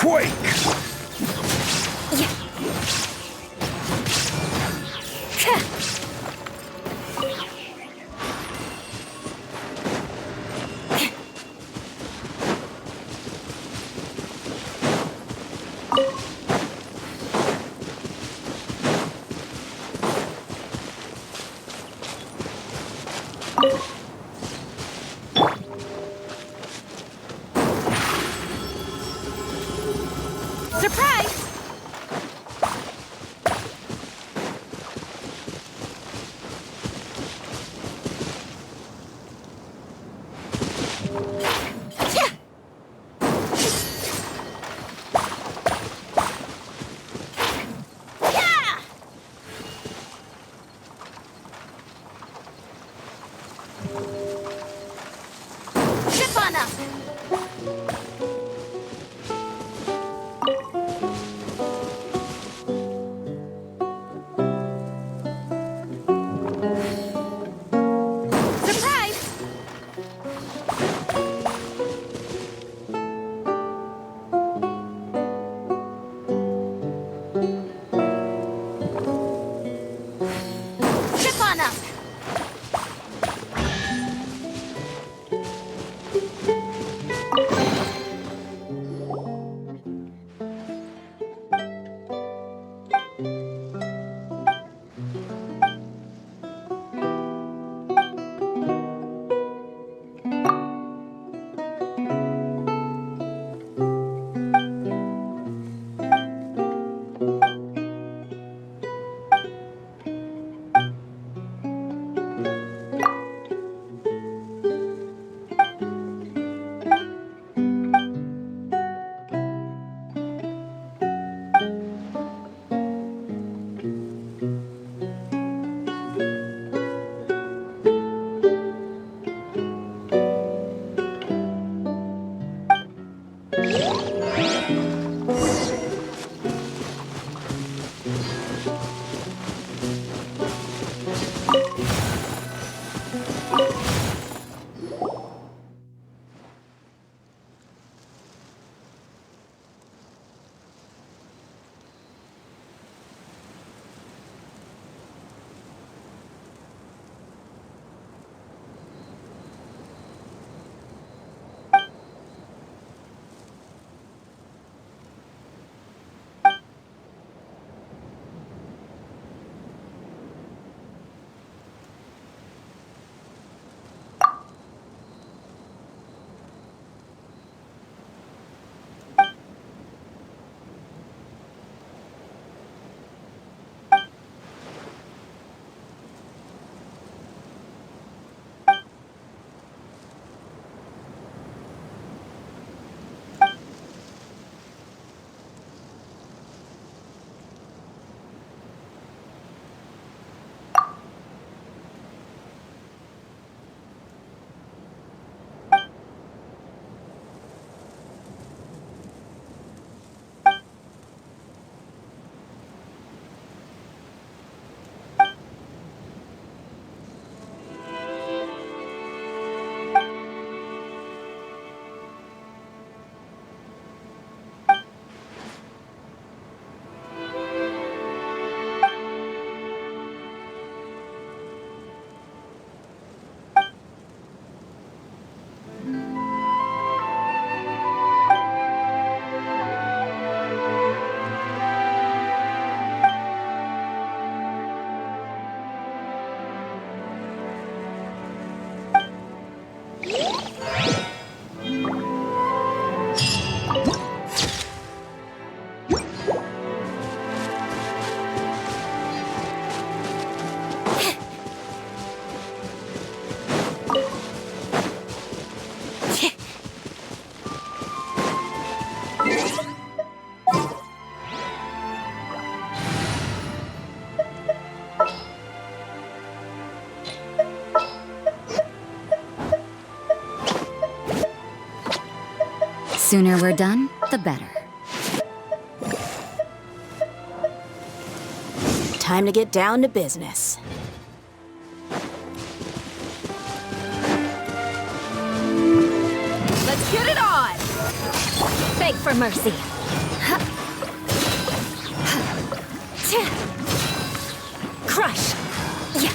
quake! Yeah. Surprise! Zip on up! Surprise! Zip on up! Sooner we're done, the better. Time to get down to business. Let's get it on! Fake for mercy. Crush. Yeah.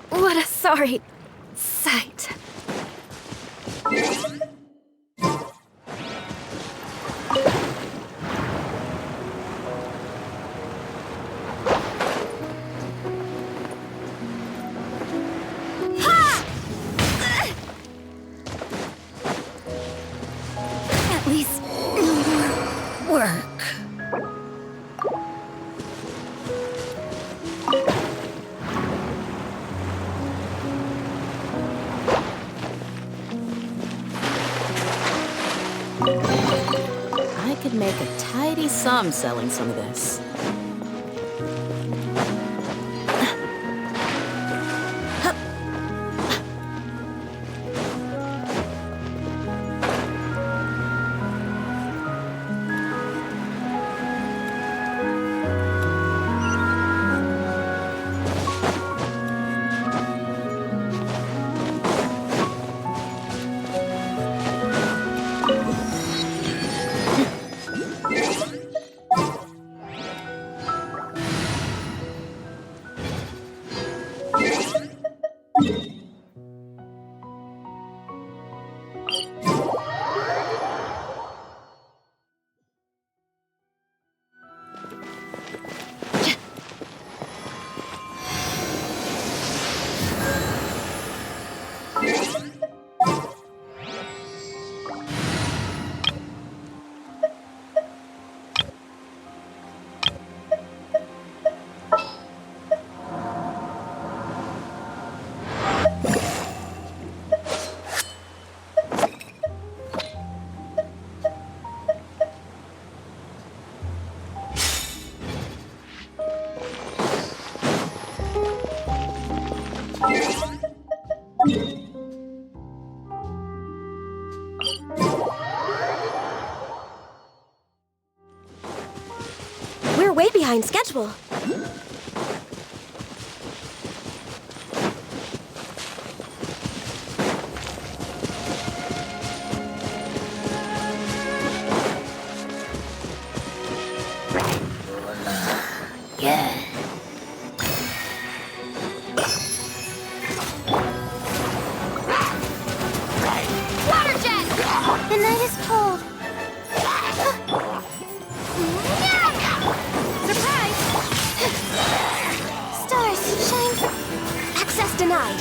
What a sorry sight. At least work. I could make a tidy sum selling some of this. We're way behind schedule. Water jet! The night is cold. Surprise! Stars, shine. Access denied.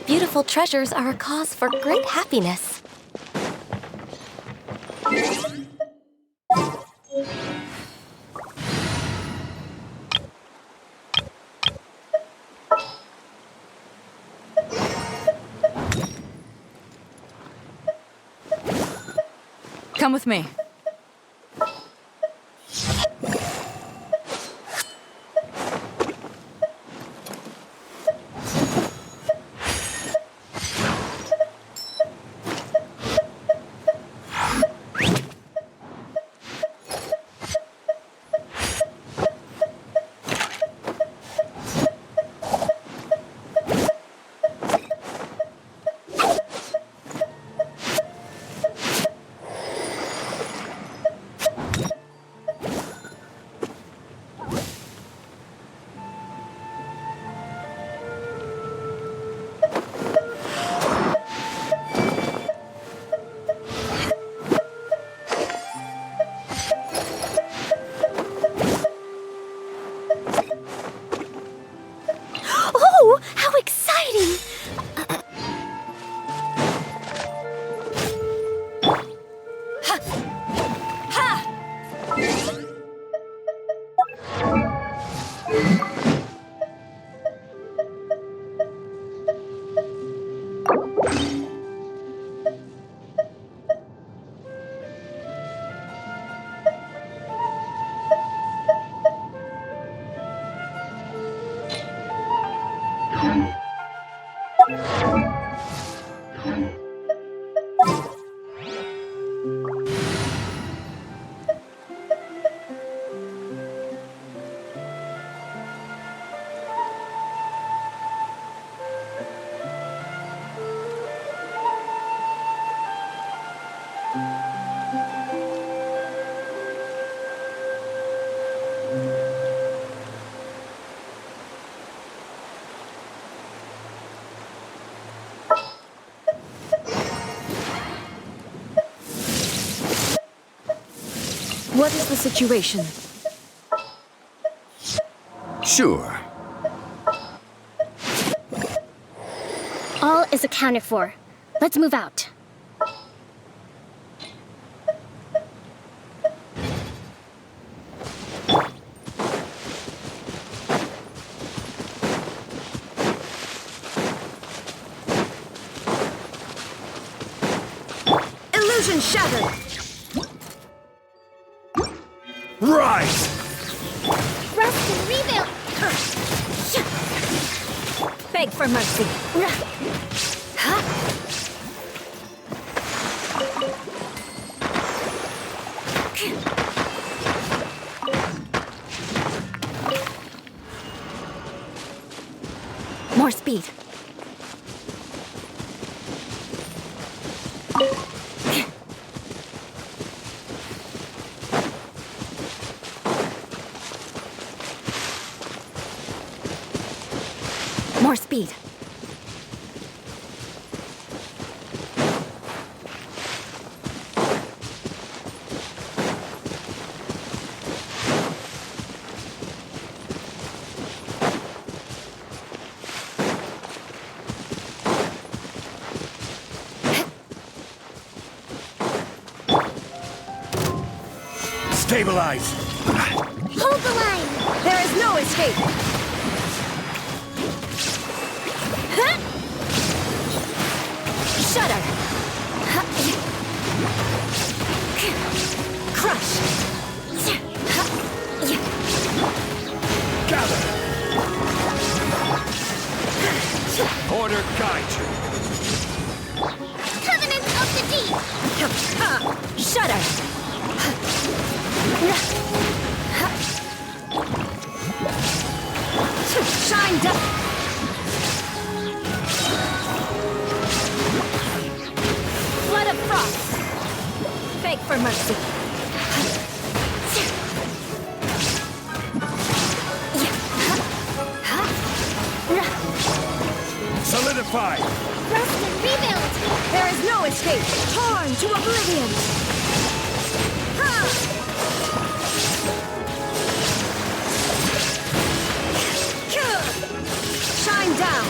Beautiful treasures are a cause for great happiness. Come with me. What is the situation? Sure. All is accounted for. Let's move out. Illusion shattered! Rise! Rest and rebuild! Beg for mercy. More speed. More speed. Stabilize! Hold the line! There is no escape! Shudder! Crush! Gather! Order guide you. Covenant of the Deep! Shudder! Shine down! Flood of frost! Beg for mercy. Solidify! Rest and rebuild! There is no escape! Torn to oblivion! Shine down!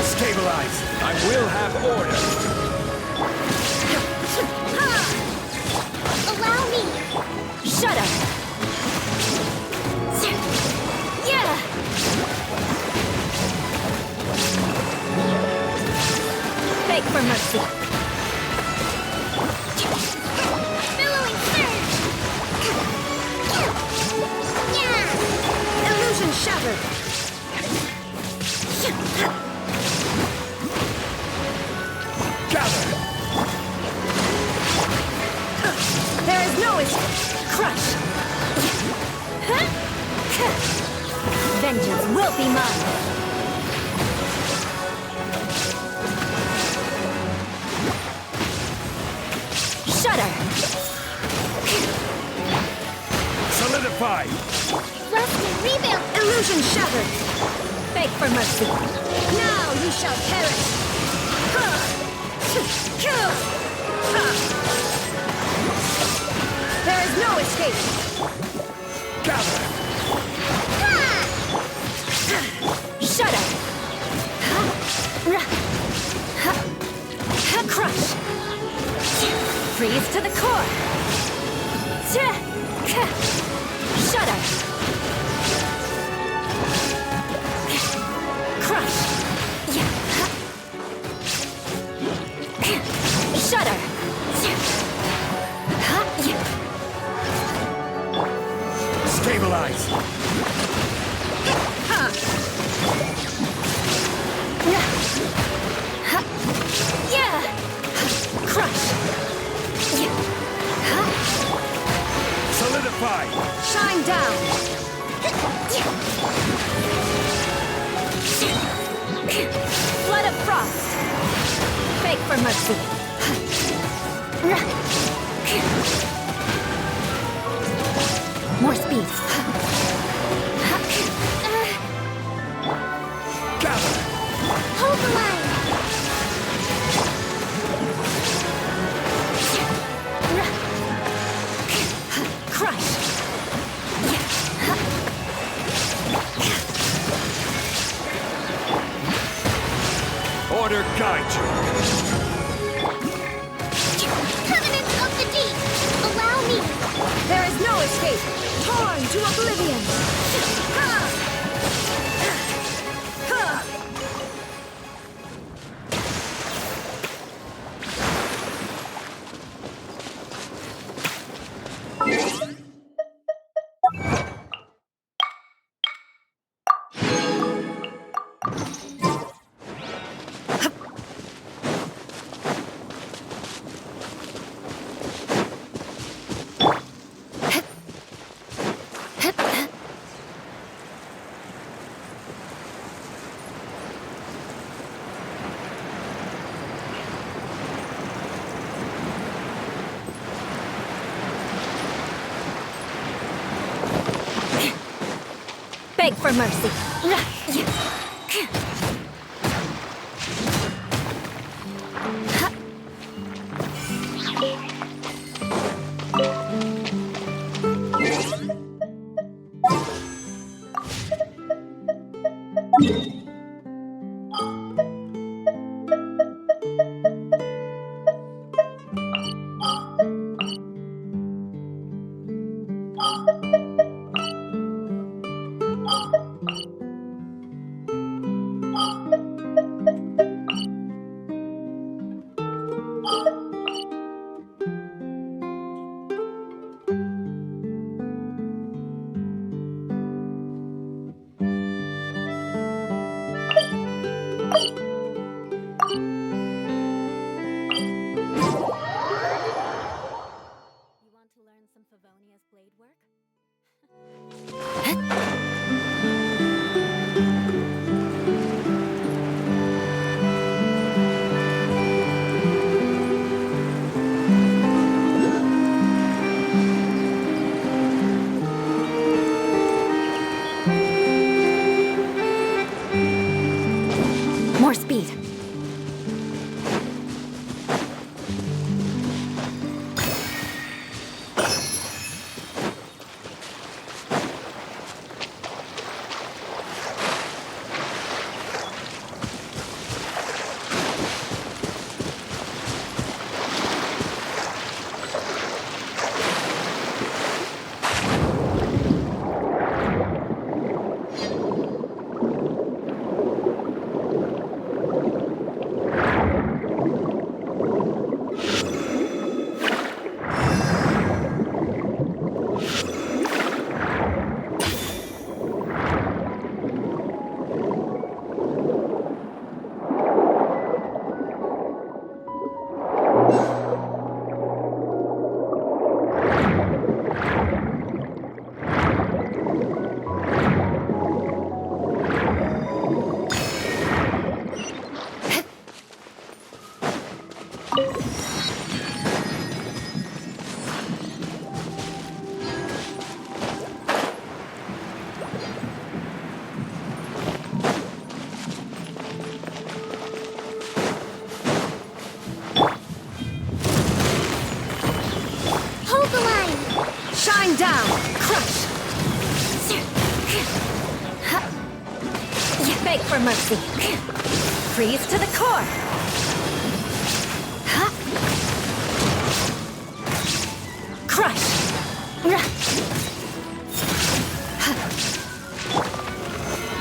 Stabilize! I will have order! Allow me! Shudder! Yeah! Beg for mercy. Billowing surge! Yeah! Illusion shattered! Gather! There is no escape! Crush! Vengeance will be mine! Shudder! Solidify! Rest and rebuild! Illusion shattered! Beg for mercy. Now you shall perish! There is no escape! Gather! Shudder! Crush! Freeze to the core! Shudder! Crush! Shudder! Stabilize! Yeah! Crush! Solidify! Shine down! Flood of frost! Beg for mercy. More speed. Gather! Hold the line! order guide you. Covenant of the deep! Allow me! There is no escape! Torn to oblivion! Ha! Ha! Beg for mercy. You want to learn some Favonia's blade work? More speed. Hold the line! Shine down! Crush! Beg for mercy. Freeze to the core. Crush!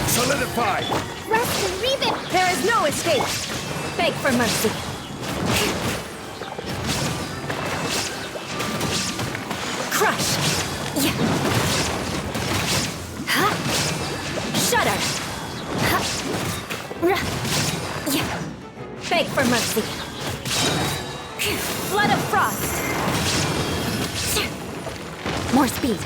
Solidify. Rest and rebuild! There is no escape! Beg for mercy. Crush! Shudder! Beg for mercy. Flood of frost. More speed.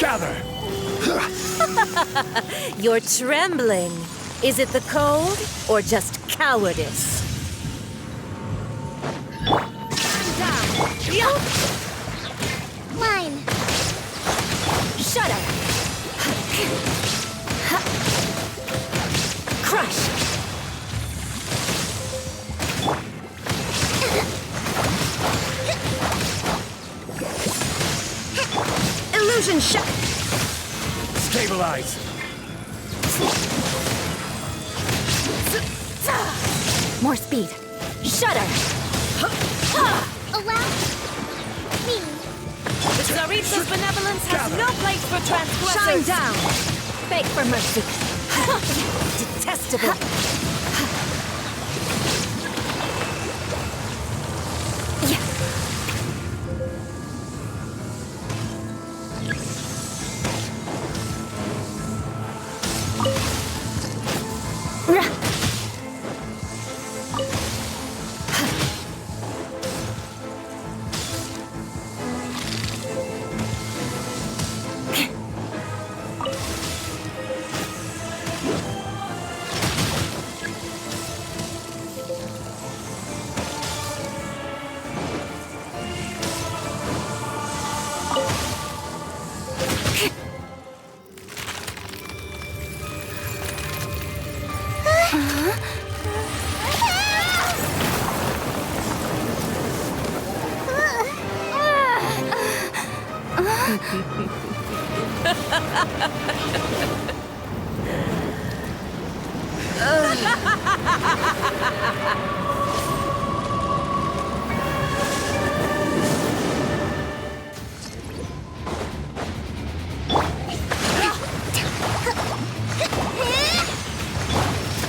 Gather! You're trembling. Is it the cold or just cowardice? Down. Mine. Shudder. Crush. Illusion shot. Stabilize! More speed. Shudder. Allow me. Zaritha's benevolence has no place for transgressors. Shine down. Beg for mercy. Detestable.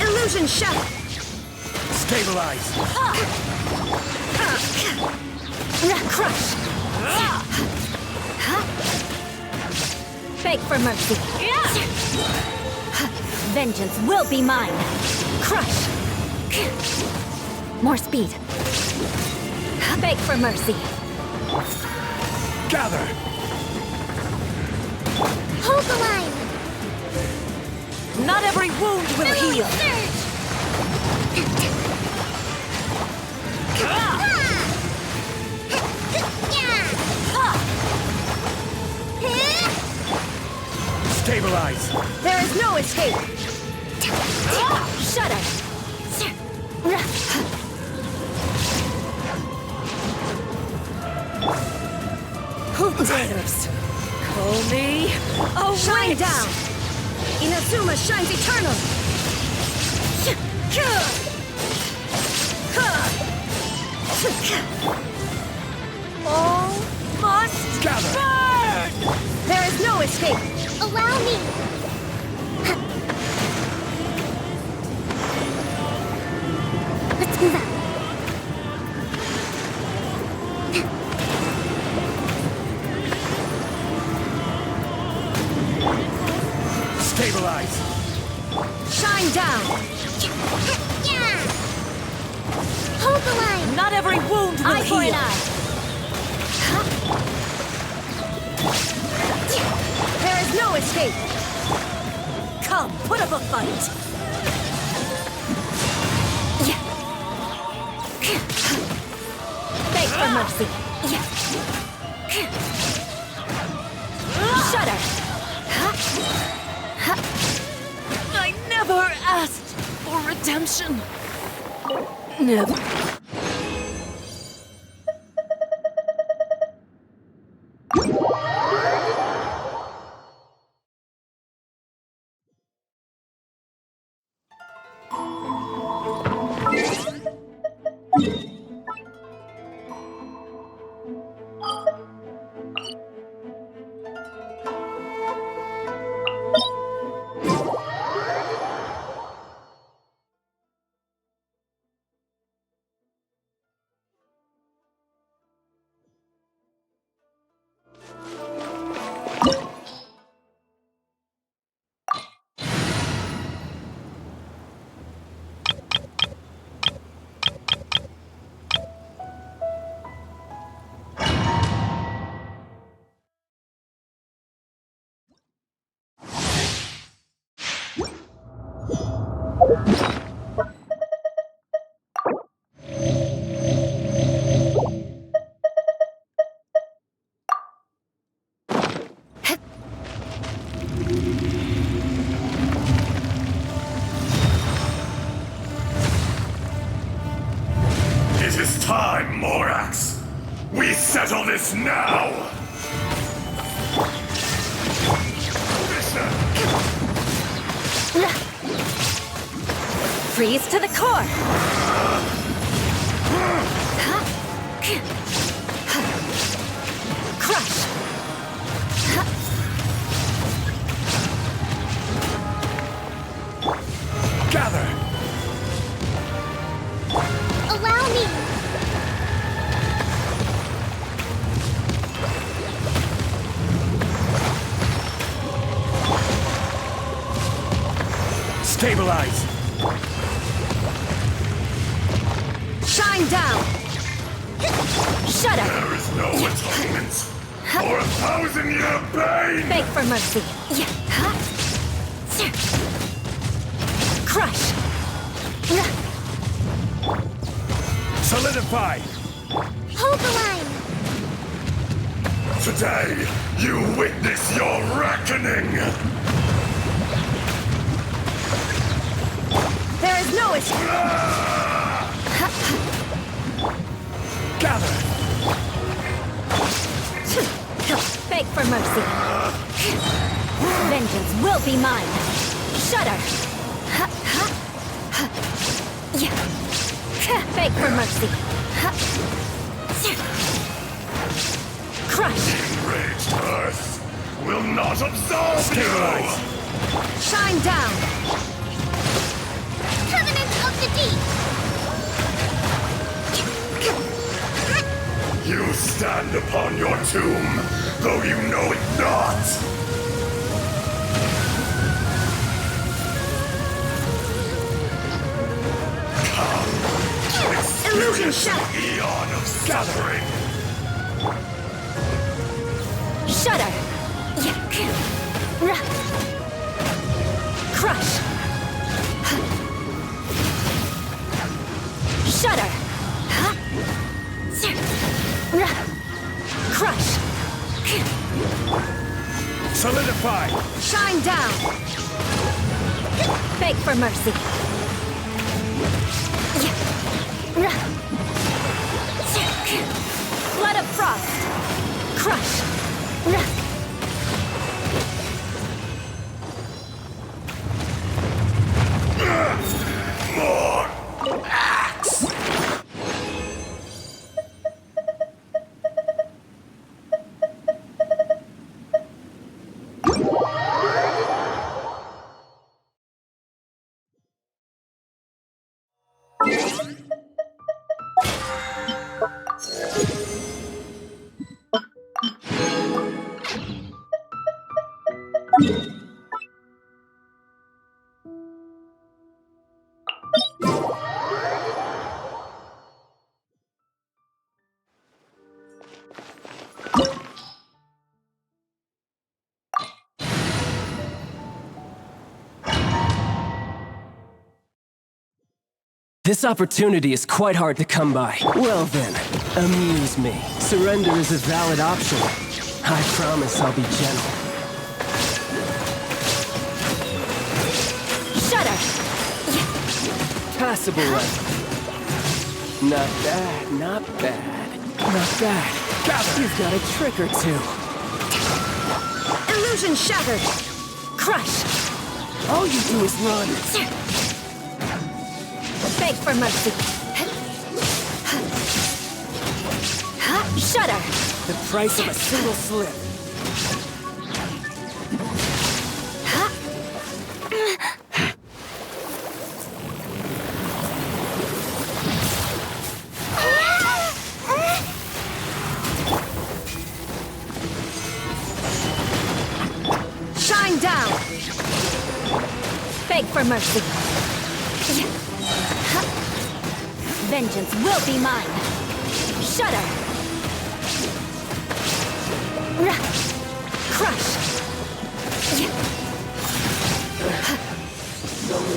Illusion shot. Stabilize! Crush. Beg for mercy. Vengeance will be mine. Crush. More speed. Beg for mercy. Gather! Hold the line. Not every wound will heal. Surge. Stabilize! There is no escape. Shudder. Who dares call me a Shine witch? down. Inazuma shines eternal. All must Gather! burn! There is no escape. Allow me. Let's move out. Stabilize! Shine down. Yeah. Hold the line. Not every wound will Eye for an heal. eye. There is no escape. Come, put up a fight. Beg for mercy. Shudder. I never asked for redemption. Never. It is time, Morax! We settle this now! Freeze to the core! Crush! Gather! Allow me. Stabilize! Shine down! Shudder! There is no atonement for 1,000-year pain! Beg for mercy! Crush! Solidify! Hold the line. Today, you witness your reckoning! There is no escape! Gather! Beg for mercy! Vengeance will be mine! Shudder! Beg for mercy! Crush! Enraged Earth will not absolve Stabilize. you! Shine down! Covenant of the Deep. You stand upon your tomb, though you know it not! Come, Illusion experience shot! an eon of suffering! Shudder! Crush! Shudder! Crush! Solidify! Shine down! Beg for mercy! Flood of frost! Crush! More axe! This opportunity is quite hard to come by. Well then, amuse me. Surrender is a valid option. I promise I'll be gentle. Shudder! Passable right. Not bad, not bad. Not bad. Gather! You've got a trick or two. Illusion shattered! Crush! All you do is run. Beg for mercy! Shudder! The price of a single slip. Shine down! Beg for mercy! Vengeance will be mine! Shudder! Crush!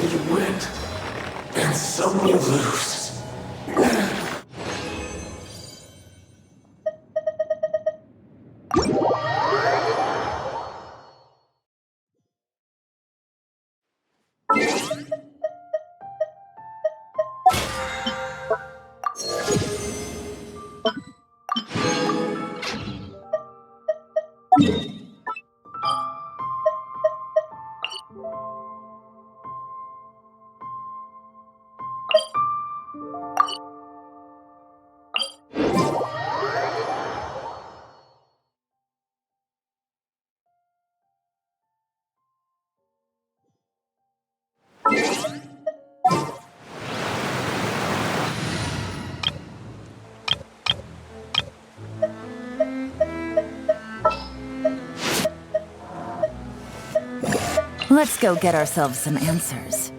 You win. Let's go get ourselves some answers.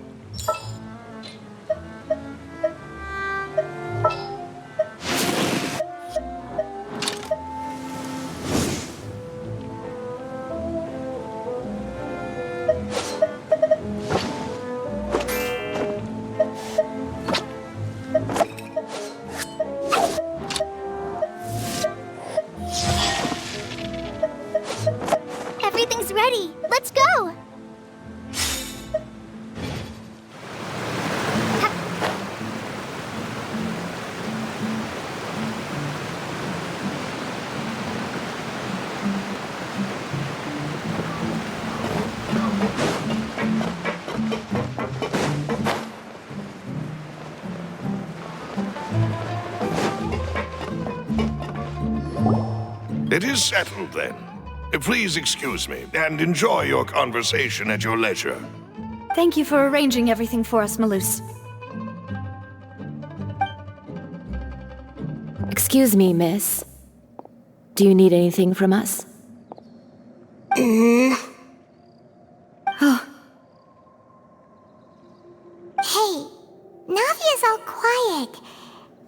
Everything's ready. Let's go. It is settled then. Please excuse me, and enjoy your conversation at your leisure. Thank you for arranging everything for us, Malus. Excuse me, miss. Do you need anything from us? Hey, Navia's all quiet.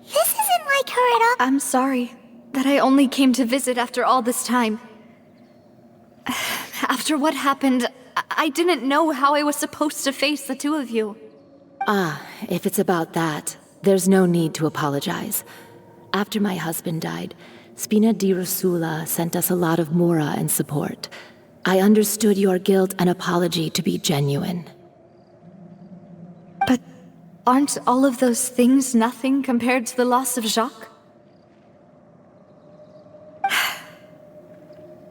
This isn't like her at all. I'm sorry that I only came to visit after all this time. After what happened, I didn't know how I was supposed to face the two of you. Ah, if it's about that, there's no need to apologize. After my husband died, Spina di Rosula sent us a lot of mora and support. I understood your guilt and apology to be genuine. But aren't all of those things nothing compared to the loss of Jacques?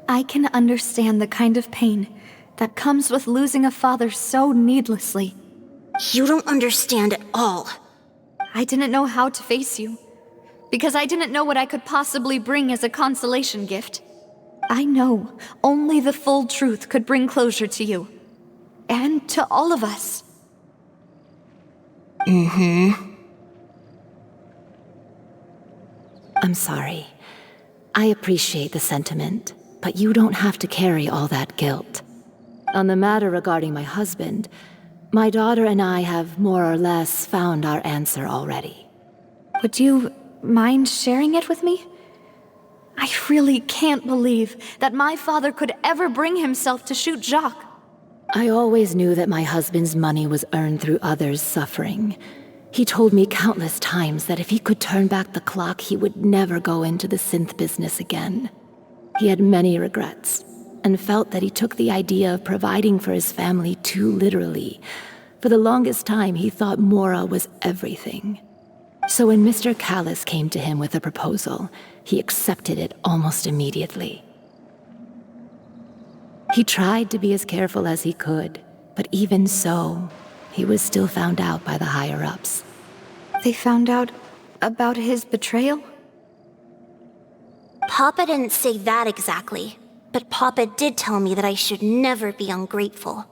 I can understand the kind of pain that comes with losing a father so needlessly. You don't understand at all. I didn't know how to face you, because I didn't know what I could possibly bring as a consolation gift. I know only the full truth could bring closure to you, and to all of us. I'm sorry. I appreciate the sentiment, but you don't have to carry all that guilt. On the matter regarding my husband, my daughter and I have more or less found our answer already. Would you mind sharing it with me? I really can't believe that my father could ever bring himself to shoot Jacques. I always knew that my husband's money was earned through others' suffering. He told me countless times that if he could turn back the clock, he would never go into the synth business again. He had many regrets, and felt that he took the idea of providing for his family too literally. For the longest time, he thought Mora was everything. So when Mr. Callis came to him with a proposal, he accepted it almost immediately. He tried to be as careful as he could, but even so, he was still found out by the higher-ups. They found out about his betrayal? Papa didn't say that exactly, but Papa did tell me that I should never be ungrateful.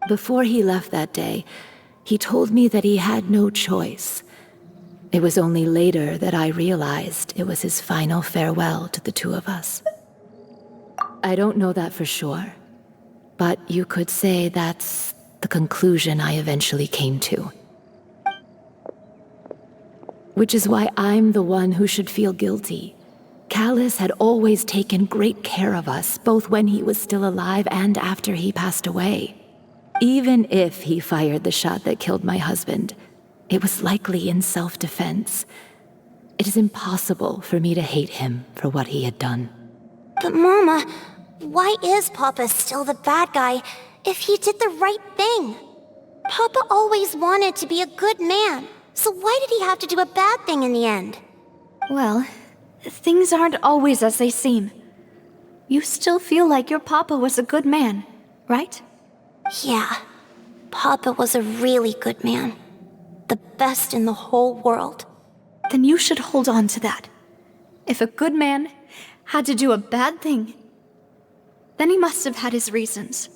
Before he left that day, he told me that he had no choice. It was only later that I realized it was his final farewell to the two of us. I don't know that for sure, but you could say that's the conclusion I eventually came to. Which is why I'm the one who should feel guilty. Callis had always taken great care of us, both when he was still alive and after he passed away. Even if he fired the shot that killed my husband, it was likely in self-defense. It is impossible for me to hate him for what he had done. But Mama, why is Papa still the bad guy if he did the right thing? Papa always wanted to be a good man, so why did he have to do a bad thing in the end? Well, things aren't always as they seem. You still feel like your Papa was a good man, right? Yeah, Papa was a really good man. The best in the whole world. Then you should hold on to that. If a good man had to do a bad thing, then he must have had his reasons.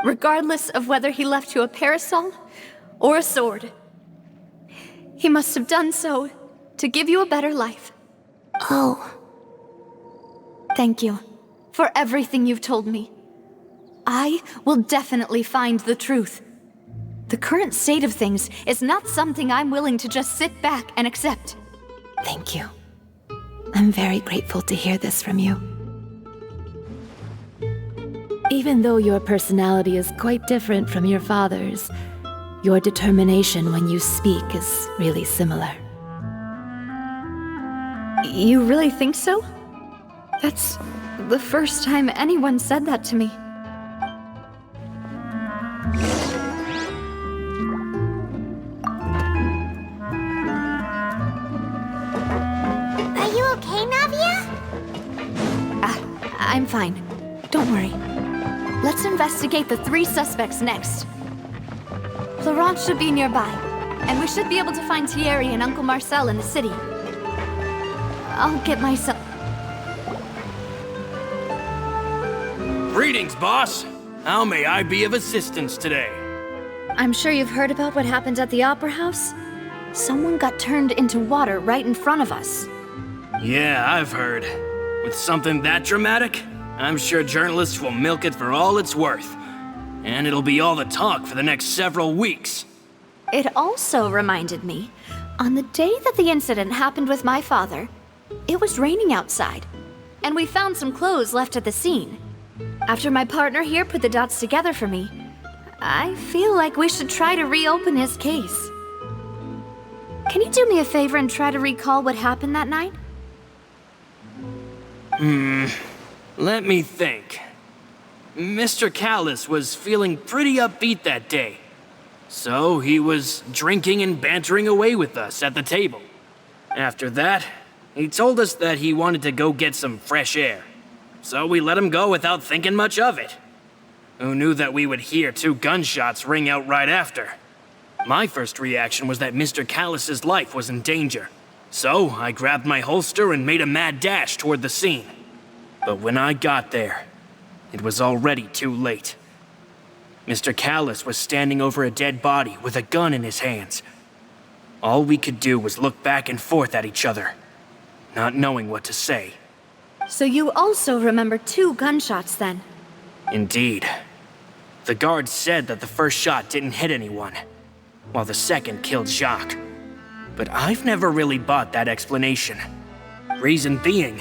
Regardless of whether he left you a parasol or a sword. He must have done so to give you a better life. Oh. Thank you for everything you've told me. I will definitely find the truth. The current state of things is not something I'm willing to just sit back and accept. Thank you. I'm very grateful to hear this from you. Even though your personality is quite different from your father's, your determination when you speak is really similar. You really think so? That's the first time anyone said that to me. Are you okay, Navia? I'm fine. Don't worry. Let's investigate the 3 suspects next. Florent should be nearby, and we should be able to find Thierry and Uncle Marcel in the city. I'll get myself... Greetings, boss. How may I be of assistance today? I'm sure you've heard about what happened at the Opera House? Someone got turned into water right in front of us. Yeah, I've heard. With something that dramatic, I'm sure journalists will milk it for all it's worth. And it'll be all the talk for the next several weeks. It also reminded me, on the day that the incident happened with my father, it was raining outside, and we found some clothes left at the scene. After my partner here put the dots together for me, I feel like we should try to reopen his case. Can you do me a favor and try to recall what happened that night? Let me think. Mr. Callis was feeling pretty upbeat that day. So he was drinking and bantering away with us at the table. After that, he told us that he wanted to go get some fresh air. So we let him go without thinking much of it. Who knew that we would hear 2 gunshots ring out right after? My first reaction was that Mr. Callis's life was in danger. So I grabbed my holster and made a mad dash toward the scene. But when I got there, it was already too late. Mr. Callis was standing over a dead body with a gun in his hands. All we could do was look back and forth at each other, not knowing what to say. So you also remember 2 gunshots then? Indeed. The guard said that the first shot didn't hit anyone, while the second killed Jacques. But I've never really bought that explanation. Reason being,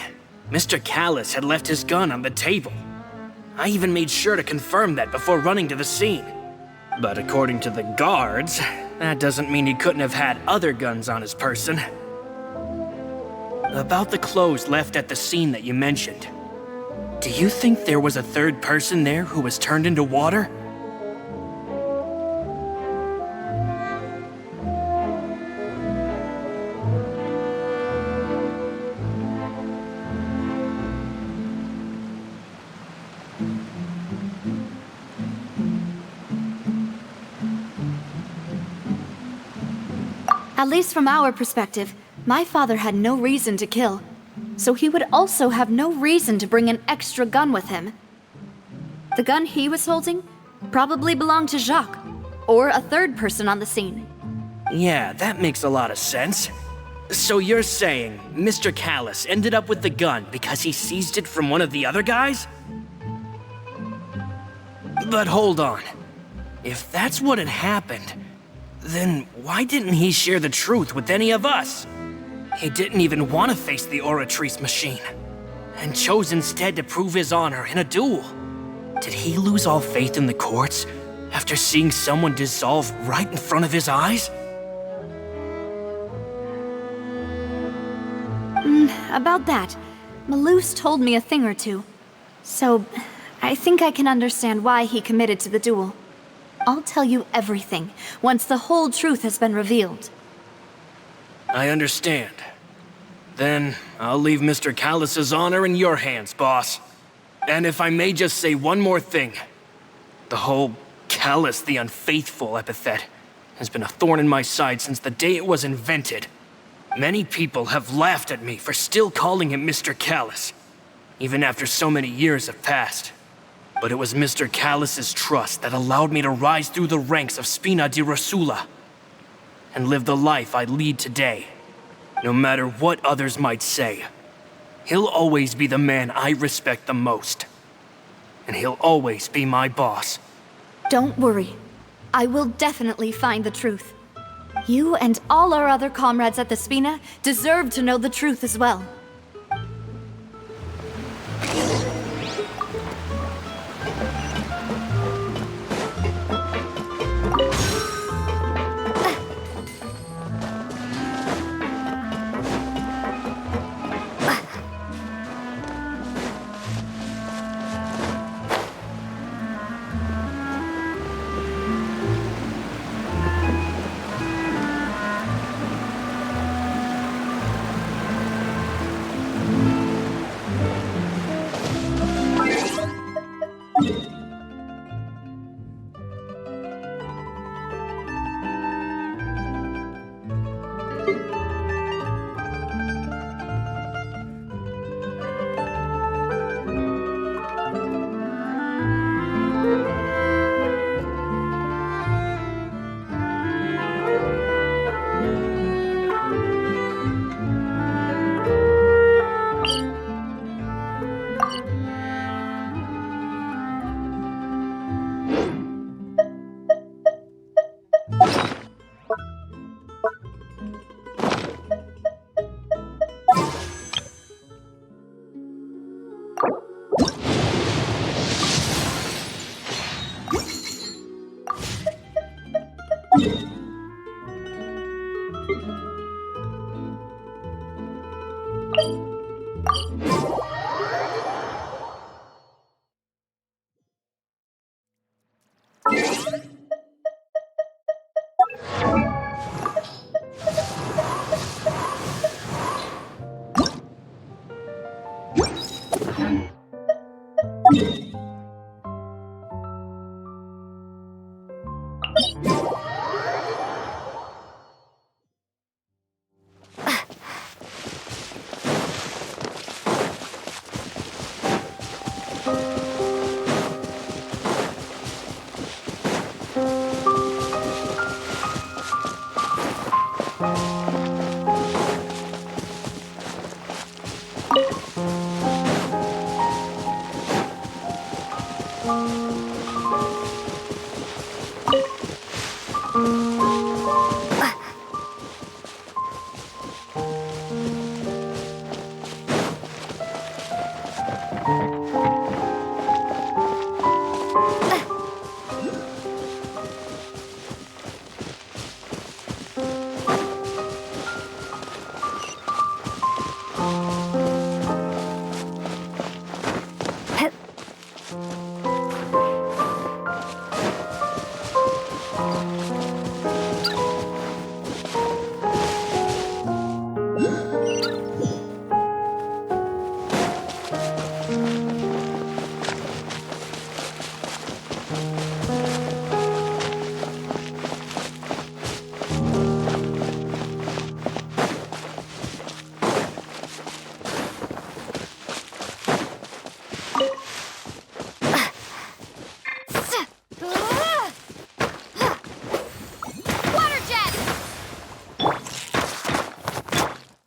Mr. Callis had left his gun on the table. I even made sure to confirm that before running to the scene. But according to the guards, that doesn't mean he couldn't have had other guns on his person. About the clothes left at the scene that you mentioned, do you think there was a third person there who was turned into water? At least from our perspective, my father had no reason to kill, so he would also have no reason to bring an extra gun with him. The gun he was holding probably belonged to Jacques, or a third person on the scene. Yeah, that makes a lot of sense. So you're saying Mr. Callis ended up with the gun because he seized it from one of the other guys? But hold on. If that's what had happened, then why didn't he share the truth with any of us? He didn't even want to face the Oratrice machine, and chose instead to prove his honor in a duel. Did he lose all faith in the courts after seeing someone dissolve right in front of his eyes? About that, Malouse told me a thing or two. So, I think I can understand why he committed to the duel. I'll tell you everything once the whole truth has been revealed. I understand. Then I'll leave Mr. Callis's honor in your hands, boss. And if I may just say one more thing. The whole Callis the Unfaithful epithet has been a thorn in my side since the day it was invented. Many people have laughed at me for still calling him Mr. Callis, even after so many years have passed. But it was Mr. Callis's trust that allowed me to rise through the ranks of Spina di Rosula and live the life I lead today. No matter what others might say, he'll always be the man I respect the most. and he'll always be my boss. Don't worry. I will definitely find the truth. You and all our other comrades at the Spina deserve to know the truth as well.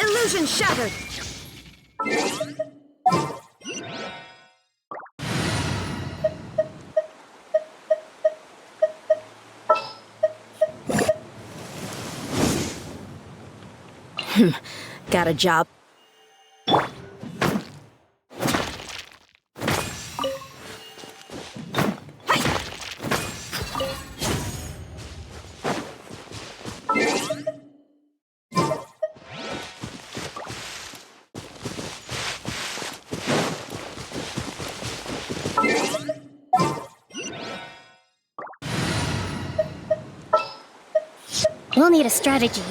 Illusion shattered! Got a job. We'll need a strategy.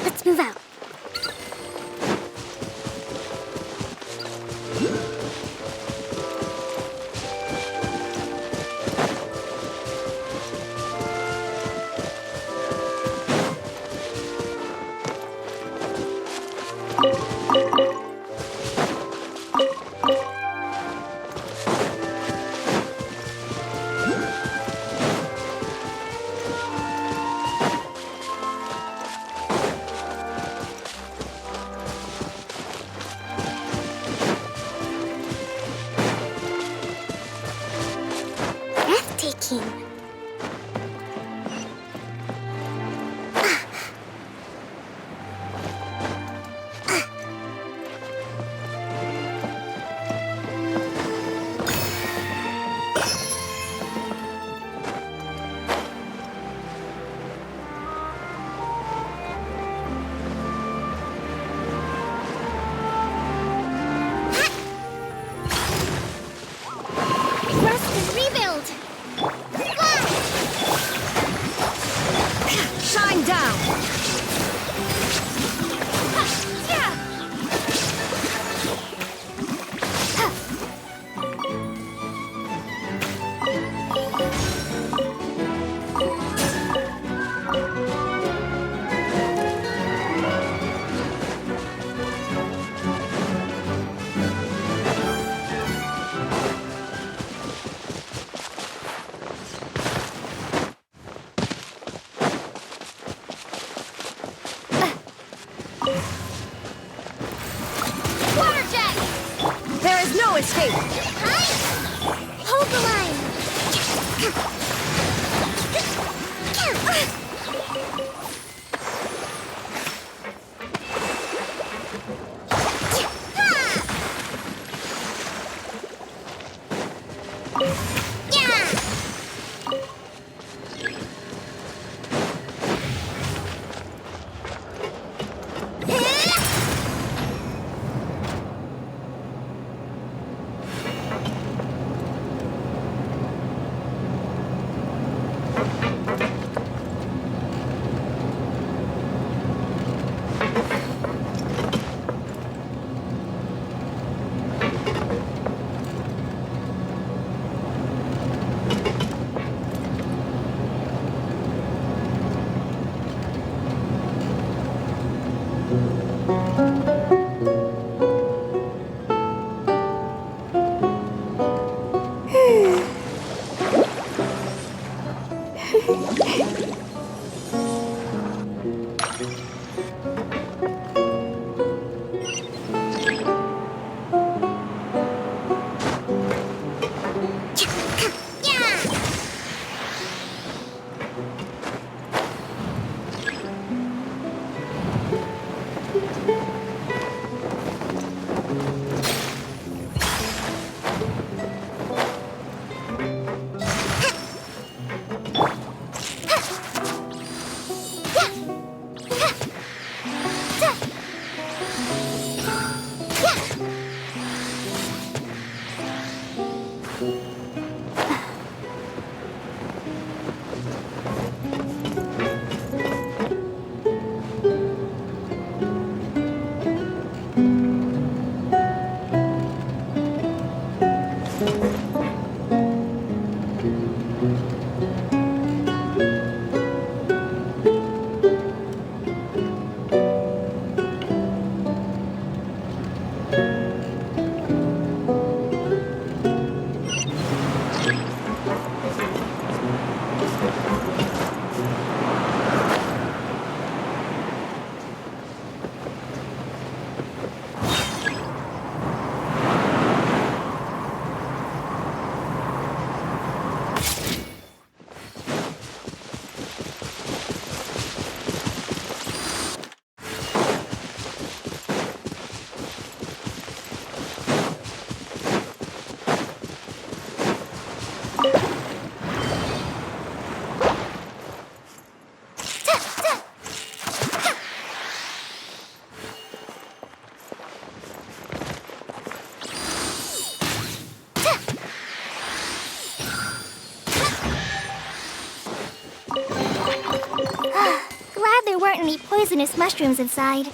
Let's move out. Glad there weren't any poisonous mushrooms inside.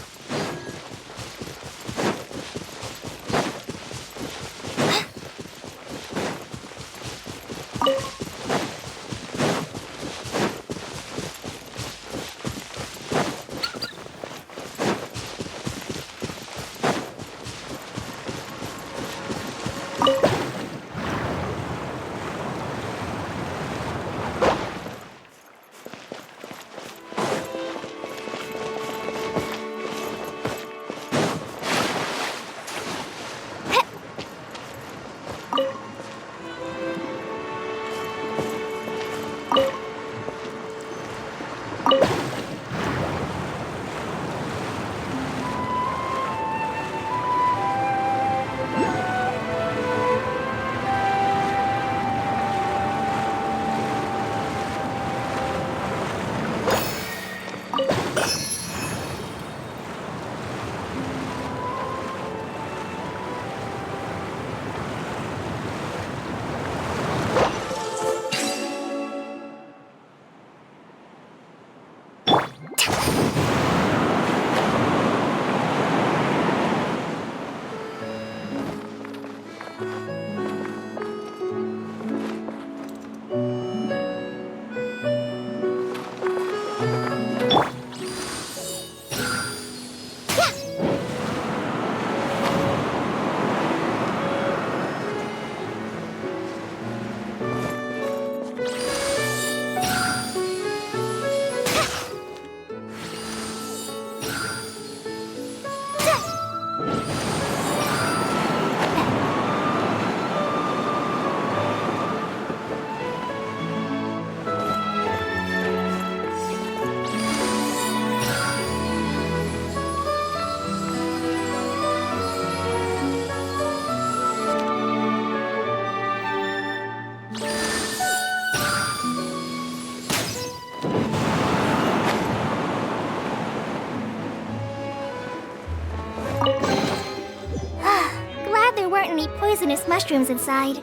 Glad there weren't any poisonous mushrooms inside.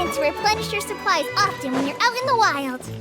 important to replenish your supplies often when you're out in the wild.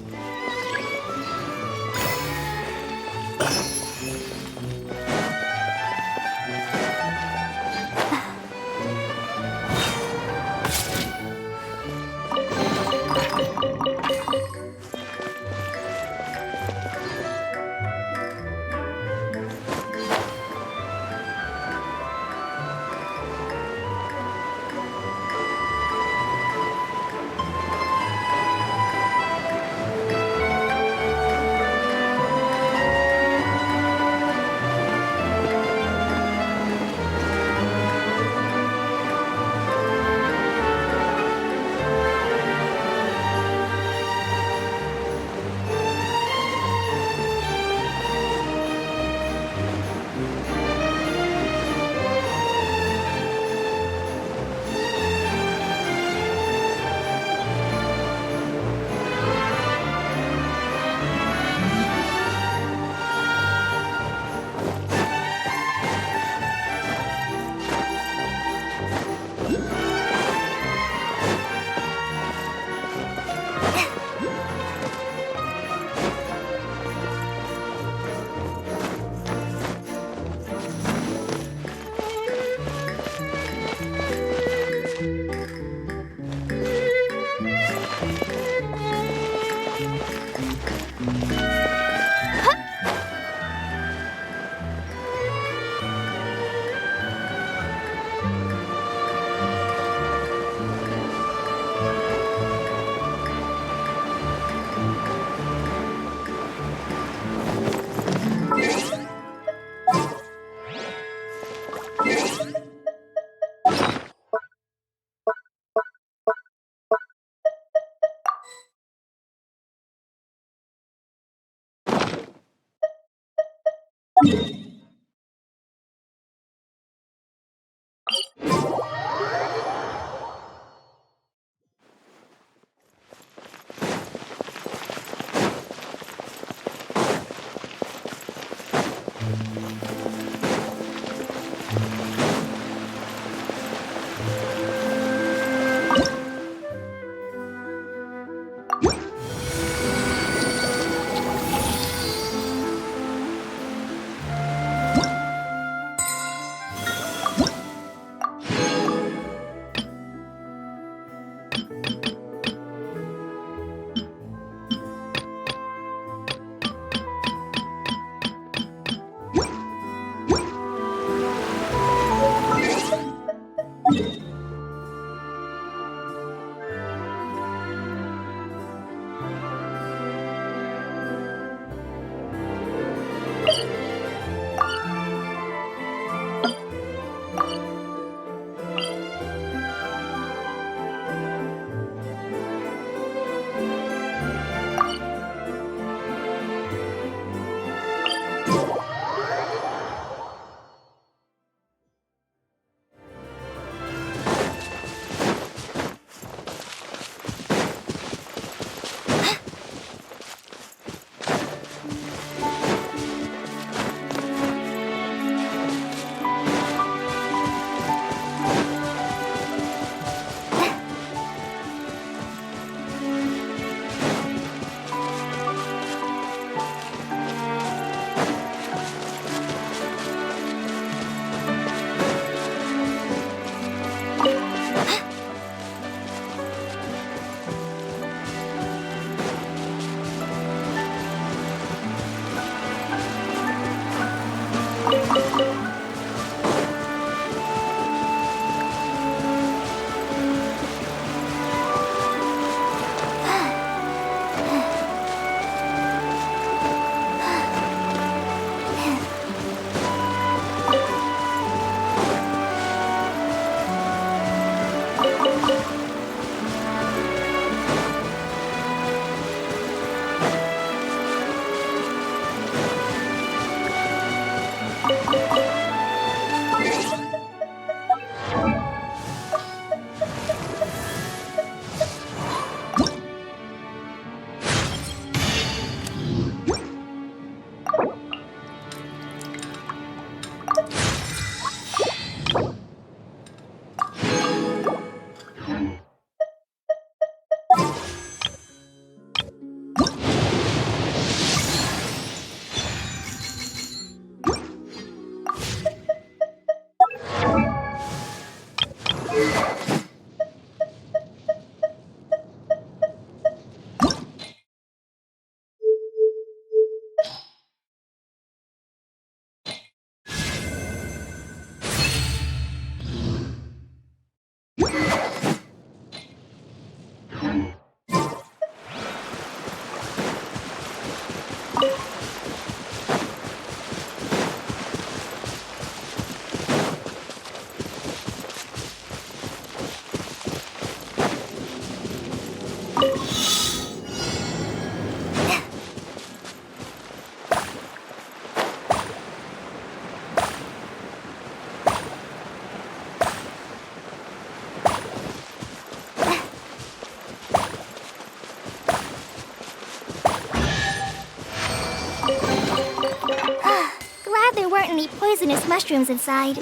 mushrooms inside.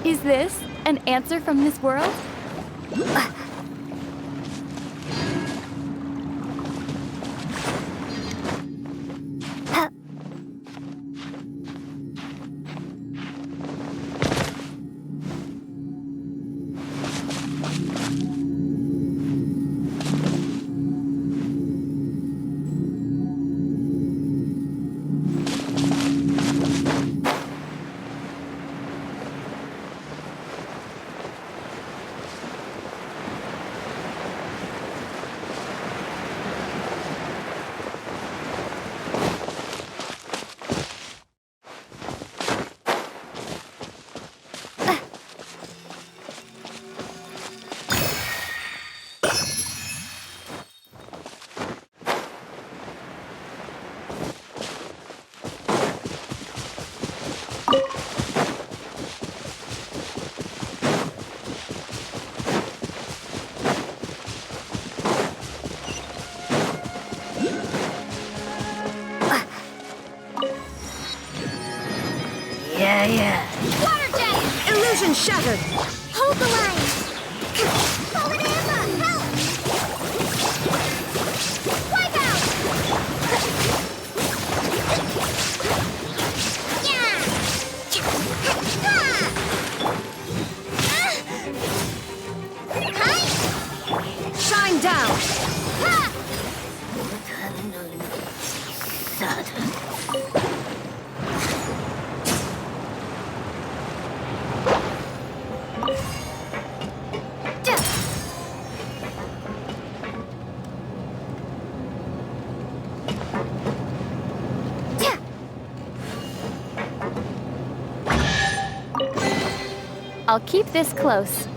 Is this an answer from this world? Water jet! Illusion shattered! Hold the line! Forward Emma! Help! Wipe out! Yeah! Hi! Shine down! Ha! I'll keep this close.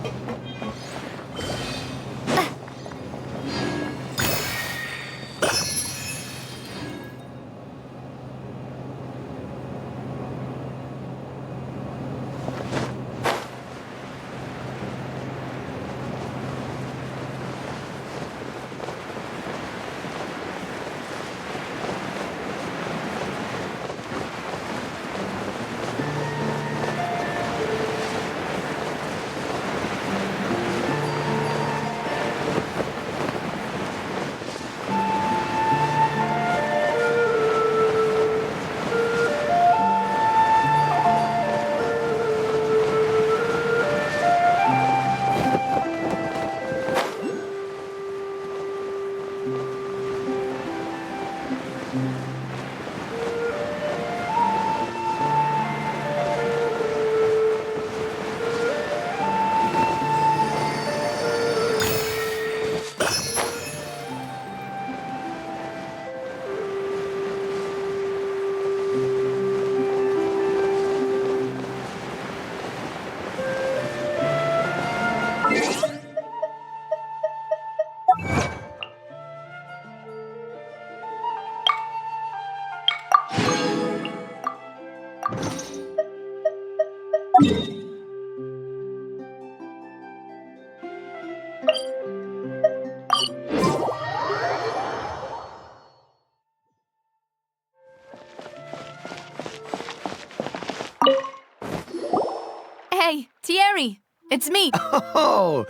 Hey, Thierry, it's me. Oh,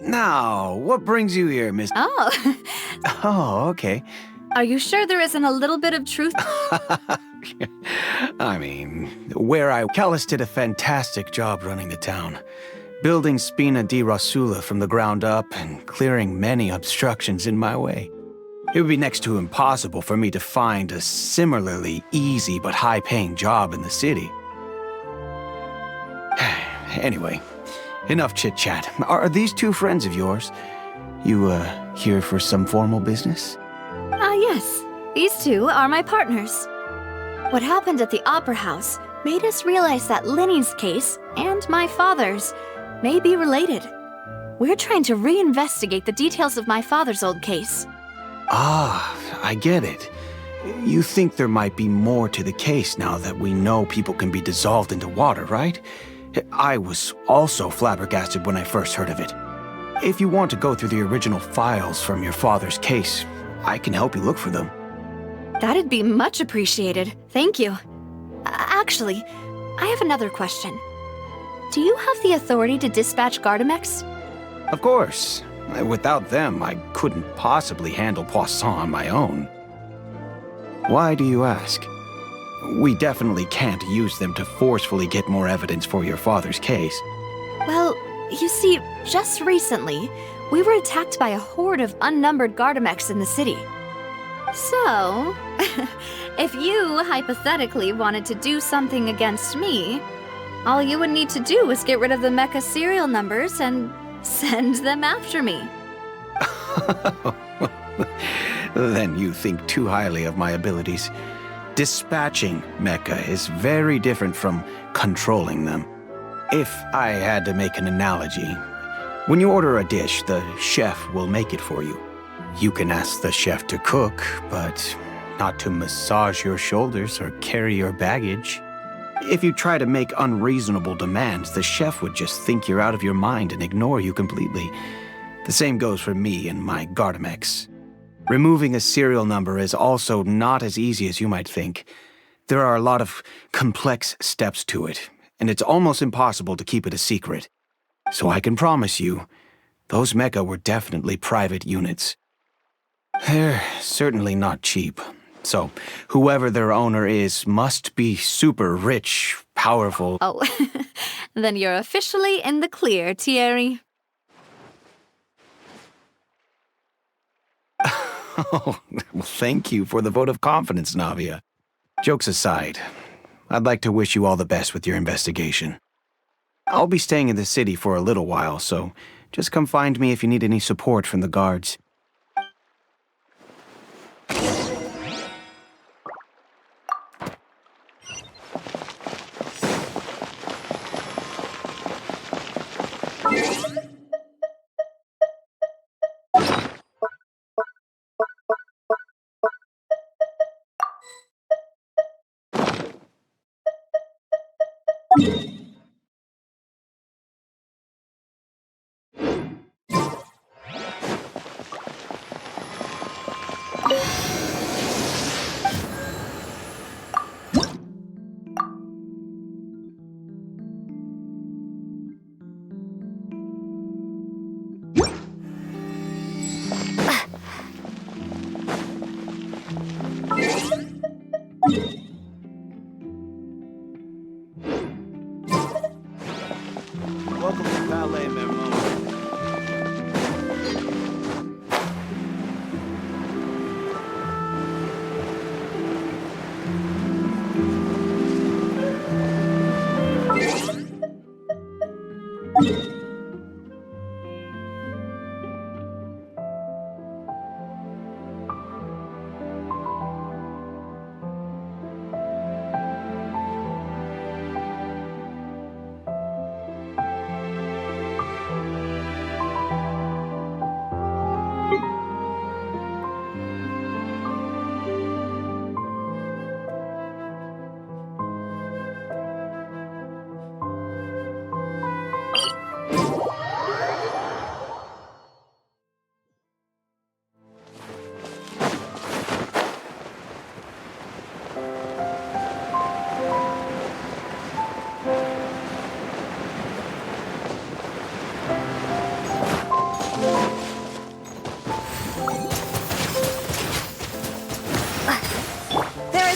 now, what brings you here, Miss? Oh, Oh, okay. are you sure there isn't a little bit of truth? I mean, Callus did a fantastic job running the town, building Spina di Rosula from the ground up and clearing many obstructions in my way. It would be next to impossible for me to find a similarly easy but high-paying job in the city. Anyway, enough chit-chat. Are these two friends of yours? You, here for some formal business? Yes. These two are my partners. What happened at the Opera House made us realize that Linny's case and my father's may be related. We're trying to reinvestigate the details of my father's old case. Ah, I get it. You think there might be more to the case now that we know people can be dissolved into water, right? I was also flabbergasted when I first heard of it. If you want to go through the original files from your father's case, I can help you look for them. That'd be much appreciated. Thank you. Actually, I have another question. Do you have the authority to dispatch Gardamex? Of course. Without them, I couldn't possibly handle Poisson on my own. Why do you ask? We definitely can't use them to forcefully get more evidence for your father's case. Well, you see, just recently, we were attacked by a horde of unnumbered Gardamex in the city. So, if you hypothetically wanted to do something against me, all you would need to do is get rid of the mecha serial numbers and send them after me. Then you think too highly of my abilities. Dispatching mecha is very different from controlling them. If I had to make an analogy, when you order a dish, the chef will make it for you. You can ask the chef to cook, but not to massage your shoulders or carry your baggage. If you try to make unreasonable demands, the chef would just think you're out of your mind and ignore you completely. The same goes for me and my Gardamex. Removing a serial number is also not as easy as you might think. There are a lot of complex steps to it, and it's almost impossible to keep it a secret. So I can promise you, those mecha were definitely private units. They're certainly not cheap. So, whoever their owner is must be super rich, powerful. Oh, then you're officially in the clear, Thierry. Oh, well, thank you for the vote of confidence, Navia. Jokes aside, I'd like to wish you all the best with your investigation. I'll be staying in the city for a little while, so just come find me if you need any support from the guards. Welcome to Ballet, Mermon.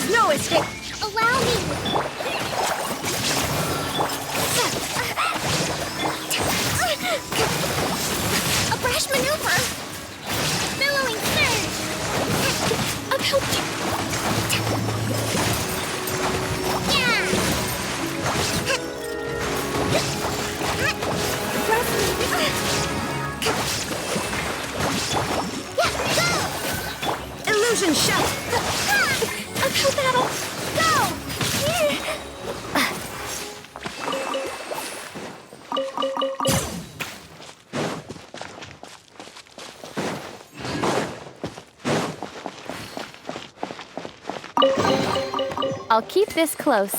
No escape! Allow me! A brash maneuver! Billowing surge! About you! Yeah! Illusion shut! Uphill battle! Go! I'll keep this close.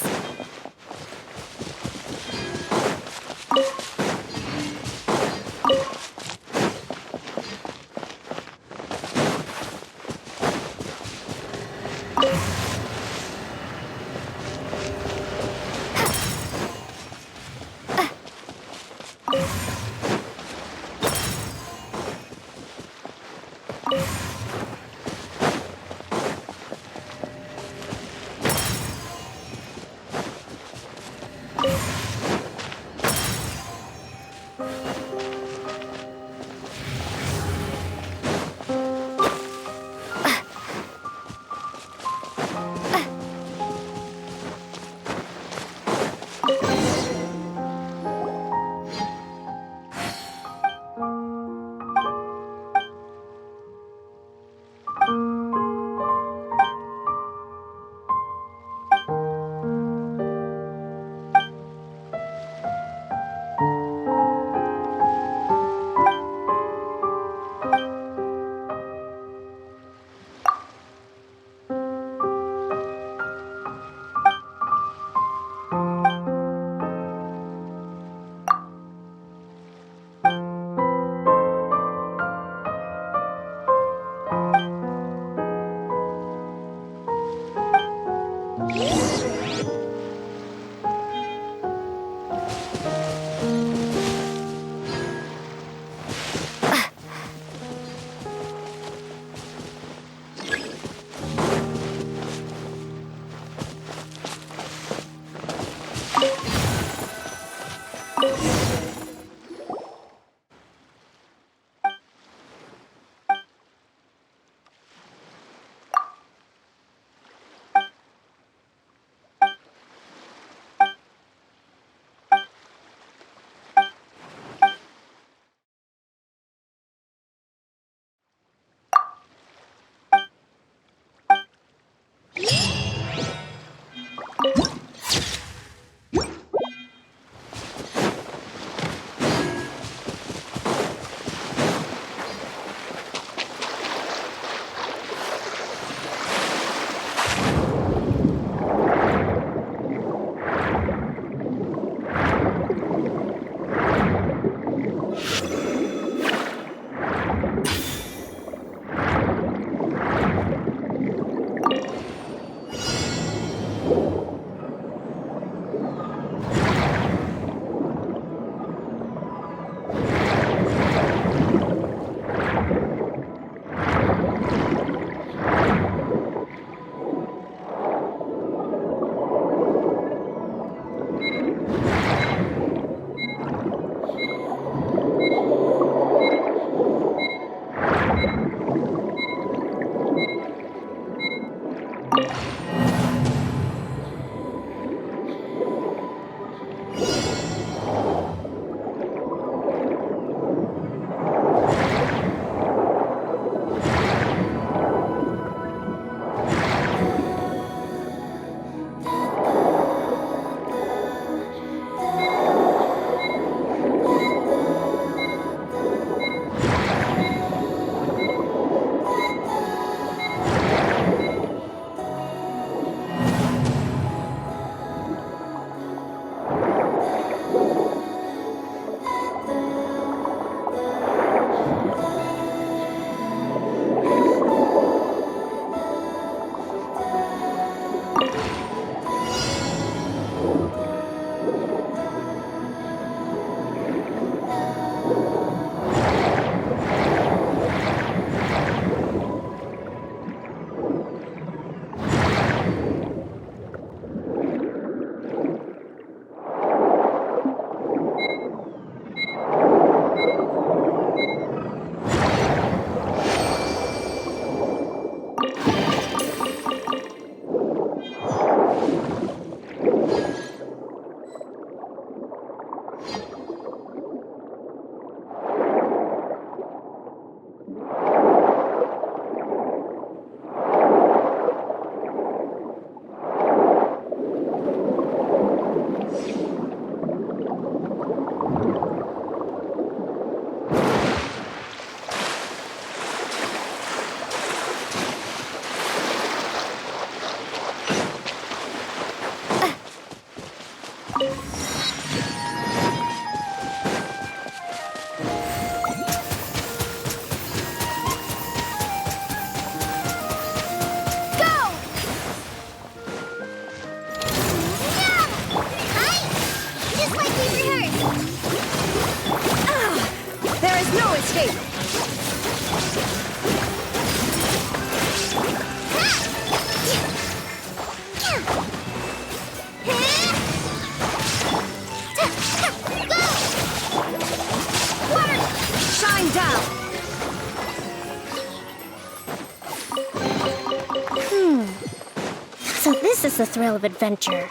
This is the thrill of adventure.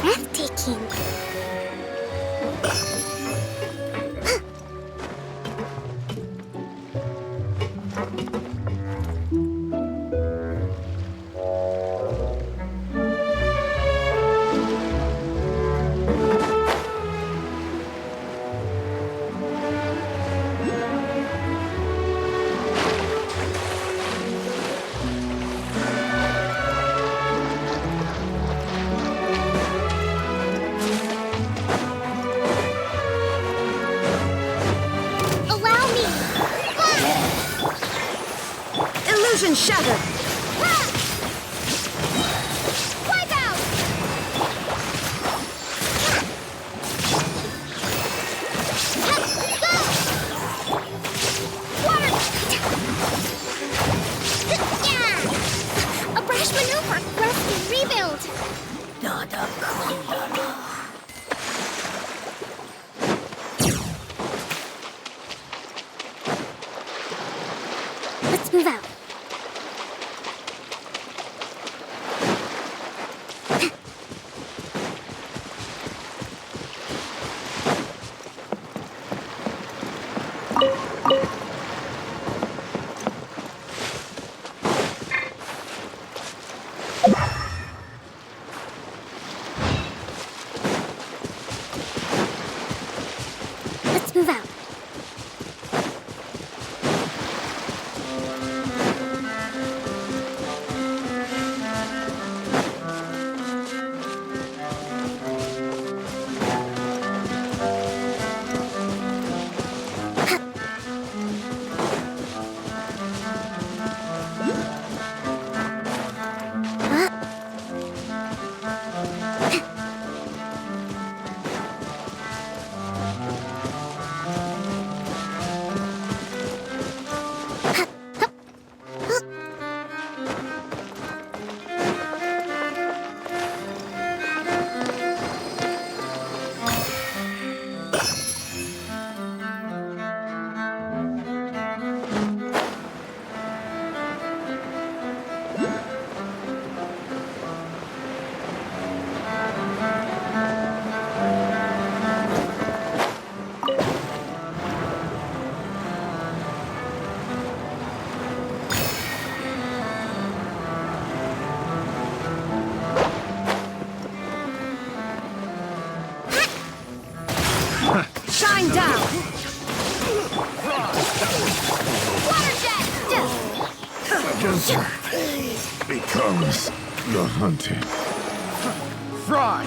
Breathtaking. Allow me! Illusion shattered! Wipe out! Water! A brash maneuver! Rest, rebuild! Let's move out. Let's move out. Shine down! Water jet! Desert becomes the hunted. Fry!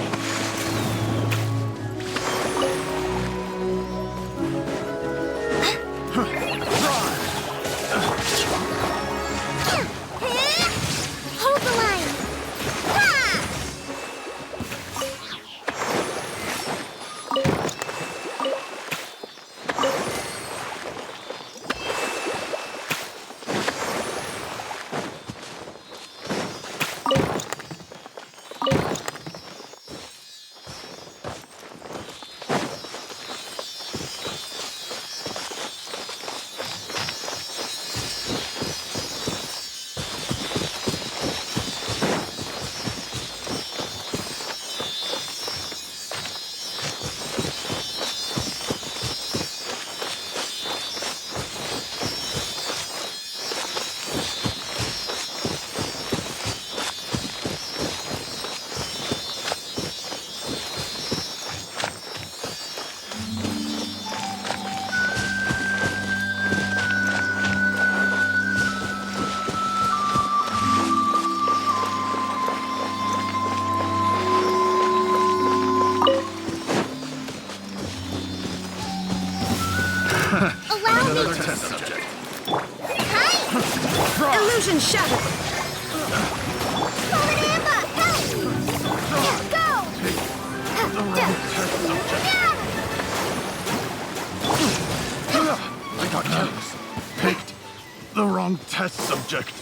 Hold the line! Allow me. Another test subject. Hi. Illusion shattered. Call it Emma. Help. Go. The wrong test subject. I got careless. Picked the wrong test subject.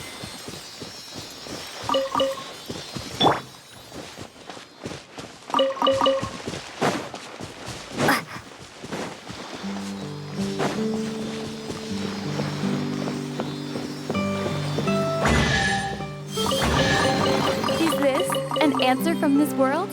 Is this an answer from this world?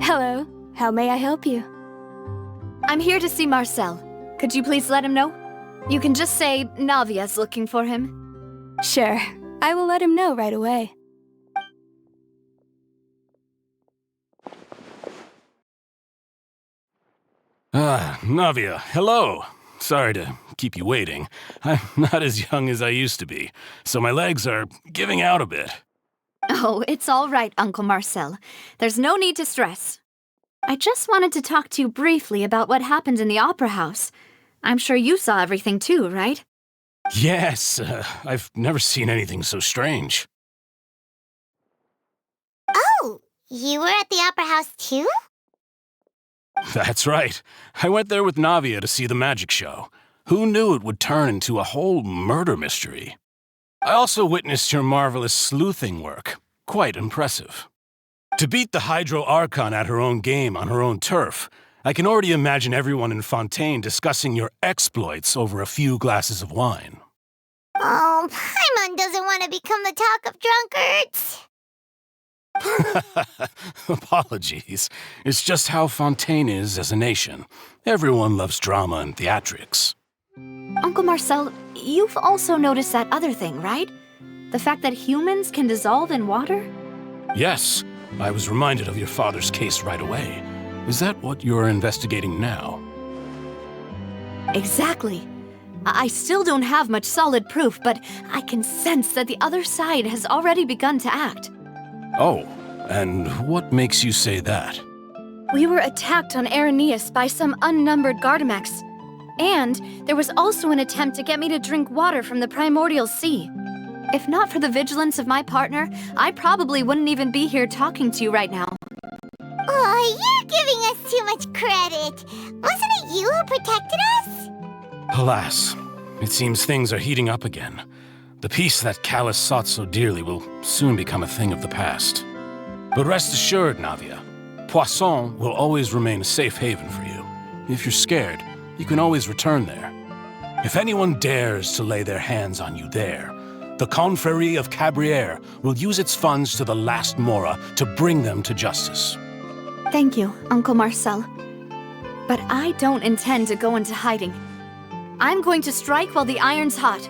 Hello. How may I help you? I'm here to see Marcel. Could you please let him know? You can just say Navia's looking for him. Sure. I will let him know right away. Ah, Navia, hello. Sorry to keep you waiting. I'm not as young as I used to be, so my legs are giving out a bit. Oh, it's all right, Uncle Marcel. There's no need to stress. I just wanted to talk to you briefly about what happened in the opera house. I'm sure you saw everything too, right? Yes, I've never seen anything so strange. Oh, you were at the opera house too? That's right. I went there with Navia to see the magic show. Who knew it would turn into a whole murder mystery? I also witnessed your marvelous sleuthing work. Quite impressive. To beat the Hydro Archon at her own game on her own turf, I can already imagine everyone in Fontaine discussing your exploits over a few glasses of wine. Oh, Paimon doesn't want to become the talk of drunkards. Apologies. It's just how Fontaine is as a nation. Everyone loves drama and theatrics. Uncle Marcel, you've also noticed that other thing, right? The fact that humans can dissolve in water? Yes, I was reminded of your father's case right away. Is that what you're investigating now? Exactly. I still don't have much solid proof, but I can sense that the other side has already begun to act. Oh, and what makes you say that? We were attacked on Araneus by some unnumbered Gardamex. And there was also an attempt to get me to drink water from the primordial sea. If not for the vigilance of my partner, I probably wouldn't even be here talking to you right now. Oh, you're giving us too much credit. Wasn't it you who protected us? Alas, it seems things are heating up again. The peace that Callus sought so dearly will soon become a thing of the past. But rest assured, Navia, Poisson will always remain a safe haven for you. If you're scared, you can always return there. If anyone dares to lay their hands on you there, the Confrérie of Cabrières will use its funds to the last Mora to bring them to justice. Thank you, Uncle Marcel. But I don't intend to go into hiding. I'm going to strike while the iron's hot.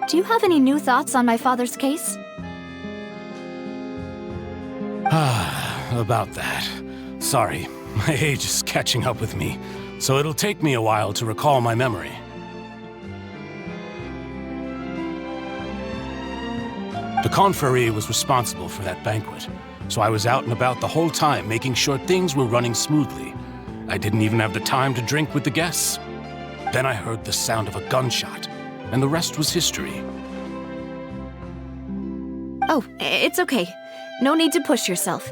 Do you have any new thoughts on my father's case? About that. Sorry, my age is catching up with me, so it'll take me a while to recall my memory. The Confrérie was responsible for that banquet, so I was out and about the whole time making sure things were running smoothly. I didn't even have the time to drink with the guests. Then I heard the sound of a gunshot, and the rest was history. Oh, it's okay. No need to push yourself.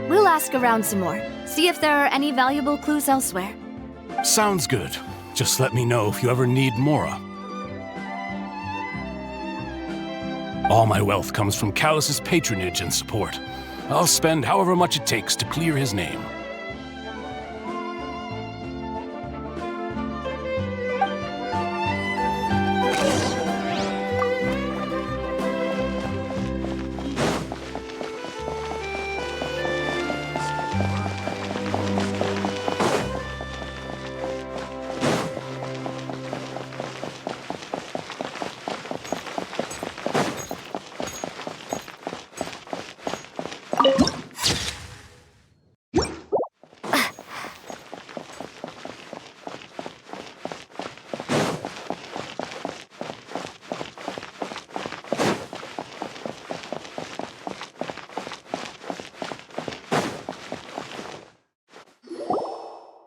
We'll ask around some more, see if there are any valuable clues elsewhere. Sounds good. Just let me know if you ever need Mora. All my wealth comes from Callus's patronage and support. I'll spend however much it takes to clear his name.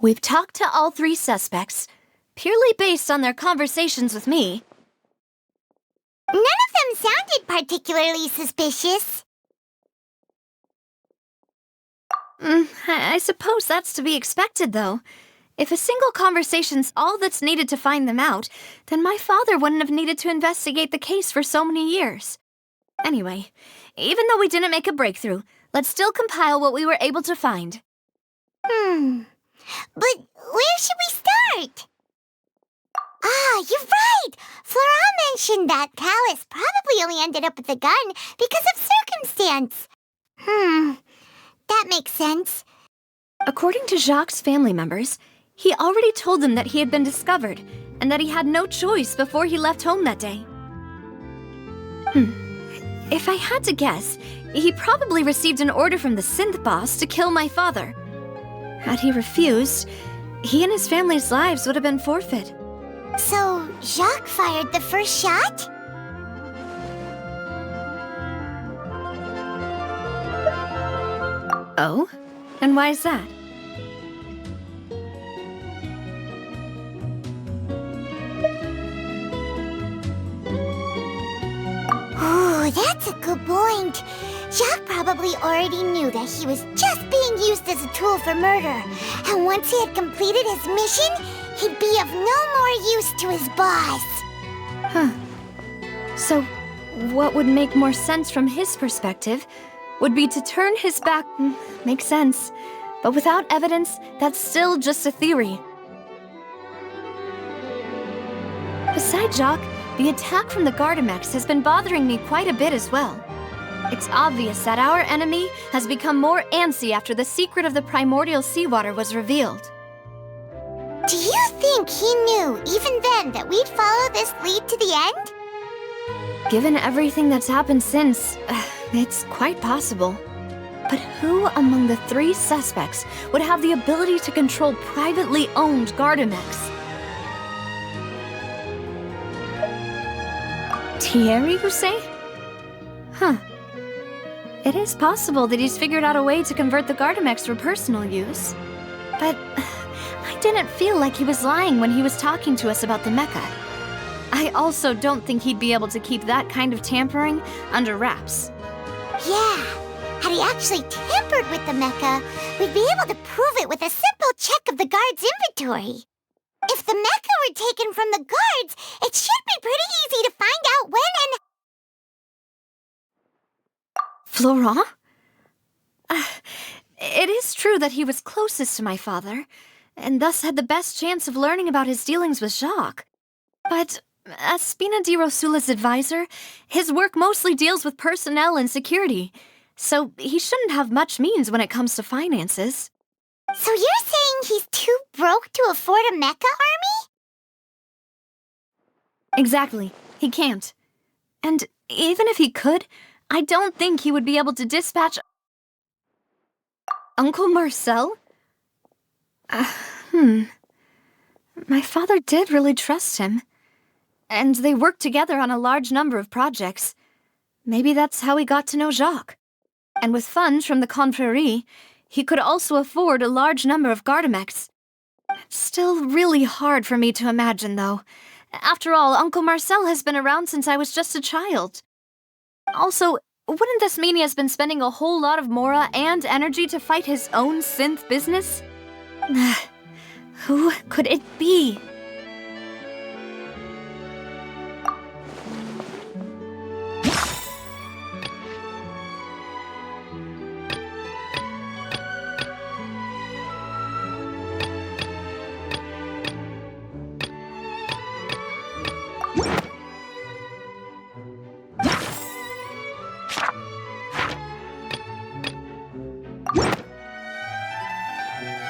We've talked to all three suspects, purely based on their conversations with me. None of them sounded particularly suspicious. I suppose that's to be expected, though. If a single conversation's all that's needed to find them out, then my father wouldn't have needed to investigate the case for so many years. Anyway, even though we didn't make a breakthrough, let's still compile what we were able to find. But where should we start? Ah, you're right! Florent mentioned that Callus probably only ended up with the gun because of circumstance. That makes sense. According to Jacques' family members, he already told them that he had been discovered, and that he had no choice before he left home that day. If I had to guess, he probably received an order from the synth boss to kill my father. Had he refused, he and his family's lives would have been forfeit. So, Jacques fired the first shot? Oh? And why is that? Ooh, that's a good point. Jacques probably already knew that he was just being used as a tool for murder. And once he had completed his mission, he'd be of no more use to his boss. So, what would make more sense from his perspective would be to turn his back. Makes sense. But without evidence, that's still just a theory. Besides Jacques, the attack from the Gardamex has been bothering me quite a bit as well. It's obvious that our enemy has become more antsy after the secret of the primordial seawater was revealed. Do you think he knew, even then, that we'd follow this lead to the end? Given everything that's happened since, it's quite possible. But who among the 3 suspects would have the ability to control privately owned Gardamex? Thierry, you say? Huh. It is possible that he's figured out a way to convert the Gardamex for personal use. But I didn't feel like he was lying when he was talking to us about the mecha. I also don't think he'd be able to keep that kind of tampering under wraps. Yeah, had he actually tampered with the mecha, we'd be able to prove it with a simple check of the guard's inventory. If the mecha were taken from the guards, it should be pretty easy to find out when and... Florent? It is true that he was closest to my father, and thus had the best chance of learning about his dealings with Jacques. But as Spina di Rosula's advisor, his work mostly deals with personnel and security, so he shouldn't have much means when it comes to finances. So you're saying he's too broke to afford a mecha army? Exactly. He can't. And even if he could, I don't think he would be able to dispatch... Uncle Marcel? My father did really trust him. And they worked together on a large number of projects. Maybe that's how he got to know Jacques. And with funds from the Confrérie, he could also afford a large number of Gardamex. It's still really hard for me to imagine, though. After all, Uncle Marcel has been around since I was just a child. Also, wouldn't this mean he has been spending a whole lot of mora and energy to fight his own synth business? Who could it be?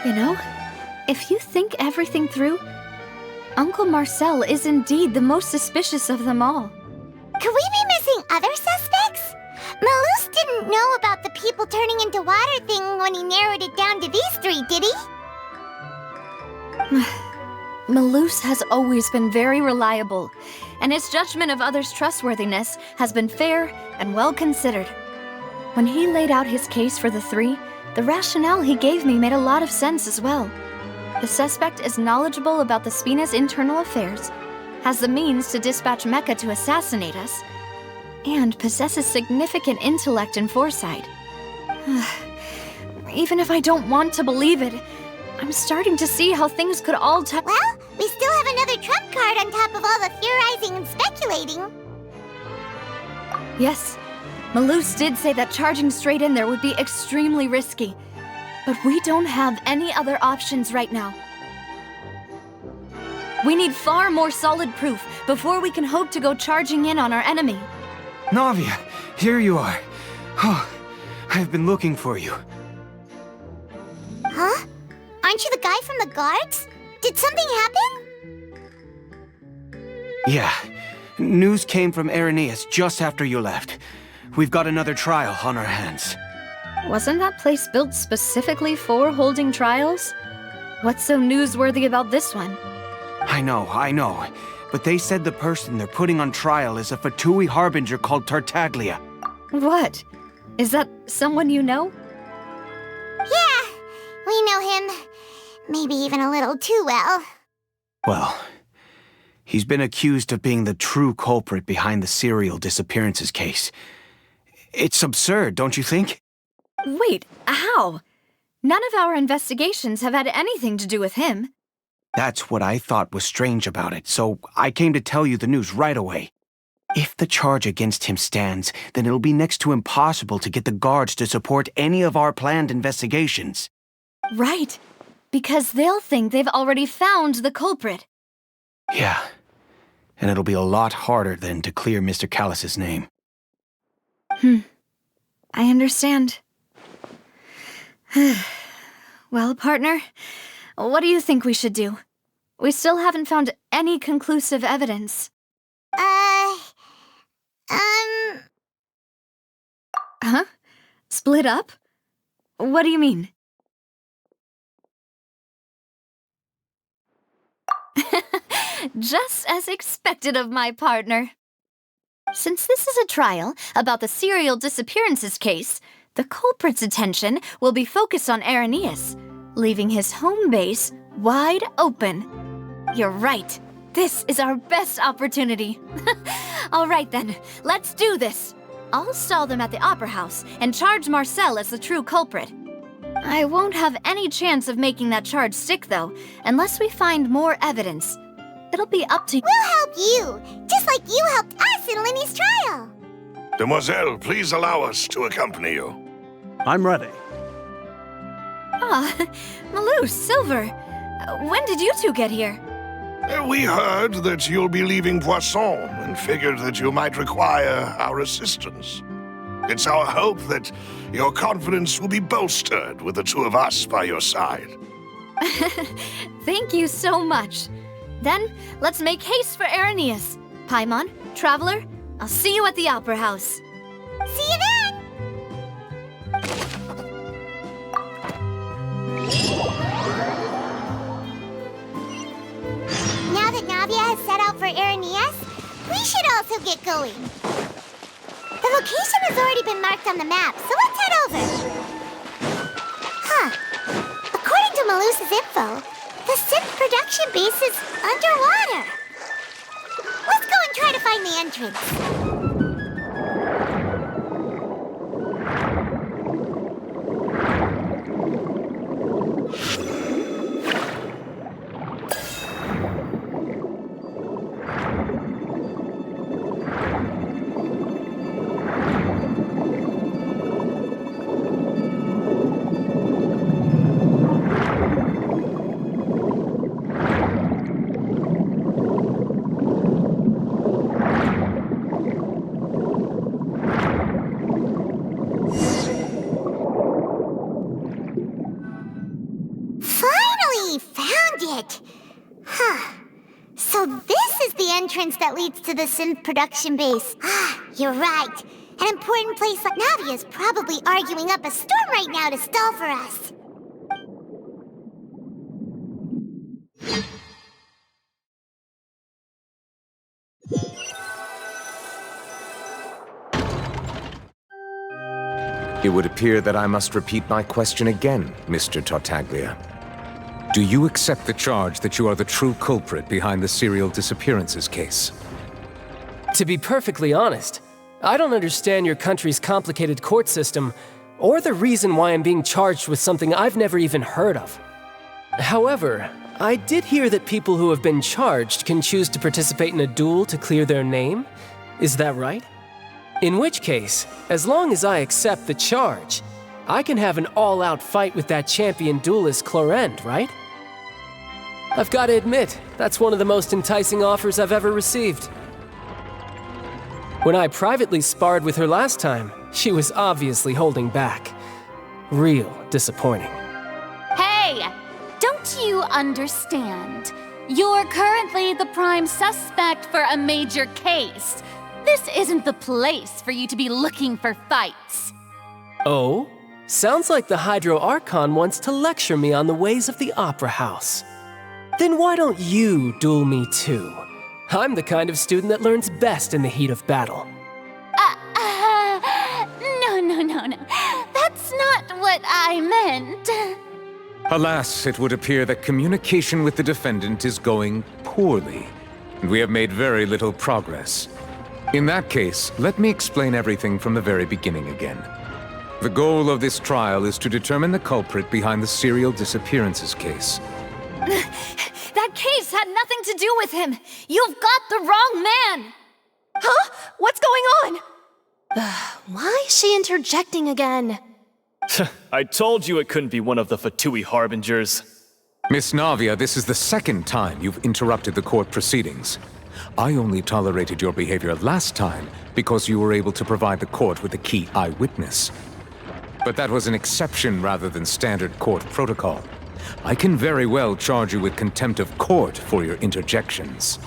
You know, if you think everything through, Uncle Marcel is indeed the most suspicious of them all. Could we be missing other suspects? Malus didn't know about the people turning into water thing when he narrowed it down to these 3, did he? Malus has always been very reliable, and his judgment of others' trustworthiness has been fair and well considered. When he laid out his case for the 3, the rationale he gave me made a lot of sense as well. The suspect is knowledgeable about the Spina's internal affairs, has the means to dispatch Mecha to assassinate us, and possesses significant intellect and foresight. Even if I don't want to believe it, I'm starting to see how things could all Well, we still have another trump card on top of all the theorizing and speculating. Yes, Malus did say that charging straight in there would be extremely risky, but we don't have any other options right now. We need far more solid proof before we can hope to go charging in on our enemy. Navia, here you are. Oh, I've been looking for you. Huh? Aren't you the guy from the guards? Did something happen? Yeah. News came from Irenaeus just after you left. We've got another trial on our hands. Wasn't that place built specifically for holding trials? What's so newsworthy about this one? I know. But they said the person they're putting on trial is a Fatui harbinger called Tartaglia. What? Is that someone you know? Yeah, we know him. Maybe even a little too well. Well, he's been accused of being the true culprit behind the serial disappearances case. It's absurd, don't you think? Wait, how? None of our investigations have had anything to do with him. That's what I thought was strange about it, so I came to tell you the news right away. If the charge against him stands, then it'll be next to impossible to get the guards to support any of our planned investigations. Right, because they'll think they've already found the culprit. Yeah, and it'll be a lot harder then to clear Mr. Callus's name. I understand. Well, partner, what do you think we should do? We still haven't found any conclusive evidence. Huh? Split up? What do you mean? Just as expected of my partner. Since this is a trial about the serial disappearances case, the culprit's attention will be focused on Irenaeus, leaving his home base wide open. You're right. This is our best opportunity. All right then, let's do this. I'll stall them at the Opera House and charge Marcel as the true culprit. I won't have any chance of making that charge stick, though, unless we find more evidence. It'll be up to— We'll help you, just like you helped us in Linny's trial. Demoiselle, please allow us to accompany you. I'm ready. Ah, Malou, Silver, when did you two get here? We heard that you'll be leaving Poisson and figured that you might require our assistance. It's our hope that your confidence will be bolstered with the two of us by your side. Thank you so much. Then, let's make haste for Irenaeus. Paimon, Traveler, I'll see you at the Opera House. See you then! Now that Navia has set out for Irenaeus, we should also get going. The location has already been marked on the map, so let's head over. Huh. According to Malus's info, the synth production base is underwater. Let's go and try to find the entrance. That leads to the synth production base. Ah, you're right. An important place like Navia's probably arguing up a storm right now to stall for us. It would appear that I must repeat my question again, Mr. Tartaglia. Do you accept the charge that you are the true culprit behind the serial disappearances case? To be perfectly honest, I don't understand your country's complicated court system, or the reason why I'm being charged with something I've never even heard of. However, I did hear that people who have been charged can choose to participate in a duel to clear their name. Is that right? In which case, as long as I accept the charge, I can have an all-out fight with that champion duelist Clorend, right? I've got to admit, that's one of the most enticing offers I've ever received. When I privately sparred with her last time, she was obviously holding back. Real disappointing. Hey! Don't you understand? You're currently the prime suspect for a major case. This isn't the place for you to be looking for fights. Oh? Sounds like the Hydro Archon wants to lecture me on the ways of the Opera House. Then why don't you duel me too? I'm the kind of student that learns best in the heat of battle. No. That's not what I meant. Alas, it would appear that communication with the defendant is going poorly, and we have made very little progress. In that case, let me explain everything from the very beginning again. The goal of this trial is to determine the culprit behind the serial disappearances case. That case had nothing to do with him! You've got the wrong man! Huh? What's going on? Why is she interjecting again? I told you it couldn't be one of the Fatui Harbingers. Miss Navia, this is the second time you've interrupted the court proceedings. I only tolerated your behavior last time because you were able to provide the court with a key eyewitness. But that was an exception rather than standard court protocol. I can very well charge you with contempt of court for your interjections.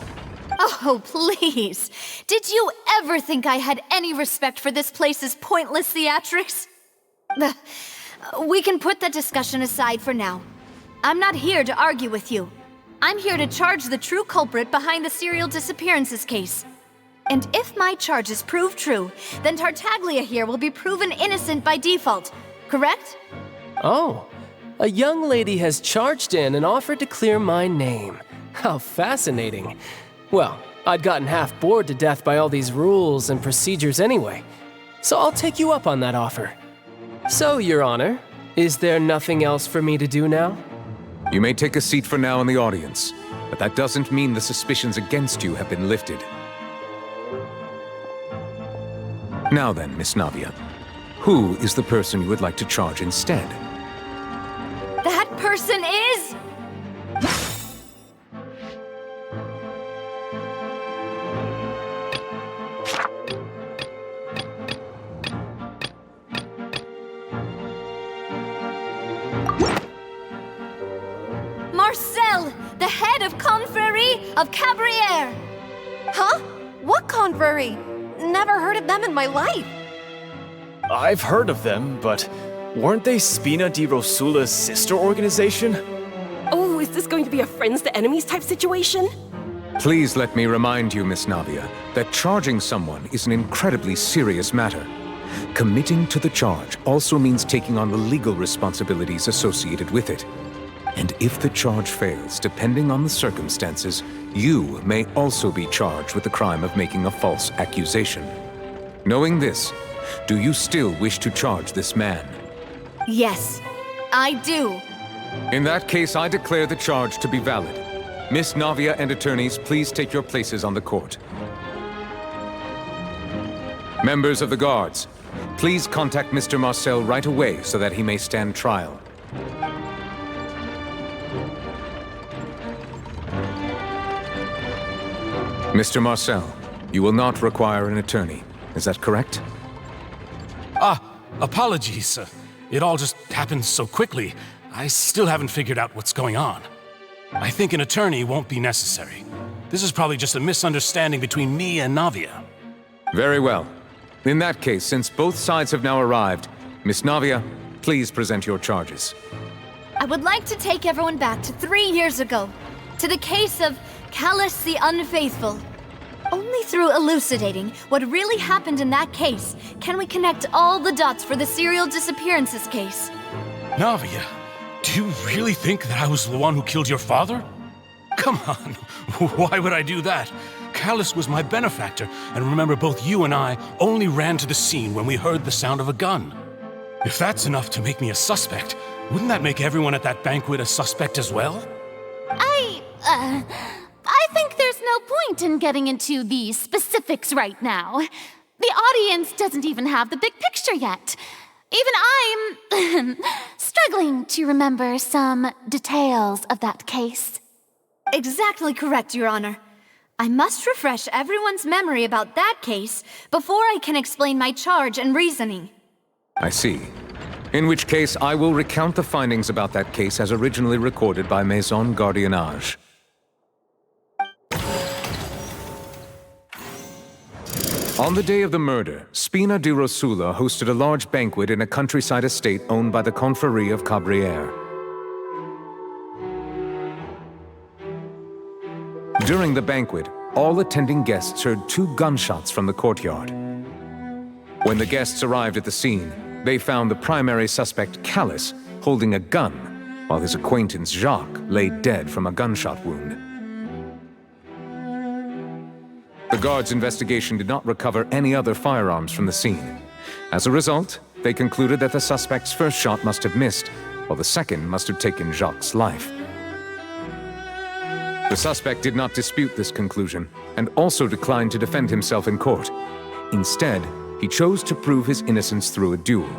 Oh, please. Did you ever think I had any respect for this place's pointless theatrics? We can put that discussion aside for now. I'm not here to argue with you. I'm here to charge the true culprit behind the serial disappearances case. And if my charges prove true, then Tartaglia here will be proven innocent by default, correct? Oh, a young lady has charged in and offered to clear my name. How fascinating. Well, I'd gotten half bored to death by all these rules and procedures anyway, so I'll take you up on that offer. So, Your Honor, is there nothing else for me to do now? You may take a seat for now in the audience, but that doesn't mean the suspicions against you have been lifted. Now then, Miss Navia, who is the person you would like to charge instead? That person is... Marcel, the head of Confrérie of Cabrières! Huh? What confrérie? Never heard of them in my life. I've heard of them, but weren't they Spina di Rosula's sister organization? Oh, is this going to be a friends to enemies type situation? Please let me remind you, Miss Navia, that charging someone is an incredibly serious matter. Committing to the charge also means taking on the legal responsibilities associated with it. And if the charge fails, depending on the circumstances, you may also be charged with the crime of making a false accusation. Knowing this, do you still wish to charge this man? Yes, I do. In that case, I declare the charge to be valid. Miss Navia and attorneys, please take your places on the court. Members of the guards, please contact Mr. Marcel right away so that he may stand trial. Mr. Marcel, you will not require an attorney. Is that correct? Apologies. It all just happened so quickly. I still haven't figured out what's going on. I think an attorney won't be necessary. This is probably just a misunderstanding between me and Navia. Very well. In that case, since both sides have now arrived, Miss Navia, please present your charges. I would like to take everyone back to 3 years ago, to the case of Callus the Unfaithful. Only through elucidating what really happened in that case can we connect all the dots for the serial disappearances case. Navia, do you really think that I was the one who killed your father? Come on, why would I do that? Callus was my benefactor, and remember, both you and I only ran to the scene when we heard the sound of a gun. If that's enough to make me a suspect, wouldn't that make everyone at that banquet a suspect as well? I think there's no point in getting into the specifics right now. The audience doesn't even have the big picture yet. Even I'm struggling to remember some details of that case. Exactly correct, Your Honor. I must refresh everyone's memory about that case before I can explain my charge and reasoning. I see. In which case, I will recount the findings about that case as originally recorded by Maison Gardiennage. On the day of the murder, Spina di Rosula hosted a large banquet in a countryside estate owned by the Confrérie of Cabrières. During the banquet, all attending guests heard 2 gunshots from the courtyard. When the guests arrived at the scene, they found the primary suspect, Callus, holding a gun, while his acquaintance, Jacques, lay dead from a gunshot wound. The guards' investigation did not recover any other firearms from the scene. As a result, they concluded that the suspect's first shot must have missed, while the second must have taken Jacques' life. The suspect did not dispute this conclusion, and also declined to defend himself in court. Instead, he chose to prove his innocence through a duel.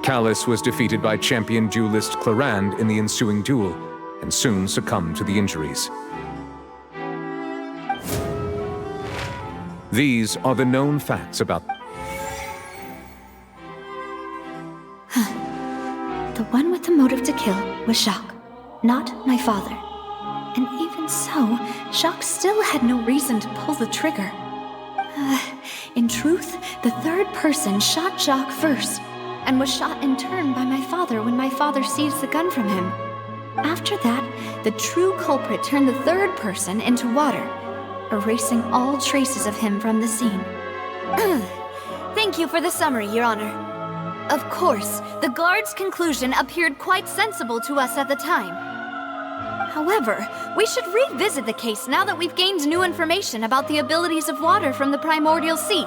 Callus was defeated by champion duelist Clarand in the ensuing duel, and soon succumbed to the injuries. These are the known facts about... The one with the motive to kill was Jacques, not my father. And even so, Jacques still had no reason to pull the trigger. In truth, the third person shot Jacques first, and was shot in turn by my father when my father seized the gun from him. After that, the true culprit turned the third person into water, erasing all traces of him from the scene. Thank you for the summary, Your Honor. Of course, the guard's conclusion appeared quite sensible to us at the time. However, we should revisit the case now that we've gained new information about the abilities of water from the primordial sea.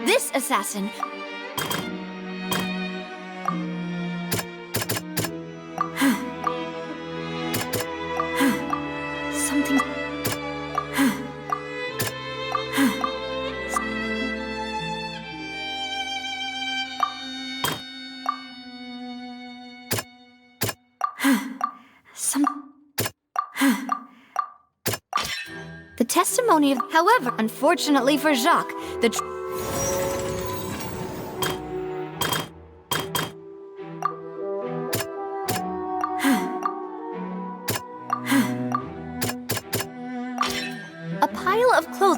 This assassin... Something... The testimony of... However, unfortunately for Jacques, the...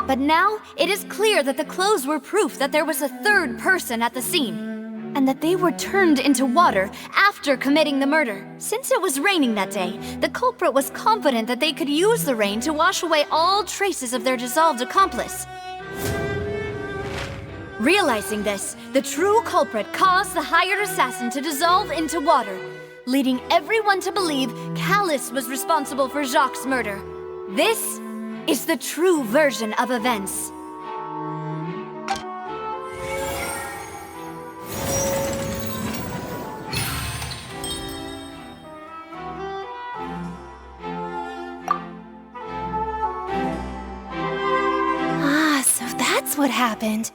But now, it is clear that the clothes were proof that there was a third person at the scene, and that they were turned into water after committing the murder. Since it was raining that day, the culprit was confident that they could use the rain to wash away all traces of their dissolved accomplice. Realizing this, the true culprit caused the hired assassin to dissolve into water, leading everyone to believe Callus was responsible for Jacques' murder. This is the true version of events. So that's what happened.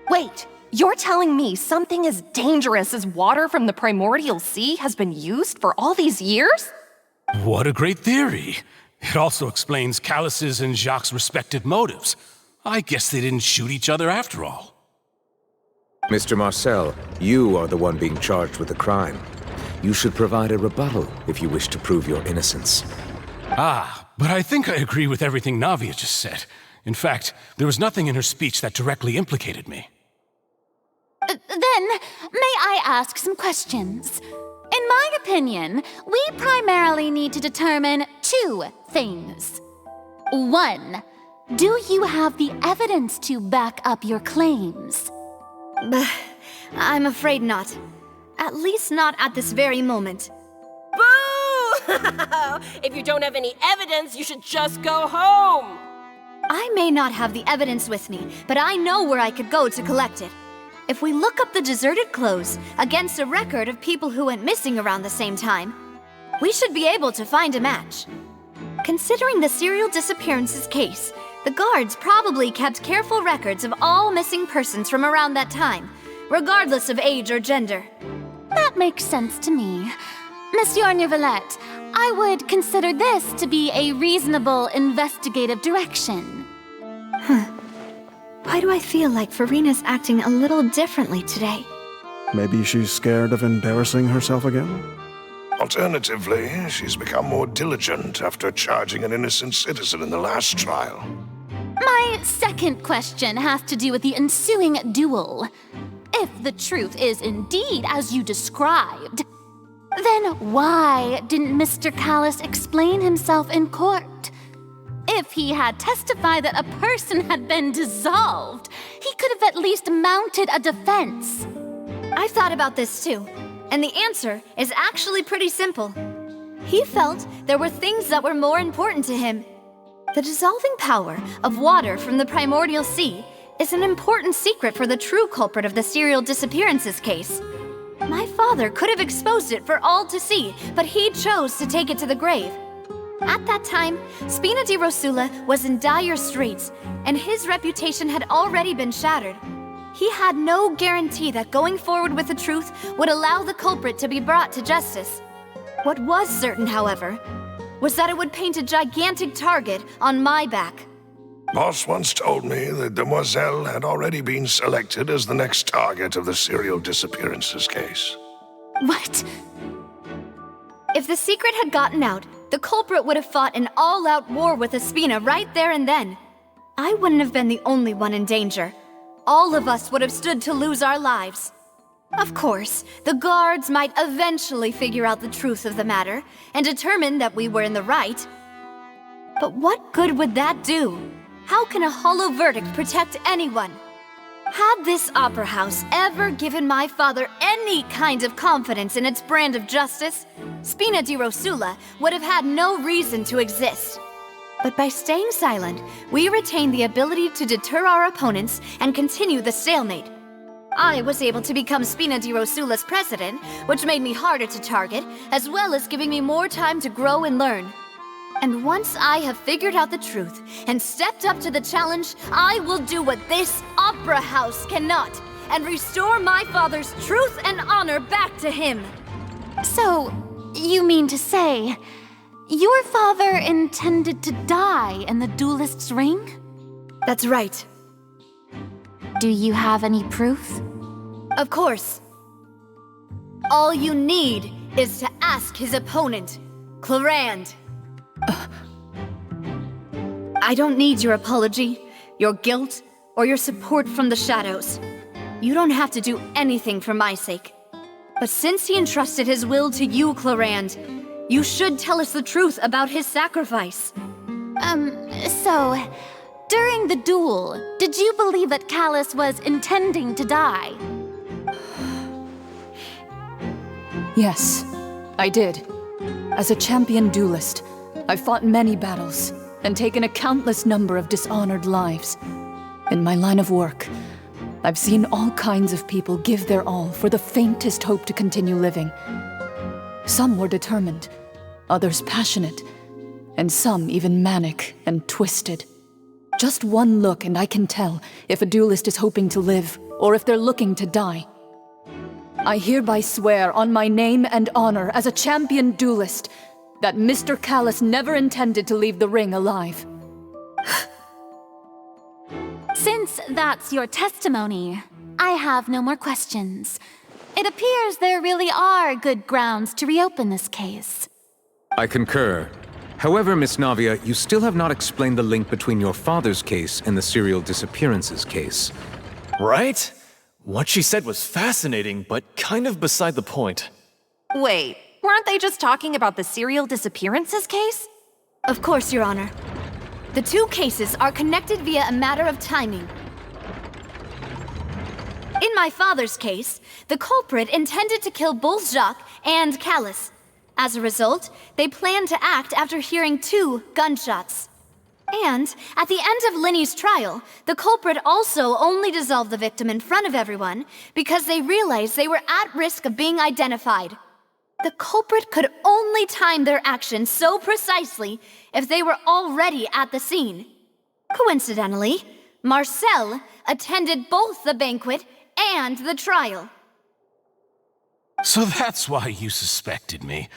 Wait, you're telling me something as dangerous as water from the primordial sea has been used for all these years? What a great theory! It also explains Callus's and Jacques' respective motives. I guess they didn't shoot each other after all. Mr. Marcel, you are the one being charged with the crime. You should provide a rebuttal if you wish to prove your innocence. But I think I agree with everything Navia just said. In fact, there was nothing in her speech that directly implicated me. Then, may I ask some questions? In my opinion, we primarily need to determine two things. One, do you have the evidence to back up your claims? I'm afraid not. At least not at this very moment. Boo! If you don't have any evidence, you should just go home! I may not have the evidence with me, but I know where I could go to collect it. If we look up the deserted clothes against a record of people who went missing around the same time, we should be able to find a match. Considering the serial disappearances case, the guards probably kept careful records of all missing persons from around that time, regardless of age or gender. That makes sense to me. Monsieur Neuvillette, I would consider this to be a reasonable investigative direction. Why do I feel like Farina's acting a little differently today? Maybe she's scared of embarrassing herself again? Alternatively, she's become more diligent after charging an innocent citizen in the last trial. My second question has to do with the ensuing duel. If the truth is indeed as you described, then why didn't Mr. Callus explain himself in court? If he had testified that a person had been dissolved, he could have at least mounted a defense. I've thought about this too, and the answer is actually pretty simple. He felt there were things that were more important to him. The dissolving power of water from the primordial sea is an important secret for the true culprit of the serial disappearances case. My father could have exposed it for all to see, but he chose to take it to the grave. At that time, Spina di Rosula was in dire straits, and his reputation had already been shattered. He had no guarantee that going forward with the truth would allow the culprit to be brought to justice. What was certain, however, was that it would paint a gigantic target on my back. Boss once told me that Demoiselle had already been selected as the next target of the serial disappearances case. What? If the secret had gotten out, the culprit would have fought an all-out war with Espina right there and then. I wouldn't have been the only one in danger. All of us would have stood to lose our lives. Of course, the guards might eventually figure out the truth of the matter and determine that we were in the right. But what good would that do? How can a hollow verdict protect anyone? Had this opera house ever given my father any kind of confidence in its brand of justice, Spina di Rosula would have had no reason to exist. But by staying silent, we retained the ability to deter our opponents and continue the stalemate. I was able to become Spina di Rosula's president, which made me harder to target, as well as giving me more time to grow and learn. And once I have figured out the truth and stepped up to the challenge, I will do what this opera house cannot, and restore my father's truth and honor back to him. So, you mean to say, your father intended to die in the duelist's ring? That's right. Do you have any proof? Of course. All you need is to ask his opponent, Clarand. I don't need your apology, your guilt, or your support from the shadows. You don't have to do anything for my sake. But since he entrusted his will to you, Clarand, you should tell us the truth about his sacrifice. So, during the duel, did you believe that Callus was intending to die? Yes, I did. As a champion duelist, I've fought many battles and taken a countless number of dishonored lives. In my line of work, I've seen all kinds of people give their all for the faintest hope to continue living. Some were determined, others passionate, and some even manic and twisted. Just one look and I can tell if a duelist is hoping to live or if they're looking to die. I hereby swear on my name and honor as a champion duelist that Mr. Callus never intended to leave the ring alive. Since that's your testimony, I have no more questions. It appears there really are good grounds to reopen this case. I concur. However, Miss Navia, you still have not explained the link between your father's case and the serial disappearances case. Right? What she said was fascinating, but kind of beside the point. Wait, weren't they just talking about the serial disappearances case? Of course, Your Honor. The two cases are connected via a matter of timing. In my father's case, the culprit intended to kill both Jacques and Callus. As a result, they planned to act after hearing 2 gunshots. And, at the end of Linny's trial, the culprit also only dissolved the victim in front of everyone because they realized they were at risk of being identified. The culprit could only time their actions so precisely if they were already at the scene. Coincidentally, Marcel attended both the banquet and the trial. So that's why you suspected me.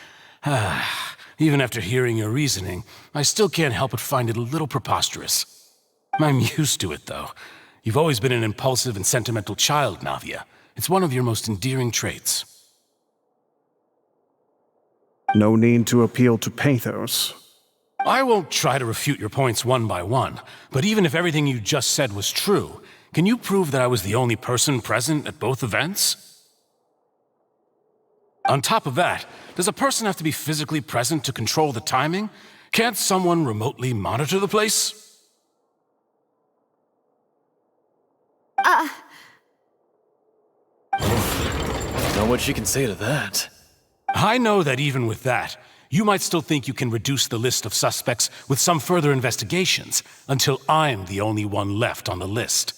Even after hearing your reasoning, I still can't help but find it a little preposterous. I'm used to it, though. You've always been an impulsive and sentimental child, Navia. It's one of your most endearing traits. No need to appeal to pathos. I won't try to refute your points one by one, but even if everything you just said was true, can you prove that I was the only person present at both events? On top of that, does a person have to be physically present to control the timing? Can't someone remotely monitor the place? Don't know what she can say to that. I know that even with that, you might still think you can reduce the list of suspects with some further investigations, until I'm the only one left on the list.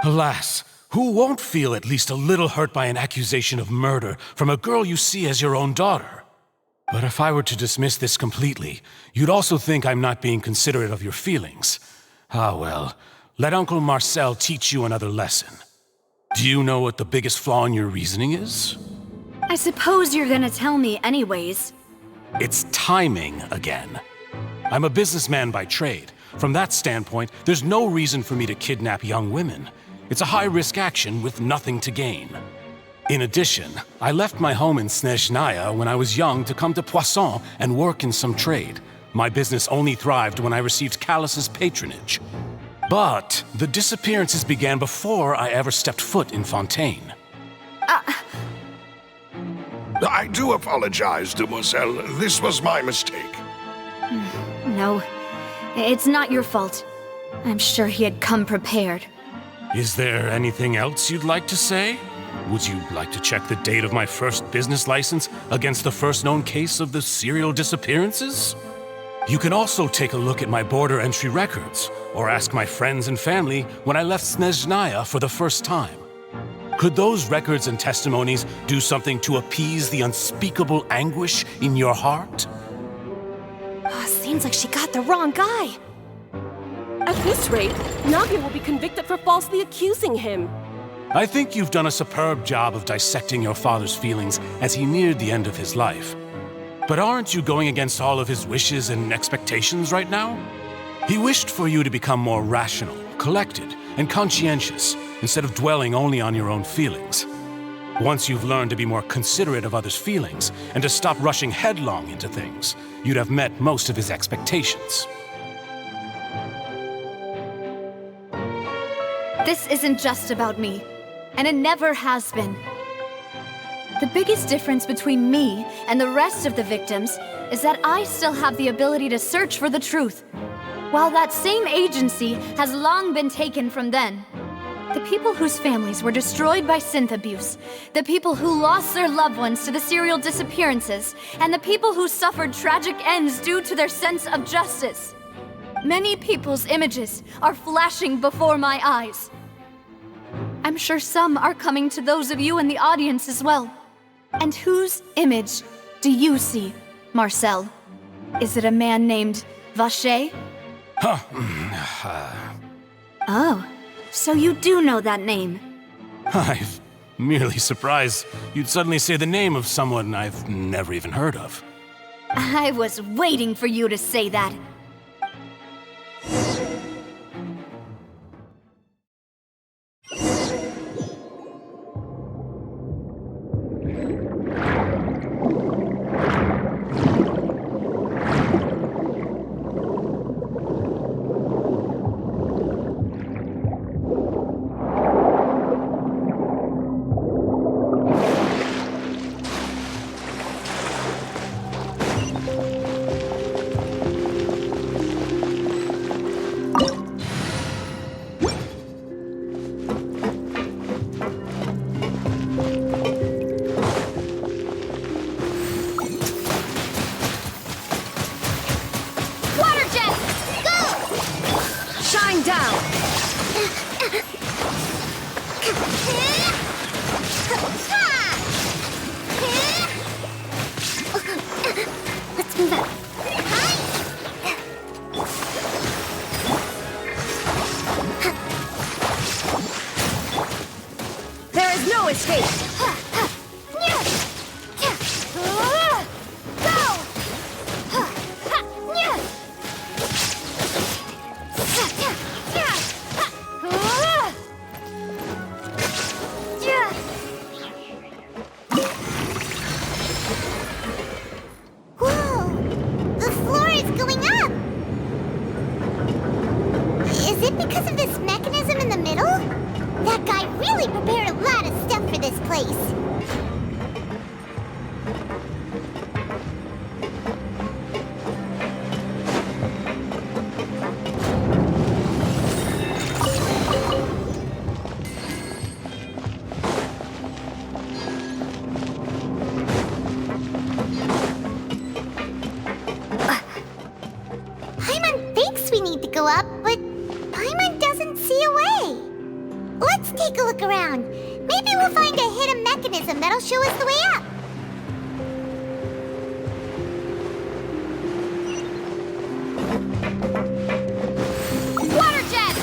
Alas, Who won't feel at least a little hurt by an accusation of murder from a girl you see as your own daughter? But if I were to dismiss this completely, you'd also think I'm not being considerate of your feelings. Ah well, let Uncle Marcel teach you another lesson. Do you know what the biggest flaw in your reasoning is? I suppose you're gonna tell me anyways. It's timing again. I'm a businessman by trade. From that standpoint, there's no reason for me to kidnap young women. It's a high-risk action with nothing to gain. In addition, I left my home in Snezhnaya when I was young to come to Poisson and work in some trade. My business only thrived when I received Callus's patronage. But the disappearances began before I ever stepped foot in Fontaine. I do apologize, Demoiselle. This was my mistake. No, it's not your fault. I'm sure he had come prepared. Is there anything else you'd like to say? Would you like to check the date of my first business license against the first known case of the serial disappearances? You can also take a look at my border entry records, or ask my friends and family when I left Snezhnaya for the first time. Could those records and testimonies do something to appease the unspeakable anguish in your heart? Seems like she got the wrong guy. At this rate, Navia will be convicted for falsely accusing him. I think you've done a superb job of dissecting your father's feelings as he neared the end of his life. But aren't you going against all of his wishes and expectations right now? He wished for you to become more rational, collected, and conscientious, instead of dwelling only on your own feelings. Once you've learned to be more considerate of others' feelings, and to stop rushing headlong into things, you'd have met most of his expectations. This isn't just about me, and it never has been. The biggest difference between me and the rest of the victims is that I still have the ability to search for the truth, while that same agency has long been taken from them. The people whose families were destroyed by synth abuse, the people who lost their loved ones to the serial disappearances, and the people who suffered tragic ends due to their sense of justice. Many people's images are flashing before my eyes. I'm sure some are coming to those of you in the audience as well. And whose image do you see, Marcel? Is it a man named Vacher? Oh, so you do know that name. I'm merely surprised you'd suddenly say the name of someone I've never even heard of. I was waiting for you to say that. take a look around. Maybe we'll find a hidden mechanism that'll show us the way up. Water jet!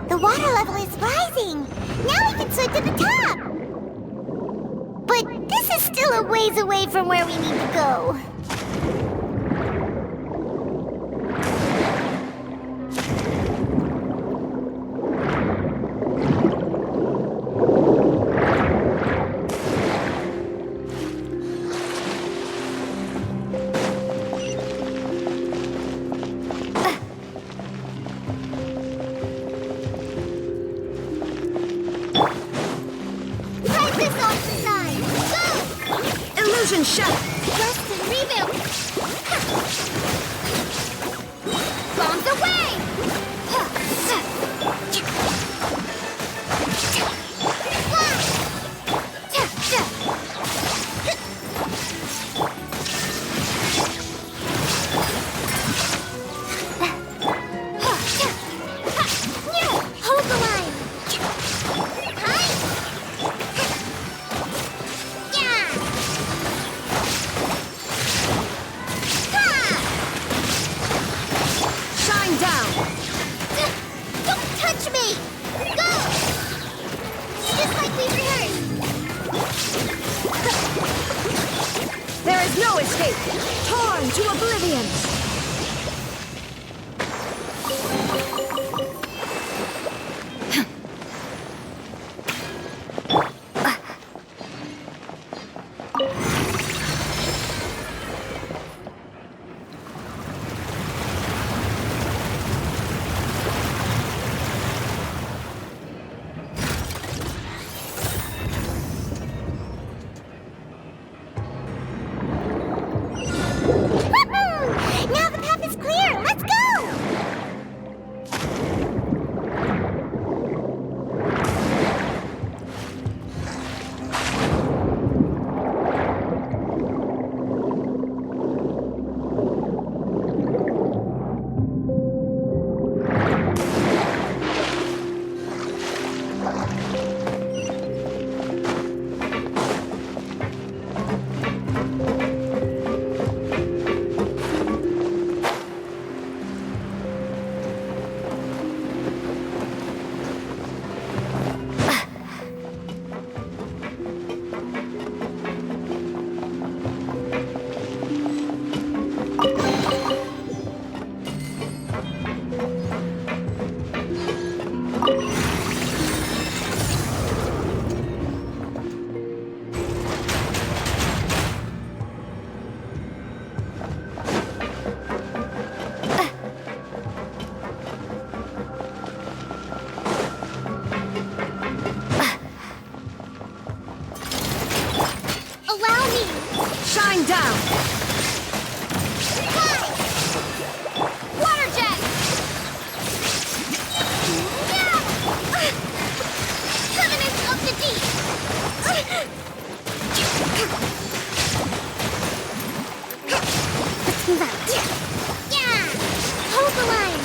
The water level is rising. Now we can swim to the top. But this is still a ways away from where we need to go. Right this off the side. Go! Illusion shut! Rest and rebuild. Bombs away! Hold the line. Shine down! Don't touch me! Go! Just like we rehearsed. There is no escape! Torn to oblivion! Now the path is clear! Let's go! Allow me! Shine down! Water jet! Covenant of the deep! Let's move out. Yeah! Hold the line!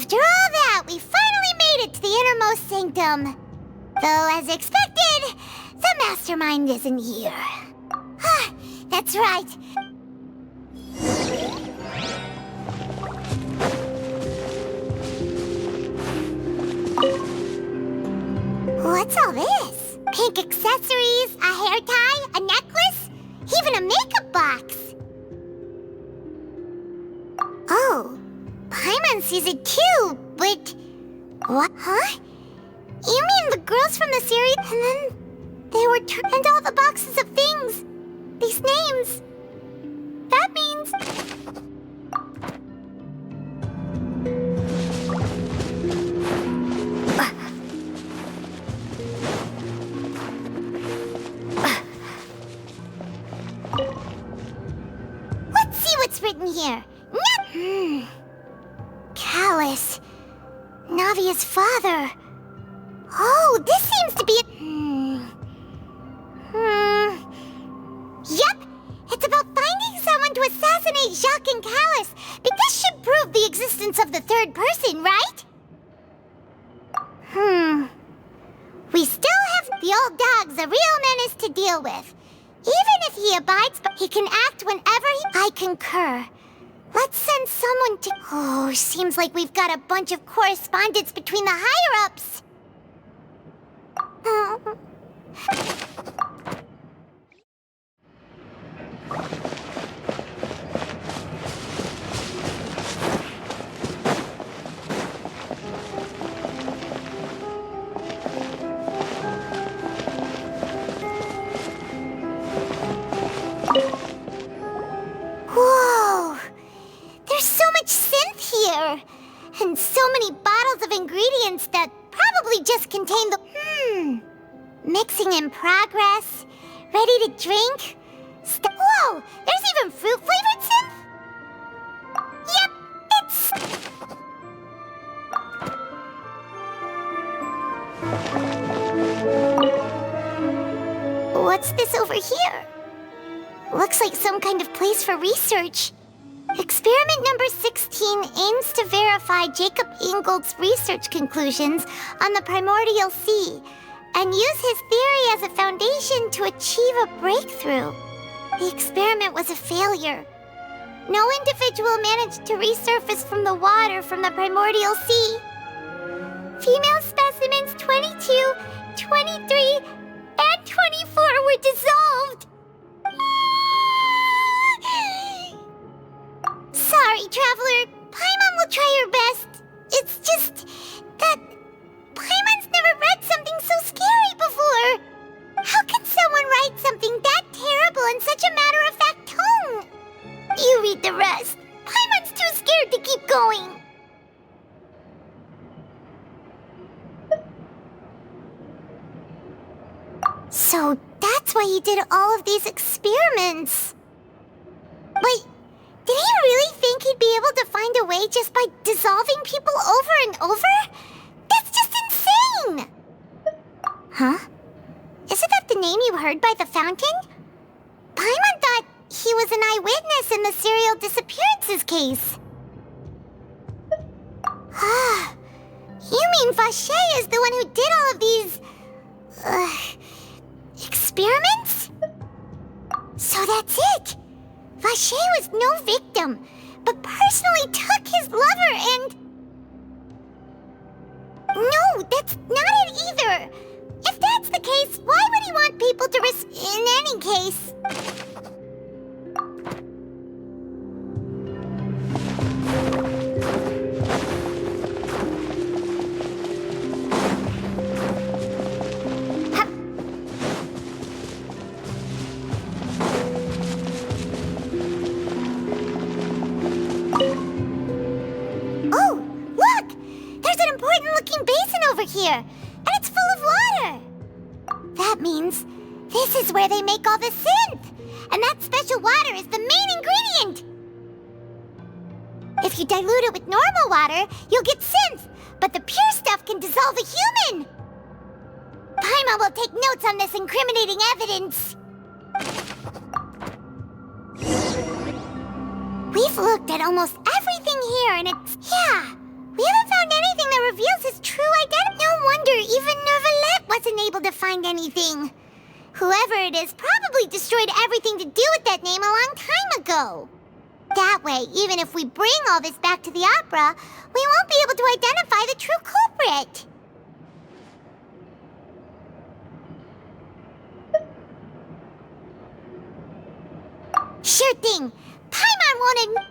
After all that, we finally made it to the innermost sanctum. Though, as expected, the mastermind isn't here. That's right. What's all this? Pink accessories, a hair tie, a necklace, even a makeup box. Oh, Paimon sees it too, but... What? Huh? You mean the girls from the series, and then they were and all the boxes of things, these names. That means... Let's see what's written here. Callus. Navia's father. Oh, this seems to be Yep! It's about finding someone to assassinate Jacques and Callus. But this should prove the existence of the third person, right? We still have the old dog's a real menace to deal with. Even if he abides, but he can act whenever I concur. Let's send someone to... Oh, seems like we've got a bunch of correspondence between the higher-ups. Whoa! There's so much synth here! And so many bottles of ingredients that probably just contain the... Mixing in progress. Ready to drink? Whoa! There's even fruit-flavored synth? Yep, it's... What's this over here? Looks like some kind of place for research. Experiment number 16 aims to verify Jacob Ingold's research conclusions on the primordial sea and use his theory as a foundation to achieve a breakthrough. The experiment was a failure. No individual managed to resurface from the water from the primordial sea. Female specimens 22, 23, and 24 were dissolved. Sorry, Traveler. Paimon will try her best. It's just that Paimon's never read something so scary before. How can someone write something that terrible in such a matter-of-fact tone? You read the rest. Paimon's too scared to keep going. So that's why he did all of these experiments. Wait, did he really think he'd be able to find a way just by dissolving people over and over? That's just insane! Huh? Isn't that the name you heard by the fountain? Paimon thought he was an eyewitness in the serial disappearances case. You mean Vacher is the one who did all of these... experiments? So that's it! Vacher was no victim, but personally took his lover and... No, that's not it either! If that's the case, why would he want people to risk... In any case... here, and it's full of water. That means this is where they make all the synth, and that special water is the main ingredient. If you dilute it with normal water, you'll get synth, but the pure stuff can dissolve a human. Paimon will take notes on this incriminating evidence. We've looked at almost everything here, and it's... Yeah, We haven't found anything that reveals his true identity. No wonder even Neuvillette wasn't able to find anything. Whoever it is probably destroyed everything to do with that name a long time ago. That way, even if we bring all this back to the opera, we won't be able to identify the true culprit. Sure thing. Paimon wanted...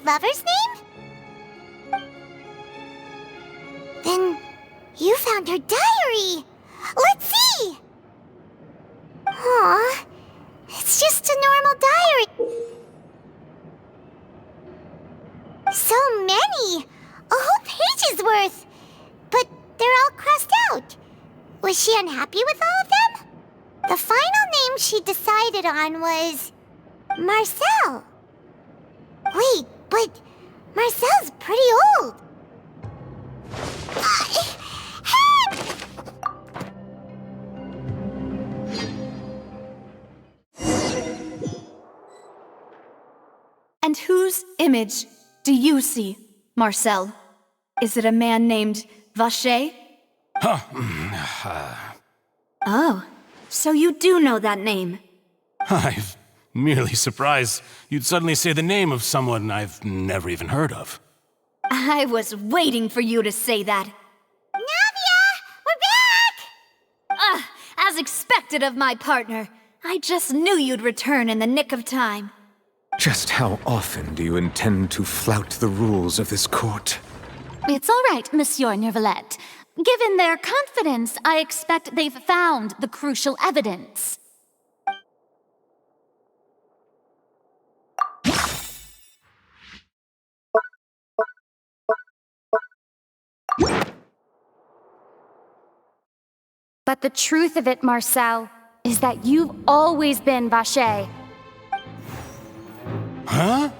Lover's name? Then you found her diary. Let's see. Aw, it's just a normal diary. So many, a whole page's worth. But they're all crossed out. Was she unhappy with all of them? The final name she decided on was Marcel. Wait, but Marcel's pretty old. And whose image do you see, Marcel? Is it a man named Vacher? Oh, so you do know that name. I'm merely surprised you'd suddenly say the name of someone I've never even heard of. I was waiting for you to say that. Navia! We're back! As expected of my partner. I just knew you'd return in the nick of time. Just how often do you intend to flout the rules of this court? It's all right, Monsieur Neuvillette. Given their confidence, I expect they've found the crucial evidence. But the truth of it, Marcel, is that you've always been Vacher. Huh?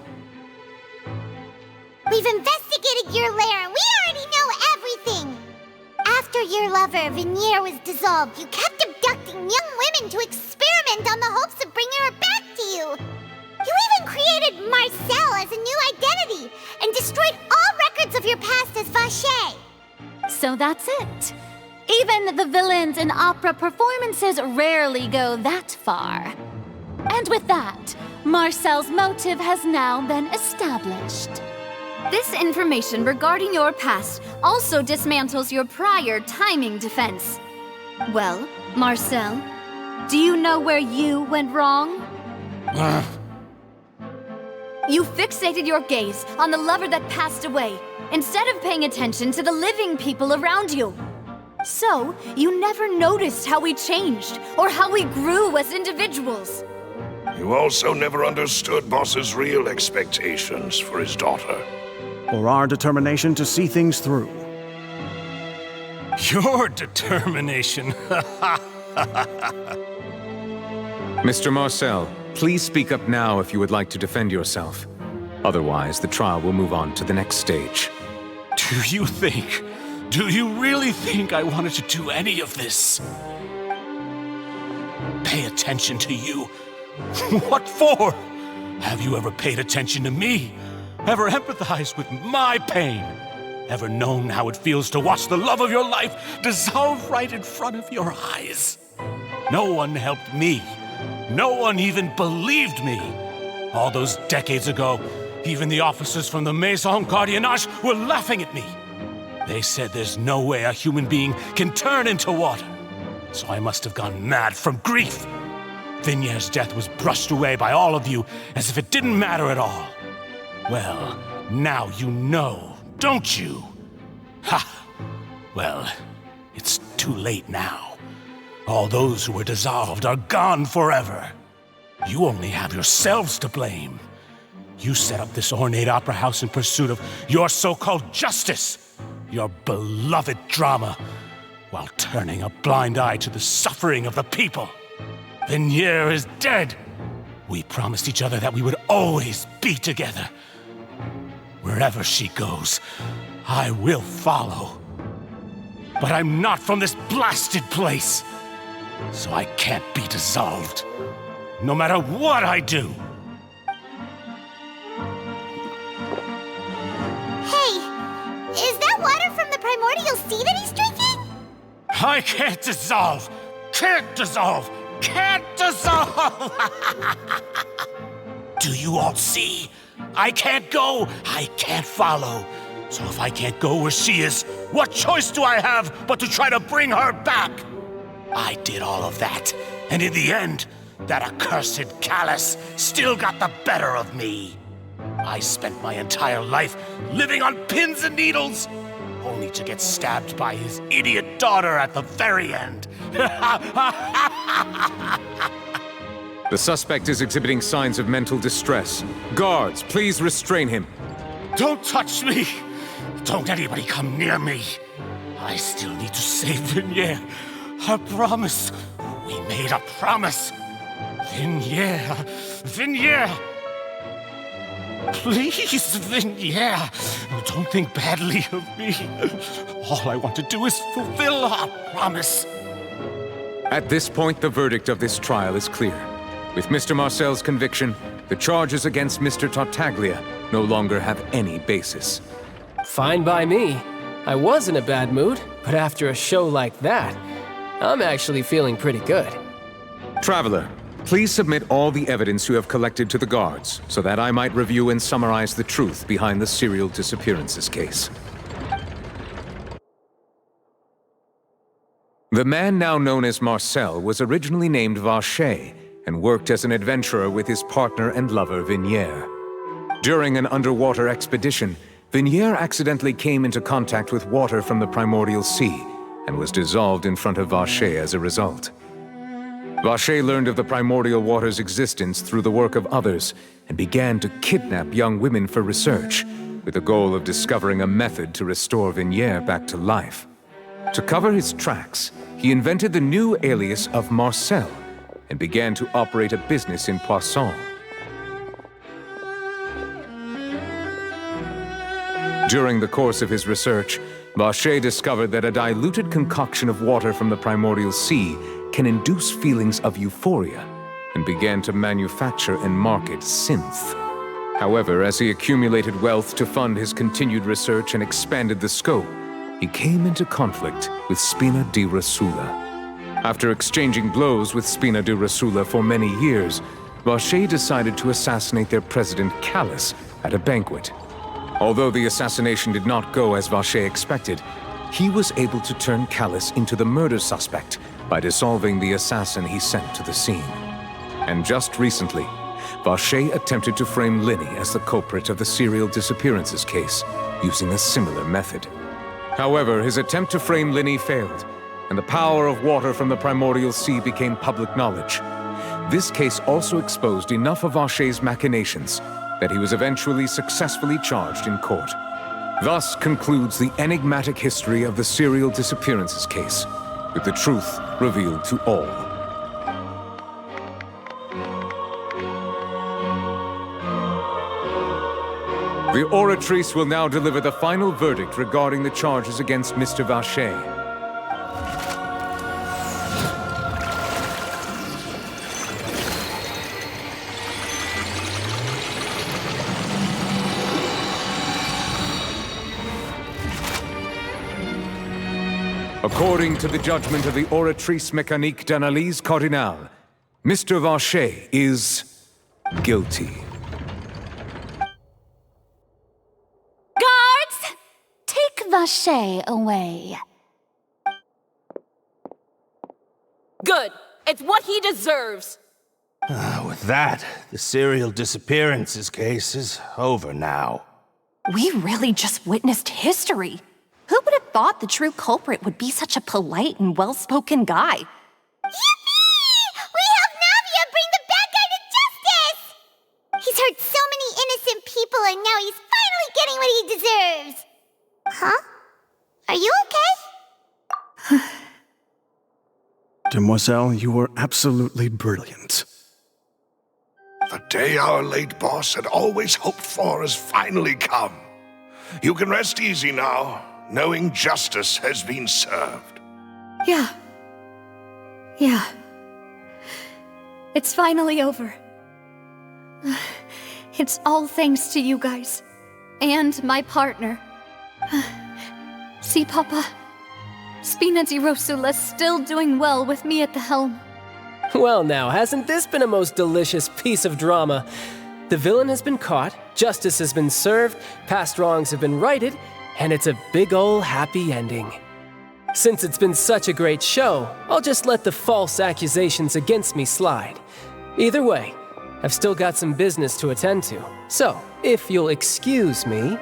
We've investigated your lair and we already know everything! After your lover, Veneer, was dissolved, you kept abducting young women to experiment on the hopes of bringing her back to you! You even created Marcel as a new identity and destroyed all records of your past as Vacher! So that's it. Even the villains in opera performances rarely go that far. And with that, Marcel's motive has now been established. This information regarding your past also dismantles your prior timing defense. Well, Marcel, do you know where you went wrong? You fixated your gaze on the lover that passed away, instead of paying attention to the living people around you. So, you never noticed how we changed, or how we grew as individuals. You also never understood Boss's real expectations for his daughter. Or our determination to see things through. Your determination. Mr. Marcel, please speak up now if you would like to defend yourself. Otherwise, the trial will move on to the next stage. Do you really think I wanted to do any of this? Pay attention to you? What for? Have you ever paid attention to me? Ever empathized with my pain? Ever known how it feels to watch the love of your life dissolve right in front of your eyes? No one helped me. No one even believed me. All those decades ago, even the officers from the Maison Gardiennage were laughing at me. They said there's no way a human being can turn into water. So I must have gone mad from grief. Vignier's death was brushed away by all of you as if it didn't matter at all. Well, now you know, don't you? Ha! Well, it's too late now. All those who were dissolved are gone forever. You only have yourselves to blame. You set up this ornate opera house in pursuit of your so-called justice, your beloved drama, while turning a blind eye to the suffering of the people. Vignier is dead. We promised each other that we would always be together. Wherever she goes, I will follow. But I'm not from this blasted place, so I can't be dissolved, no matter what I do. Hey, is that water from the primordial sea that he's drinking? I can't dissolve! Can't dissolve! Can't dissolve! Do you all see? I can't go! I can't follow! So if I can't go where she is, what choice do I have but to try to bring her back? I did all of that, and in the end, that accursed Callus still got the better of me. I spent my entire life living on pins and needles, only to get stabbed by his idiot daughter at the very end. The suspect is exhibiting signs of mental distress. Guards, please restrain him. Don't touch me! Don't anybody come near me! I still need to save Vignier. A promise. We made a promise. Vignier. Vignier! Please, Vignier, don't think badly of me. All I want to do is fulfill our promise. At this point, the verdict of this trial is clear. With Mr. Marcel's conviction, the charges against Mr. Tartaglia no longer have any basis. Fine by me. I was in a bad mood, but after a show like that, I'm actually feeling pretty good. Traveler, please submit all the evidence you have collected to the guards, so that I might review and summarize the truth behind the serial disappearances case. The man now known as Marcel was originally named Vacher and worked as an adventurer with his partner and lover Vignier. During an underwater expedition, Vignier accidentally came into contact with water from the primordial sea and was dissolved in front of Vacher as a result. Vacher learned of the primordial water's existence through the work of others and began to kidnap young women for research, with the goal of discovering a method to restore Vignier back to life. To cover his tracks, he invented the new alias of Marcel and began to operate a business in Poisson. During the course of his research, Vacher discovered that a diluted concoction of water from the primordial sea can induce feelings of euphoria, and began to manufacture and market synth. However, as he accumulated wealth to fund his continued research and expanded the scope, he came into conflict with Spina di Rosula. After exchanging blows with Spina di Rosula for many years, Vacher decided to assassinate their president Callus at a banquet. Although the assassination did not go as Vacher expected, he was able to turn Callus into the murder suspect by dissolving the assassin he sent to the scene. And just recently, Vacher attempted to frame Linny as the culprit of the serial disappearances case, using a similar method. However, his attempt to frame Linny failed, and the power of water from the primordial sea became public knowledge. This case also exposed enough of Vacher's machinations that he was eventually successfully charged in court. Thus concludes the enigmatic history of the serial disappearances case, with the truth revealed to all. The Oratrice will now deliver the final verdict regarding the charges against Mr. Vacher. According to the judgment of the Oratrice Mécanique d'Analyse Cardinale, Mr. Vacher is guilty. Guards! Take Vacher away. Good. It's what he deserves. With that, the serial disappearances case is over now. We really just witnessed history. Who would have thought the true culprit would be such a polite and well-spoken guy? Yippee! We helped Navia bring the bad guy to justice! He's hurt so many innocent people and now he's finally getting what he deserves. Huh? Are you okay? Demoiselle, you were absolutely brilliant. The day our late boss had always hoped for has finally come. You can rest easy now, knowing justice has been served. Yeah. It's finally over. It's all thanks to you guys. And my partner. See, Papa? Spina di Rosula's still doing well with me at the helm. Well now, hasn't this been a most delicious piece of drama? The villain has been caught, justice has been served, past wrongs have been righted, and it's a big ol' happy ending. Since it's been such a great show, I'll just let the false accusations against me slide. Either way, I've still got some business to attend to. So, if you'll excuse me...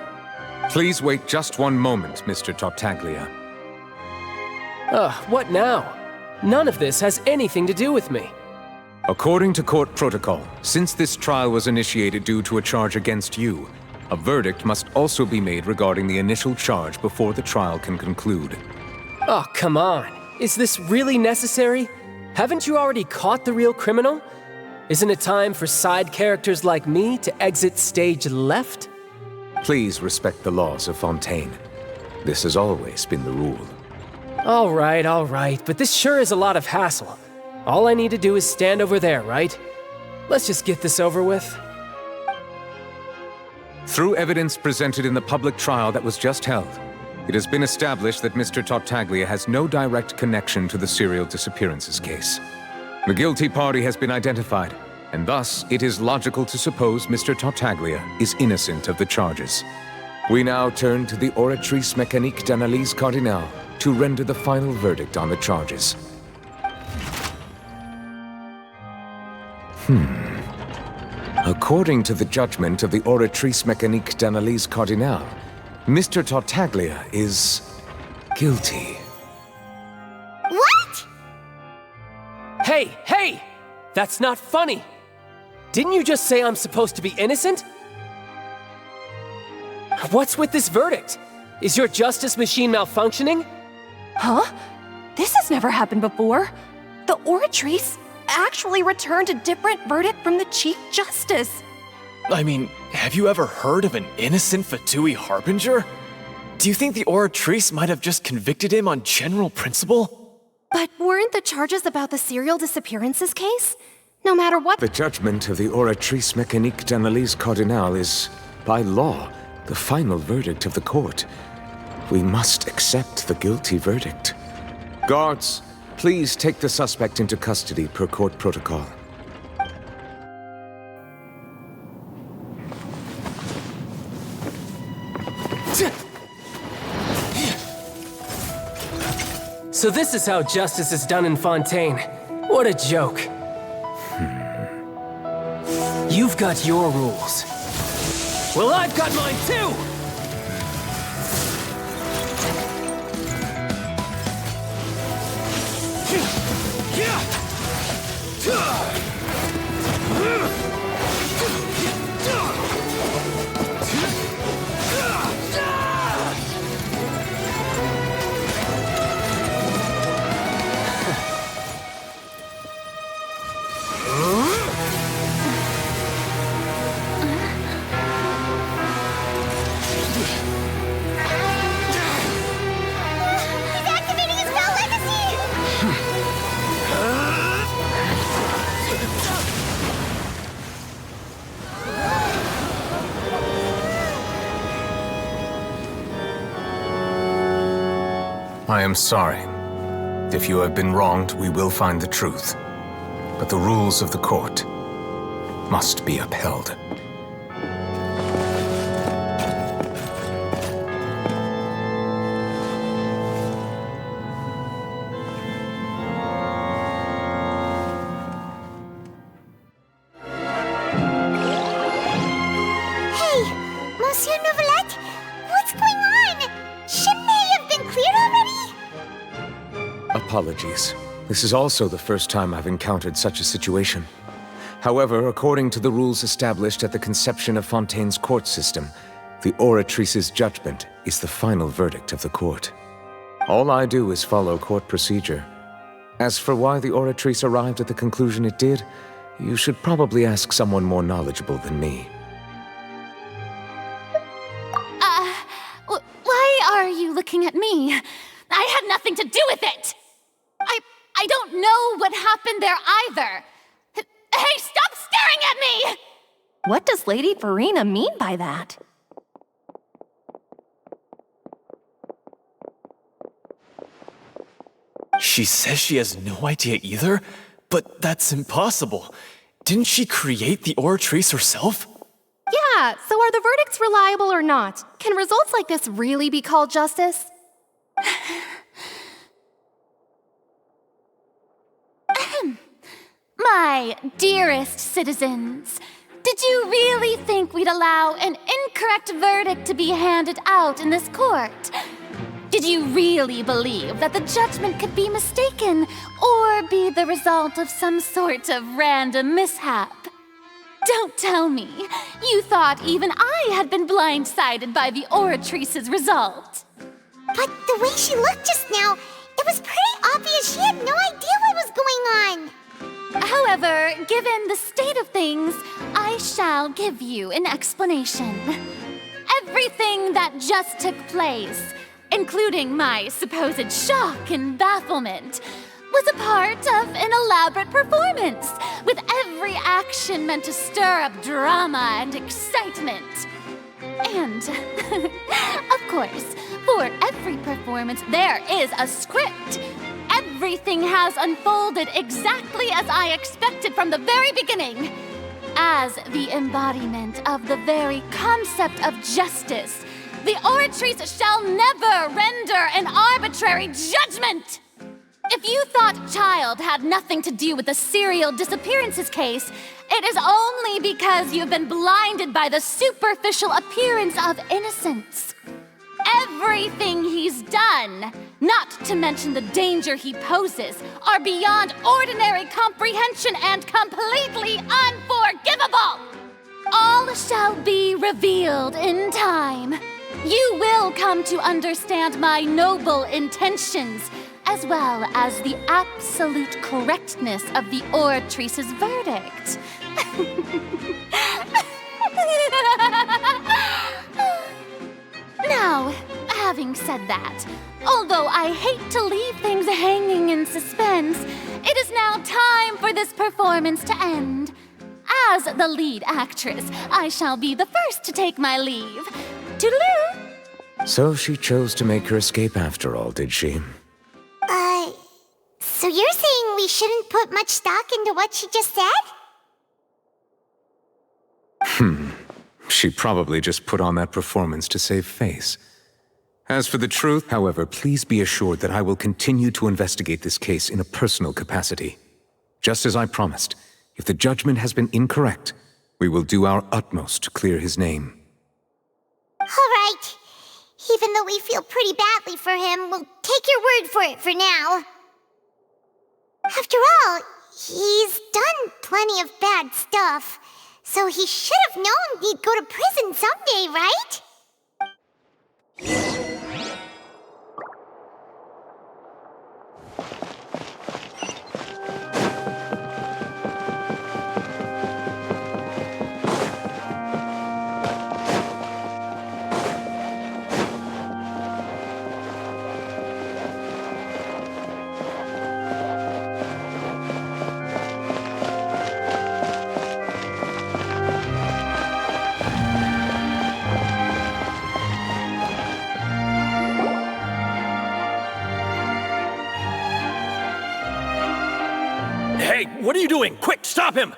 Please wait just one moment, Mr. Tartaglia. What now? None of this has anything to do with me. According to court protocol, since this trial was initiated due to a charge against you, a verdict must also be made regarding the initial charge before the trial can conclude. Oh, come on. Is this really necessary? Haven't you already caught the real criminal? Isn't it time for side characters like me to exit stage left? Please respect the laws of Fontaine. This has always been the rule. All right, but this sure is a lot of hassle. All I need to do is stand over there, right? Let's just get this over with. Through evidence presented in the public trial that was just held, it has been established that Mr. Tartaglia has no direct connection to the serial disappearances case. The guilty party has been identified, and thus it is logical to suppose Mr. Tartaglia is innocent of the charges. We now turn to the Oratrice Mécanique d'Analyse Cardinale to render the final verdict on the charges. According to the judgment of the Oratrice Mécanique d'Analyse Cardinale, Mr. Tartaglia is guilty. What? Hey! That's not funny! Didn't you just say I'm supposed to be innocent? What's with this verdict? Is your justice machine malfunctioning? Huh? This has never happened before. The Oratrice actually returned a different verdict from the Chief Justice. I mean, have you ever heard of an innocent Fatui Harbinger? Do you think the Oratrice might have just convicted him on general principle? But weren't the charges about the serial disappearances case? No matter what— The judgment of the Oratrice Mécanique d'Analyse Cardinale is, by law, the final verdict of the court. We must accept the guilty verdict. Guards, please take the suspect into custody per court protocol. So this is how justice is done in Fontaine. What a joke. You've got your rules. Well, I've got mine too! I am sorry. If you have been wronged, we will find the truth. But the rules of the court must be upheld. Monsieur Novelette, what's going on? Shouldn't they have been cleared already? Apologies. This is also the first time I've encountered such a situation. However, according to the rules established at the conception of Fontaine's court system, the Oratrice's judgment is the final verdict of the court. All I do is follow court procedure. As for why the Oratrice arrived at the conclusion it did, you should probably ask someone more knowledgeable than me. Why are you looking at me? I had nothing to do with it! I don't know what happened there either! Hey, stop staring at me! What does Lady Farina mean by that? She says she has no idea either, but that's impossible. Didn't she create the Oratrice herself? Yeah, so are the verdicts reliable or not? Can results like this really be called justice? My dearest citizens, did you really think we'd allow an incorrect verdict to be handed out in this court? Did you really believe that the judgment could be mistaken or be the result of some sort of random mishap? Don't tell me you thought even I had been blindsided by the Oratrice's result. But the way she looked just now, it was pretty obvious she had no idea what was going on. However, given the state of things, I shall give you an explanation. Everything that just took place, including my supposed shock and bafflement, was a part of an elaborate performance, with every action meant to stir up drama and excitement. And, of course, for every performance there is a script. Everything has unfolded exactly as I expected from the very beginning. As the embodiment of the very concept of justice, the Oratrice shall never render an arbitrary judgment! If you thought Child had nothing to do with the serial disappearances case, it is only because you've been blinded by the superficial appearance of innocence. Everything he's done, not to mention the danger he poses, are beyond ordinary comprehension and completely unforgivable! All shall be revealed in time. You will come to understand my noble intentions, as well as the absolute correctness of the Oratrice's verdict. Now, having said that, although I hate to leave things hanging in suspense, it is now time for this performance to end. As the lead actress, I shall be the first to take my leave. Toodaloo! So she chose to make her escape after all, did she? So you're saying we shouldn't put much stock into what she just said? She probably just put on that performance to save face. As for the truth, however, please be assured that I will continue to investigate this case in a personal capacity. Just as I promised, if the judgment has been incorrect, we will do our utmost to clear his name. All right. Even though we feel pretty badly for him, we'll take your word for it for now. After all, he's done plenty of bad stuff, so he should have known he'd go to prison someday, right? Stop him!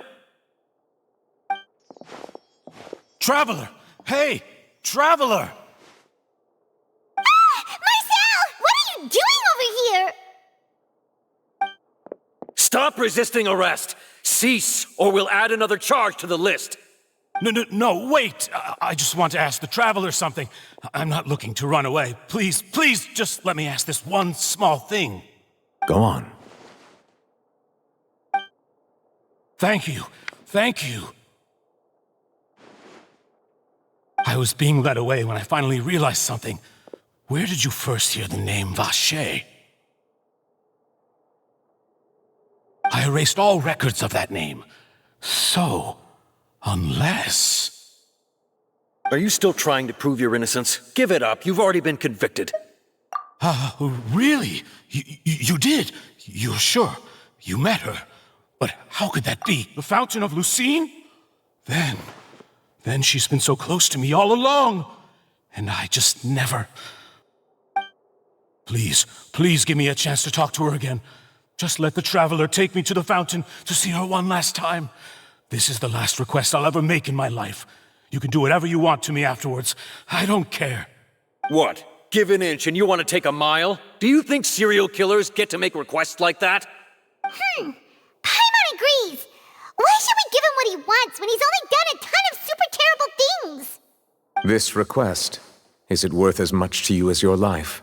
Traveler! Hey! Traveler! Marcel! What are you doing over here? Stop resisting arrest! Cease, or we'll add another charge to the list. No, wait! I just want to ask the Traveler something. I'm not looking to run away. Please, just let me ask this one small thing. Go on. Thank you. I was being led away when I finally realized something. Where did you first hear the name Vacher? I erased all records of that name. So, unless... Are you still trying to prove your innocence? Give it up. You've already been convicted. Really? You did? You're sure? You met her? But how could that be? The Fountain of Lucine? Then she's been so close to me all along. And I just never... Please give me a chance to talk to her again. Just let the Traveler take me to the fountain to see her one last time. This is the last request I'll ever make in my life. You can do whatever you want to me afterwards. I don't care. What? Give an inch and you want to take a mile? Do you think serial killers get to make requests like that? Paimon agrees. Why should we give him what he wants when he's only done a ton of super terrible things? This request, is it worth as much to you as your life?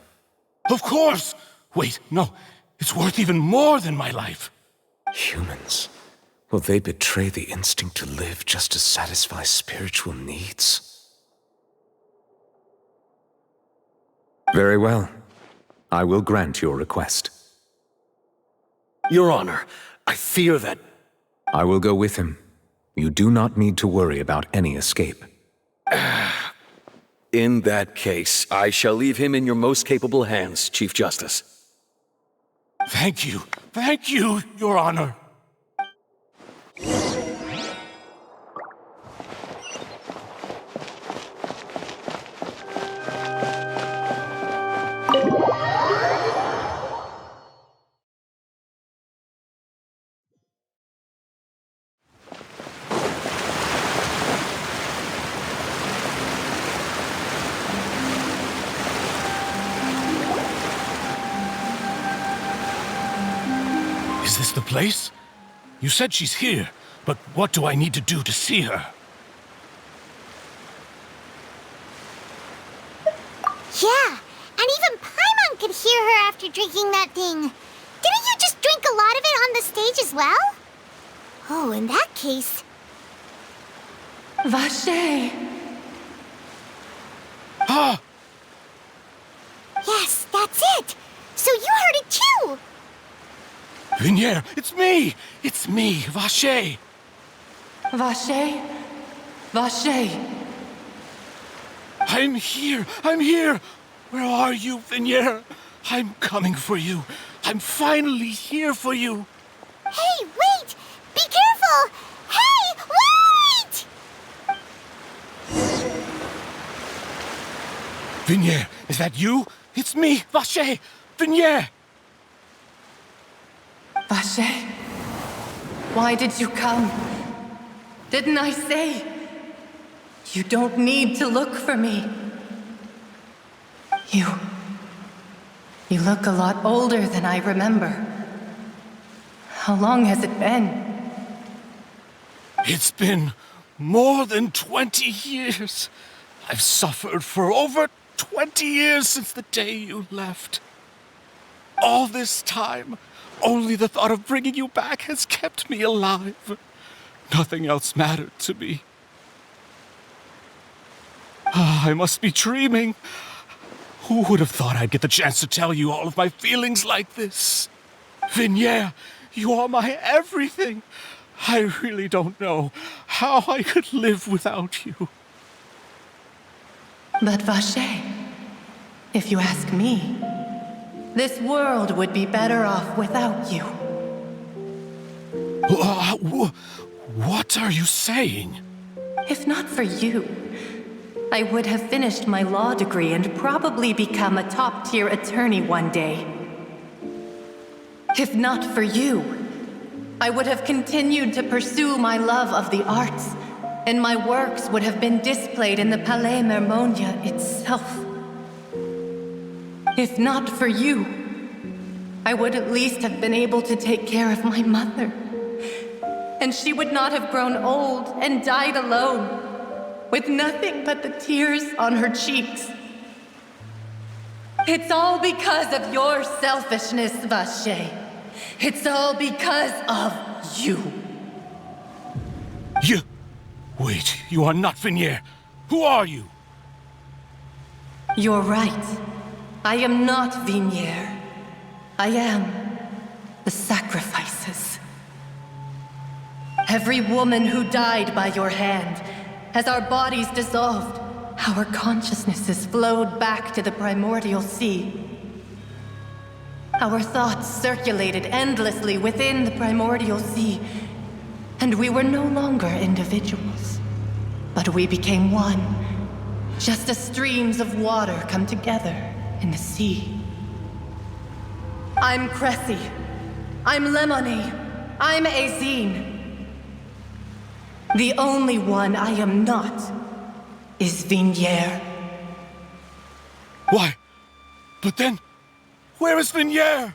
Of course! Wait, no. It's worth even more than my life. Humans. Will they betray the instinct to live just to satisfy spiritual needs? Very well. I will grant your request. Your Honor, I fear that... I will go with him. You do not need to worry about any escape. In that case, I shall leave him in your most capable hands, Chief Justice. Thank you, Your Honor. Is this the place? You said she's here, but what do I need to do to see her? Yeah, and even Paimon could hear her after drinking that thing. Didn't you just drink a lot of it on the stage as well? Oh, in that case... Vacher! Ah! Yes, that's it! So you heard it too! Vignier, it's me! It's me, Vacher! Vacher? Vacher! I'm here! Where are you, Vignier? I'm coming for you. I'm finally here for you. Hey, wait! Be careful! Hey, wait! Vignier, is that you? It's me, Vacher! Vignier! Vacher, why did you come? Didn't I say? You don't need to look for me. You look a lot older than I remember. How long has it been? It's been more than 20 years. I've suffered for over 20 years since the day you left. All this time, only the thought of bringing you back has kept me alive. Nothing else mattered to me. I must be dreaming. Who would have thought I'd get the chance to tell you all of my feelings like this? Vignier, you are my everything. I really don't know how I could live without you. But Vacher, if you ask me, this world would be better off without you. What are you saying? If not for you, I would have finished my law degree and probably become a top-tier attorney one day. If not for you, I would have continued to pursue my love of the arts, and my works would have been displayed in the Palais Mermonia itself. If not for you, I would at least have been able to take care of my mother. And she would not have grown old and died alone, with nothing but the tears on her cheeks. It's all because of your selfishness, Vache. It's all because of you. You... Wait, you are not Vignier. Who are you? You're right. I am not Vignier. I am the sacrifices. Every woman who died by your hand, as our bodies dissolved, our consciousnesses flowed back to the primordial sea. Our thoughts circulated endlessly within the primordial sea, and we were no longer individuals, but we became one, just as streams of water come together in the sea. I'm Cressy. I'm Lemony. I'm Azine. The only one I am not is Vignier. Why? But then, where is Vignier?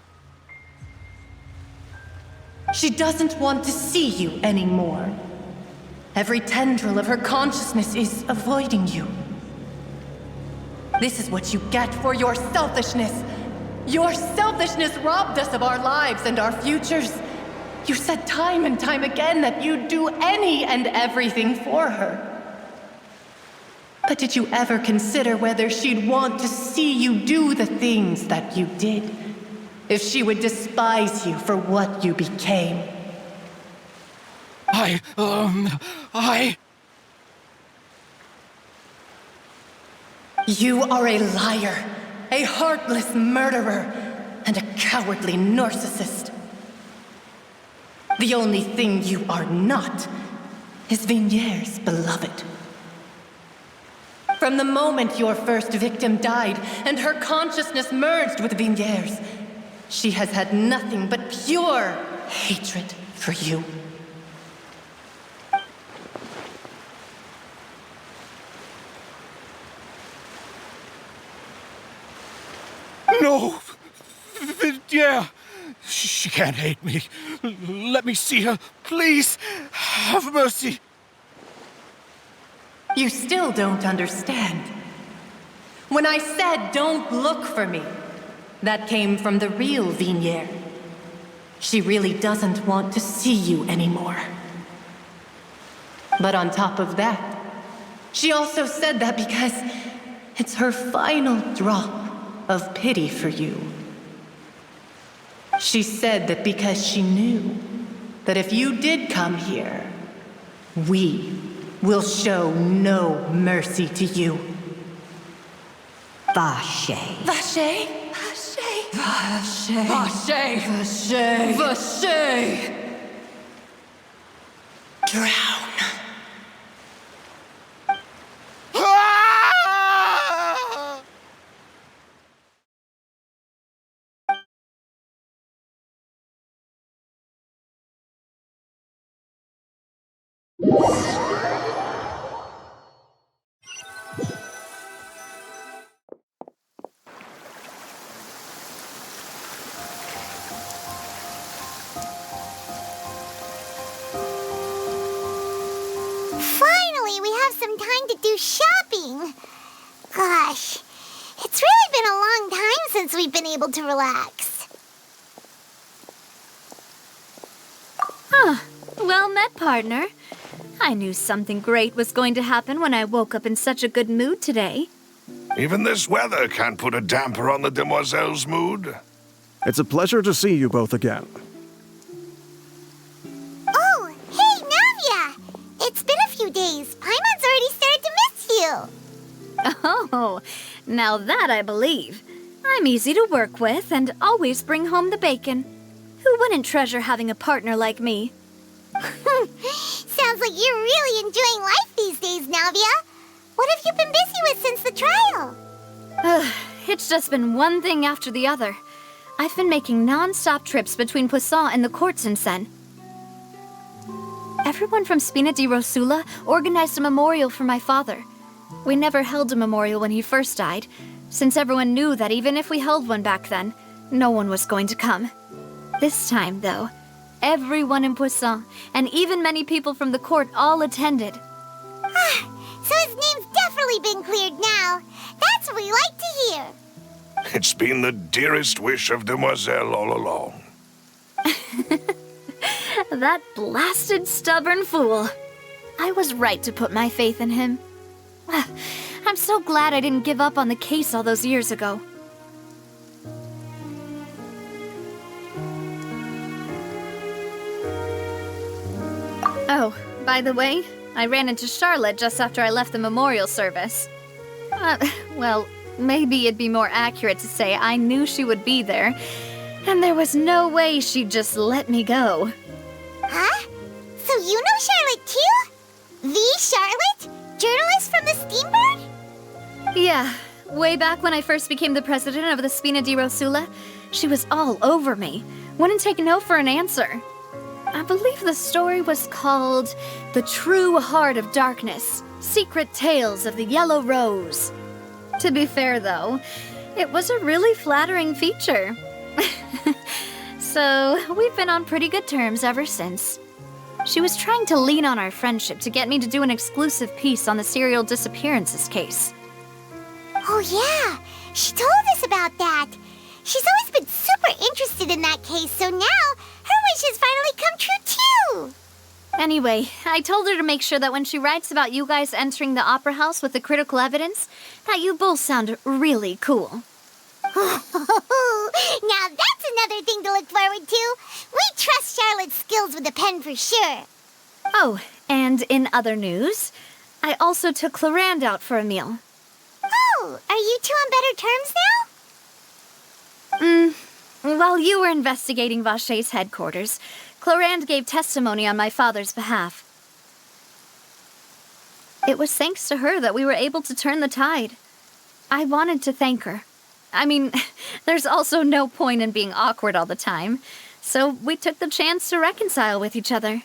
She doesn't want to see you anymore. Every tendril of her consciousness is avoiding you. This is what you get for your selfishness. Your selfishness robbed us of our lives and our futures. You said time and time again that you'd do any and everything for her. But did you ever consider whether she'd want to see you do the things that you did? If she would despise you for what you became? You are a liar, a heartless murderer, and a cowardly narcissist. The only thing you are not is Vignier's beloved. From the moment your first victim died and her consciousness merged with Vignier's, she has had nothing but pure hatred for you. No! Vignier! She can't hate me. Let me see her, please. Have mercy. You still don't understand. When I said don't look for me, that came from the real Vignier. She really doesn't want to see you anymore. But on top of that, she also said that because it's her final drop of pity for you. She said that because she knew that if you did come here, we will show no mercy to you. Vache. Vache? Vache? Vache. Vache. Vache. Vache. Drown. Finally, we have some time to do shopping. Gosh, it's really been a long time since we've been able to relax. Huh. Well met, partner. I knew something great was going to happen when I woke up in such a good mood today. Even this weather can't put a damper on the demoiselle's mood. It's a pleasure to see you both again. Oh, hey, Navia! It's been a few days. Paimon's already started to miss you. Oh, now that I believe. I'm easy to work with and always bring home the bacon. Who wouldn't treasure having a partner like me? Sounds like you're really enjoying life these days, Navia. What have you been busy with since the trial? It's just been one thing after the other. I've been making non-stop trips between Poisson and the courts in Seine. Everyone from Spina di Rosula organized a memorial for my father. We never held a memorial when he first died, since everyone knew that even if we held one back then, no one was going to come. This time, though, everyone in Poisson, and even many people from the court, all attended. So his name's definitely been cleared now. That's what we like to hear. It's been the dearest wish of Demoiselle all along. That blasted stubborn fool. I was right to put my faith in him. I'm so glad I didn't give up on the case all those years ago. Oh, by the way, I ran into Charlotte just after I left the memorial service. Well, maybe it'd be more accurate to say I knew she would be there, and there was no way she'd just let me go. Huh? So you know Charlotte too? The Charlotte? Journalist from the Steambird? Yeah, way back when I first became the president of the Spina di Rosula, she was all over me. Wouldn't take no for an answer. I believe the story was called The True Heart of Darkness, Secret Tales of the Yellow Rose. To be fair, though, it was a really flattering feature. So, we've been on pretty good terms ever since. She was trying to lean on our friendship to get me to do an exclusive piece on the serial disappearances case. Oh yeah, she told us about that. She's always been super interested in that case, so now her wish has finally come true too. Anyway, I told her to make sure that when she writes about you guys entering the opera house with the critical evidence, that you both sound really cool. Now that's another thing to look forward to. We trust Charlotte's skills with the pen for sure. Oh, and in other news, I also took Clarande out for a meal. Oh, are you two on better terms now? While you were investigating Vacher's headquarters, Clarande gave testimony on my father's behalf. It was thanks to her that we were able to turn the tide. I wanted to thank her. I mean, there's also no point in being awkward all the time, so we took the chance to reconcile with each other.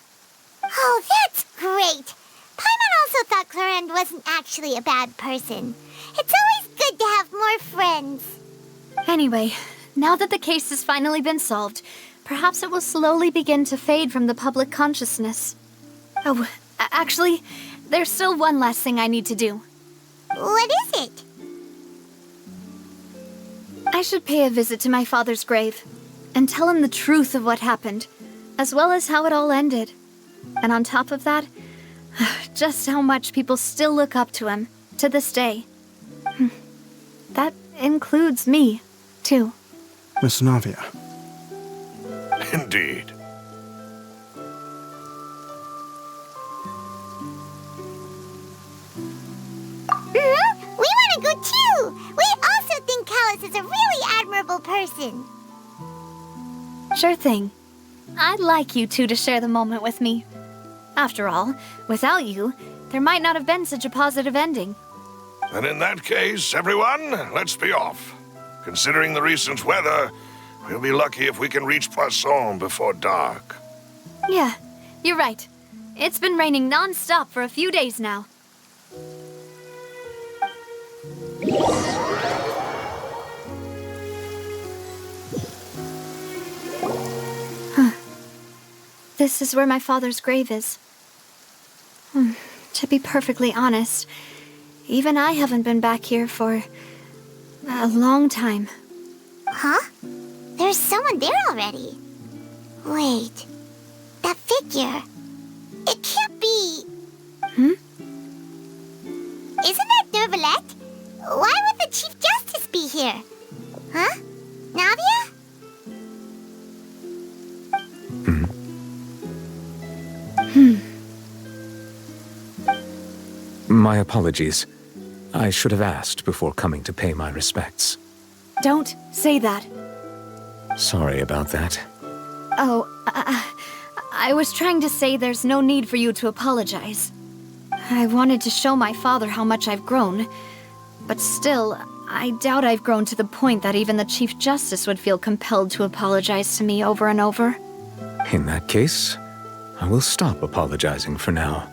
Oh, that's great! Paimon also thought Clarande wasn't actually a bad person. It's always good to have more friends. Anyway, now that the case has finally been solved, perhaps it will slowly begin to fade from the public consciousness. Oh, actually, there's still one last thing I need to do. What is it? I should pay a visit to my father's grave and tell him the truth of what happened, as well as how it all ended. And on top of that, just how much people still look up to him to this day. That includes me, too. Miss Navia. Indeed. We want to go too! We also think Callus is a really admirable person. Sure thing. I'd like you two to share the moment with me. After all, without you, there might not have been such a positive ending. And in that case, everyone, let's be off. Considering the recent weather, we'll be lucky if we can reach Poisson before dark. Yeah, you're right. It's been raining non-stop for a few days now. This is where my father's grave is. To be perfectly honest, even I haven't been back here for a long time. Huh? There's someone there already. Wait, that figure. It can't be... Isn't that Dervalette? Why would the Chief Justice be here? Huh? Navia? My apologies. I should have asked before coming to pay my respects. Don't say that. Sorry about that. Oh, I was trying to say there's no need for you to apologize. I wanted to show my father how much I've grown, but still, I doubt I've grown to the point that even the Chief Justice would feel compelled to apologize to me over and over. In that case, I will stop apologizing for now.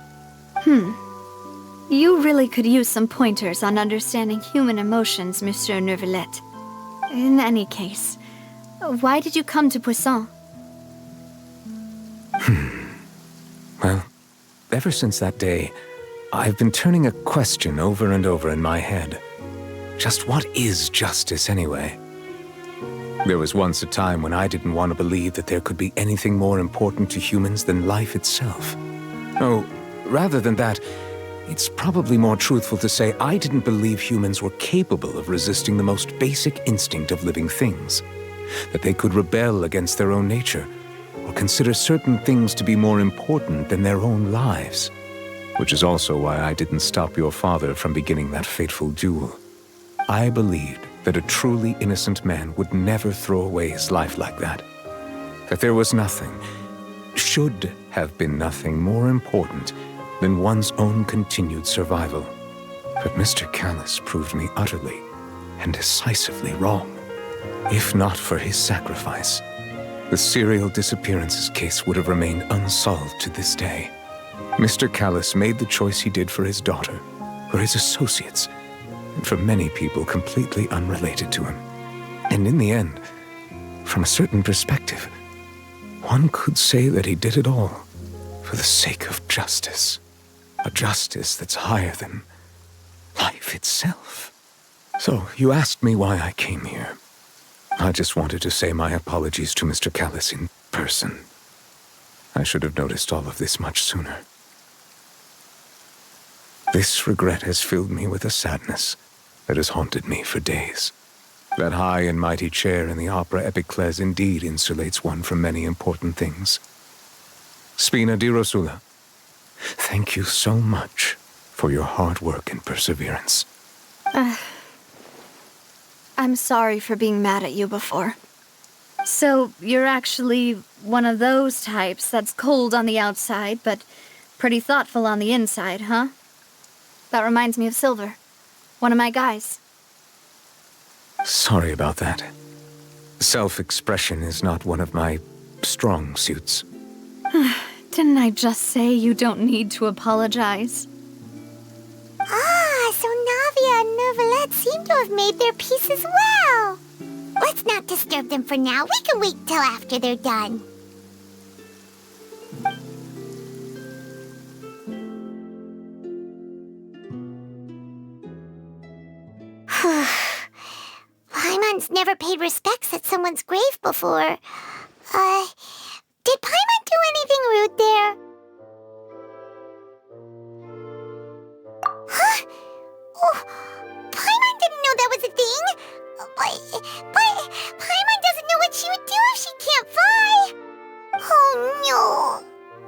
You really could use some pointers on understanding human emotions, Monsieur Neuvillette. In any case, why did you come to Poisson? Well, ever since that day, I've been turning a question over and over in my head. Just what is justice anyway? There was once a time when I didn't want to believe that there could be anything more important to humans than life itself. Oh, rather than that, it's probably more truthful to say I didn't believe humans were capable of resisting the most basic instinct of living things. That they could rebel against their own nature, or consider certain things to be more important than their own lives. Which is also why I didn't stop your father from beginning that fateful duel. I believed that a truly innocent man would never throw away his life like that. That there was nothing, should have been nothing more important than one's own continued survival. But Mr. Callis proved me utterly and decisively wrong. If not for his sacrifice, the serial disappearances case would have remained unsolved to this day. Mr. Callis made the choice he did for his daughter, for his associates, and for many people completely unrelated to him. And in the end, from a certain perspective, one could say that he did it all for the sake of justice. A justice that's higher than life itself. So, you asked me why I came here. I just wanted to say my apologies to Mr. Callis in person. I should have noticed all of this much sooner. This regret has filled me with a sadness that has haunted me for days. That high and mighty chair in the Opera Epiclese indeed insulates one from many important things. Spina di Rosula, thank you so much for your hard work and perseverance. I'm sorry for being mad at you before. So, you're actually one of those types that's cold on the outside, but pretty thoughtful on the inside, huh? That reminds me of Silver, one of my guys. Sorry about that. Self-expression is not one of my strong suits. Didn't I just say you don't need to apologize? Ah, so Navia and Neuvillette seem to have made their peace as well. Let's not disturb them for now. We can wait till after they're done. Paimon's never paid respects at someone's grave before. Did Paimon do anything rude there? Huh? Oh, Paimon didn't know that was a thing. But Paimon doesn't know what she would do if she can't fly. Oh no.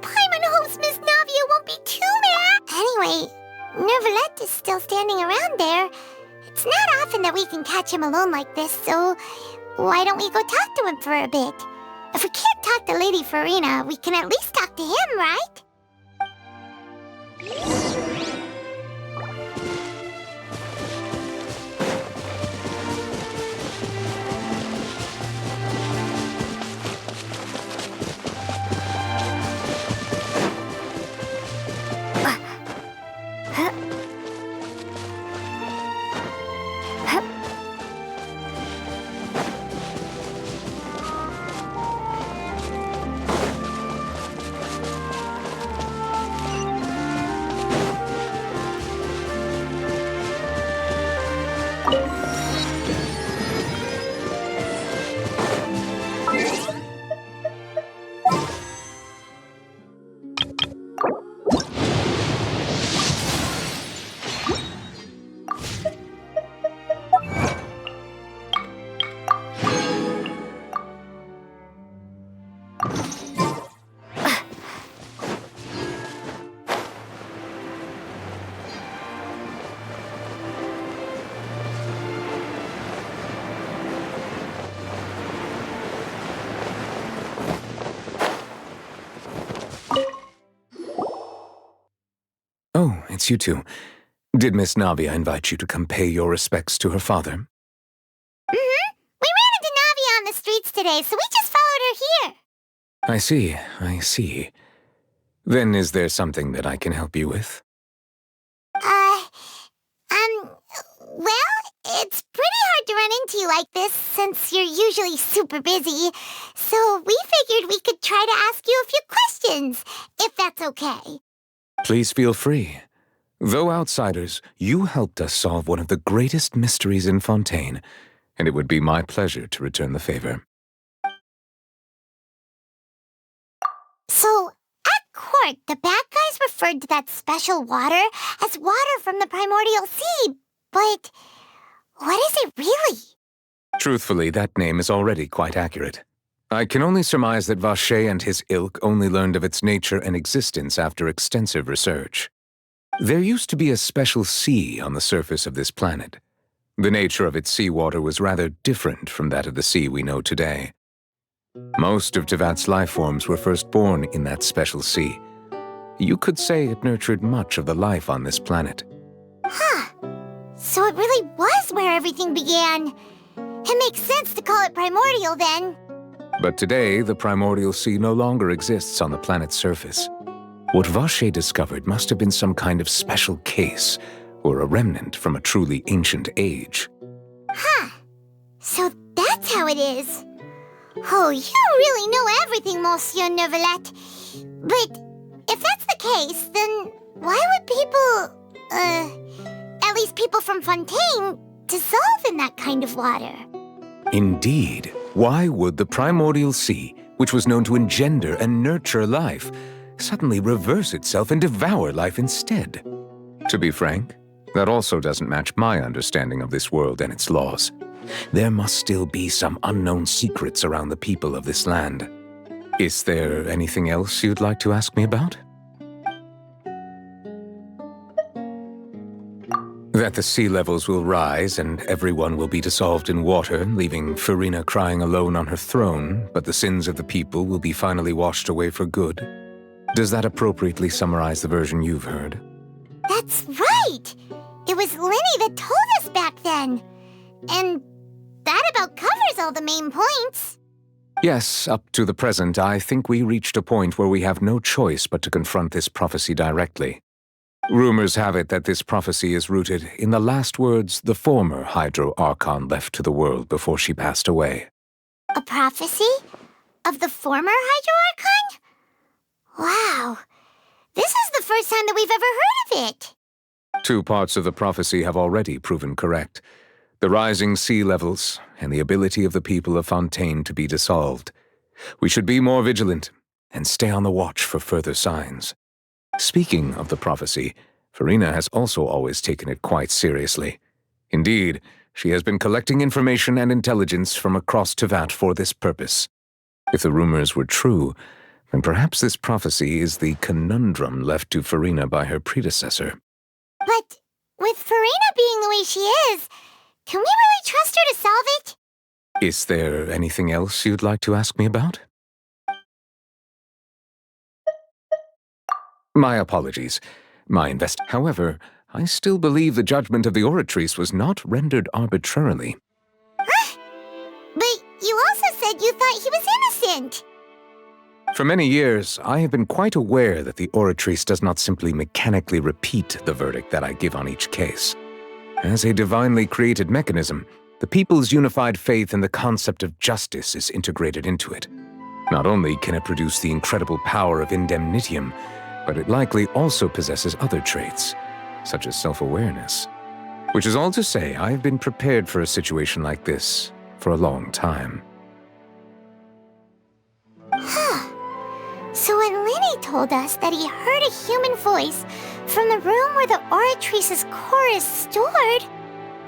Paimon hopes Miss Navia won't be too mad. Anyway, Neuvillette is still standing around there. It's not often that we can catch him alone like this, so why don't we go talk to him for a bit? If we can't talk to Lady Farina, we can at least talk to him, right? Oh, it's you two. Did Miss Navia invite you to come pay your respects to her father? Mm-hmm. We ran into Navia on the streets today, so we just followed her here. I see. Then is there something that I can help you with? Well, it's pretty hard to run into you like this since you're usually super busy. So we figured we could try to ask you a few questions, if that's okay. Please feel free. Though outsiders, you helped us solve one of the greatest mysteries in Fontaine, and it would be my pleasure to return the favor. So, at court, the bad guys referred to that special water as water from the primordial sea, but what is it really? Truthfully, that name is already quite accurate. I can only surmise that Vacher and his ilk only learned of its nature and existence after extensive research. There used to be a special sea on the surface of this planet. The nature of its seawater was rather different from that of the sea we know today. Most of Tevat's life forms were first born in that special sea. You could say it nurtured much of the life on this planet. Huh. So it really was where everything began. It makes sense to call it primordial then. But today, the primordial sea no longer exists on the planet's surface. What Vacher discovered must have been some kind of special case, or a remnant from a truly ancient age. Huh. So that's how it is. Oh, you really know everything, Monsieur Neuvillette. But if that's the case, then why would people, at least people from Fontaine, dissolve in that kind of water? Indeed. Why would the primordial sea, which was known to engender and nurture life, suddenly reverse itself and devour life instead? To be frank, that also doesn't match my understanding of this world and its laws. There must still be some unknown secrets around the people of this land. Is there anything else you'd like to ask me about? That the sea levels will rise and everyone will be dissolved in water, leaving Farina crying alone on her throne, but the sins of the people will be finally washed away for good. Does that appropriately summarize the version you've heard? That's right! It was Linny that told us back then. And that about covers all the main points. Yes, up to the present, I think we reached a point where we have no choice but to confront this prophecy directly. Rumors have it that this prophecy is rooted in the last words the former Hydro Archon left to the world before she passed away. A prophecy? Of the former Hydro Archon? Wow. This is the first time that we've ever heard of it. Two parts of the prophecy have already proven correct. The rising sea levels and the ability of the people of Fontaine to be dissolved. We should be more vigilant and stay on the watch for further signs. Speaking of the prophecy, Farina has also always taken it quite seriously. Indeed, she has been collecting information and intelligence from across Tevat for this purpose. If the rumors were true, then perhaps this prophecy is the conundrum left to Farina by her predecessor. But with Farina being the way she is, can we really trust her to solve it? Is there anything else you'd like to ask me about? My apologies. However, I still believe the judgment of the Oratrice was not rendered arbitrarily. Huh? But you also said you thought he was innocent. For many years, I have been quite aware that the Oratrice does not simply mechanically repeat the verdict that I give on each case. As a divinely created mechanism, the people's unified faith in the concept of justice is integrated into it. Not only can it produce the incredible power of indemnitium, but it likely also possesses other traits, such as self-awareness. Which is all to say, I have been prepared for a situation like this for a long time. Huh. So when Linny told us that he heard a human voice from the room where the Oratrice's core is stored...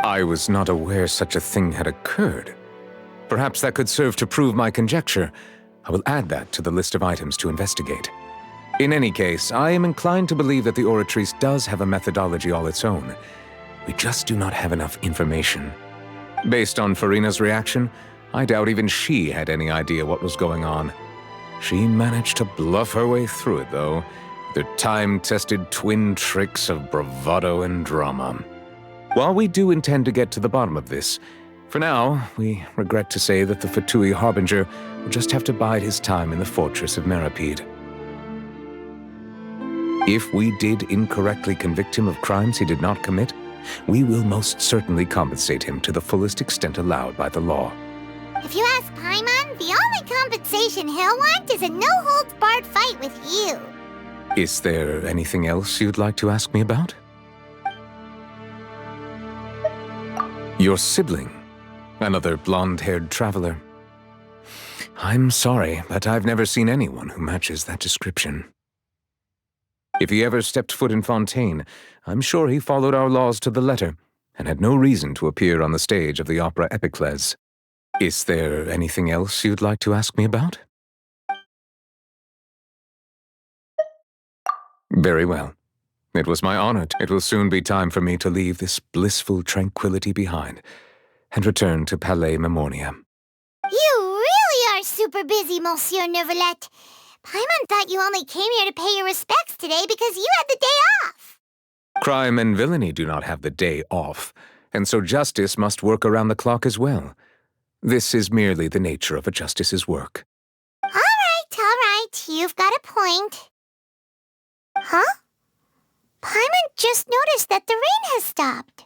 I was not aware such a thing had occurred. Perhaps that could serve to prove my conjecture. I will add that to the list of items to investigate. In any case, I am inclined to believe that the Oratrice does have a methodology all its own. We just do not have enough information. Based on Farina's reaction, I doubt even she had any idea what was going on. She managed to bluff her way through it, though, with her time-tested twin tricks of bravado and drama. While we do intend to get to the bottom of this, for now, we regret to say that the Fatui Harbinger will just have to bide his time in the fortress of Meripede. If we did incorrectly convict him of crimes he did not commit, we will most certainly compensate him to the fullest extent allowed by the law. If you ask Paimon, the only compensation he'll want is a no-holds-barred fight with you. Is there anything else you'd like to ask me about? Your sibling, another blonde-haired traveler. I'm sorry, but I've never seen anyone who matches that description. If he ever stepped foot in Fontaine, I'm sure he followed our laws to the letter and had no reason to appear on the stage of the opera Epicles. Is there anything else you'd like to ask me about? Very well. It was my honor. It will soon be time for me to leave this blissful tranquility behind and return to Palais Memornia. You really are super busy, Monsieur Neuvillette. Paimon thought you only came here to pay your respects today because you had the day off. Crime and villainy do not have the day off, and so justice must work around the clock as well. This is merely the nature of a justice's work. All right. You've got a point. Huh? Paimon just noticed that the rain has stopped.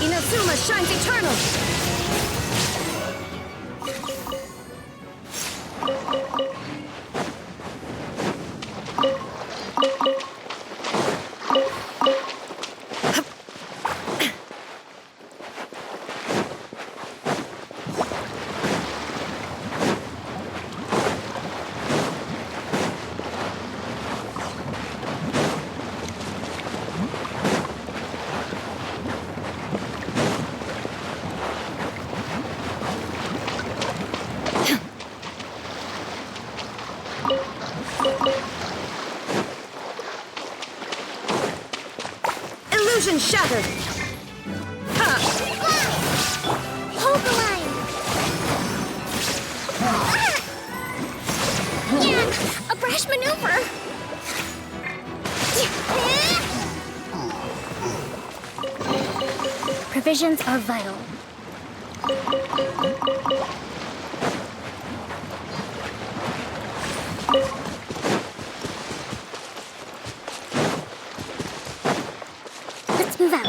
Inazuma shines eternal! Illusion shattered! Ha! Hold the line! Yeah, a brash maneuver! Provisions are vital. Let's move out.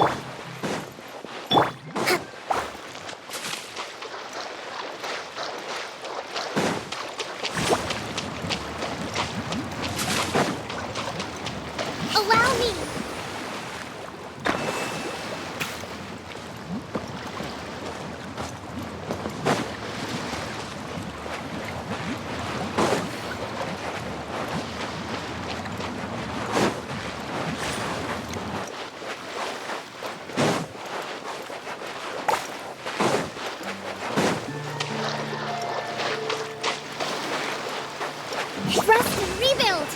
Allow me. Rest and rebuild.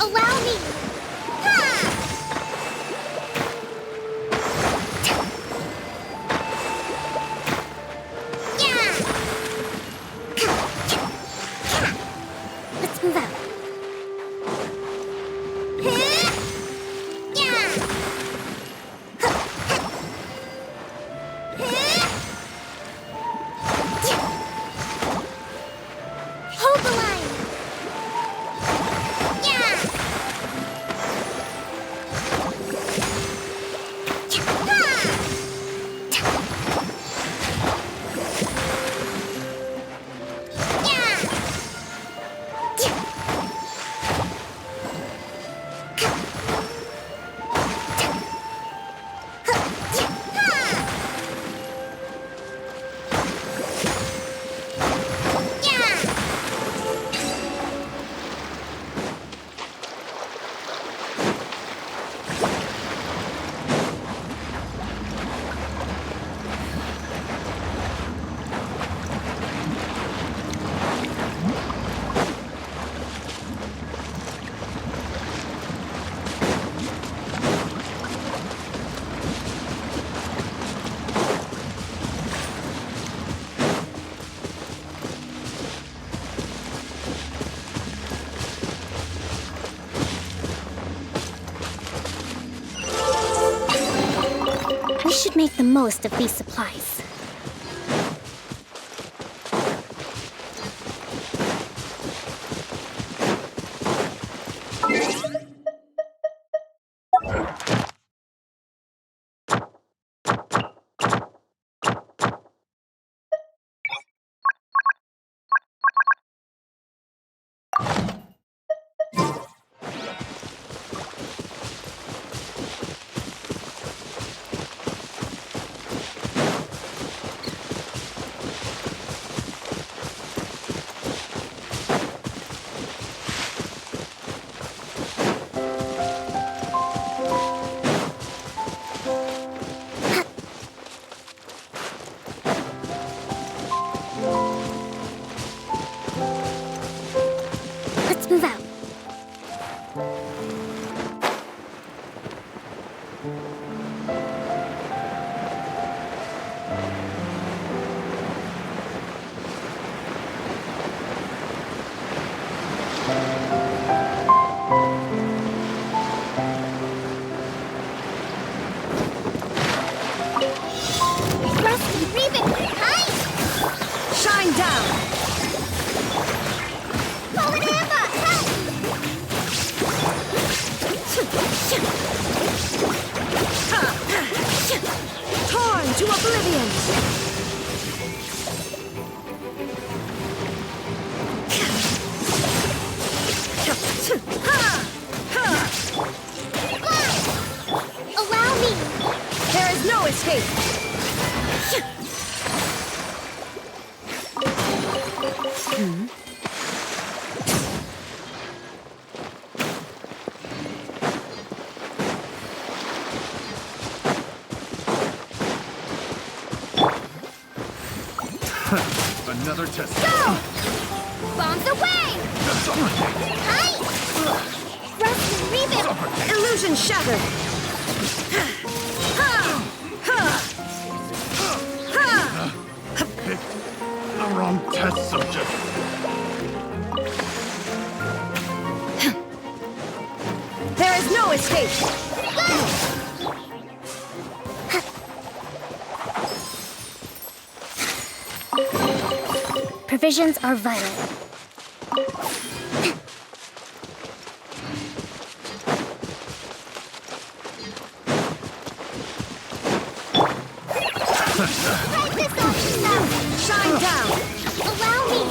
Allow me. Let's move out. Hold the line. We should make the most of these supplies. Let's move out. Rest and rebuild. Shine down! Forever! Help! Torn to oblivion! Allow me! There is no escape! Another test. Go! Bombs away! Hi! Rest and rebuild! Illusion shattered! Picked the wrong test subject. There is no escape! Provisions are vital. Shine down! Allow me!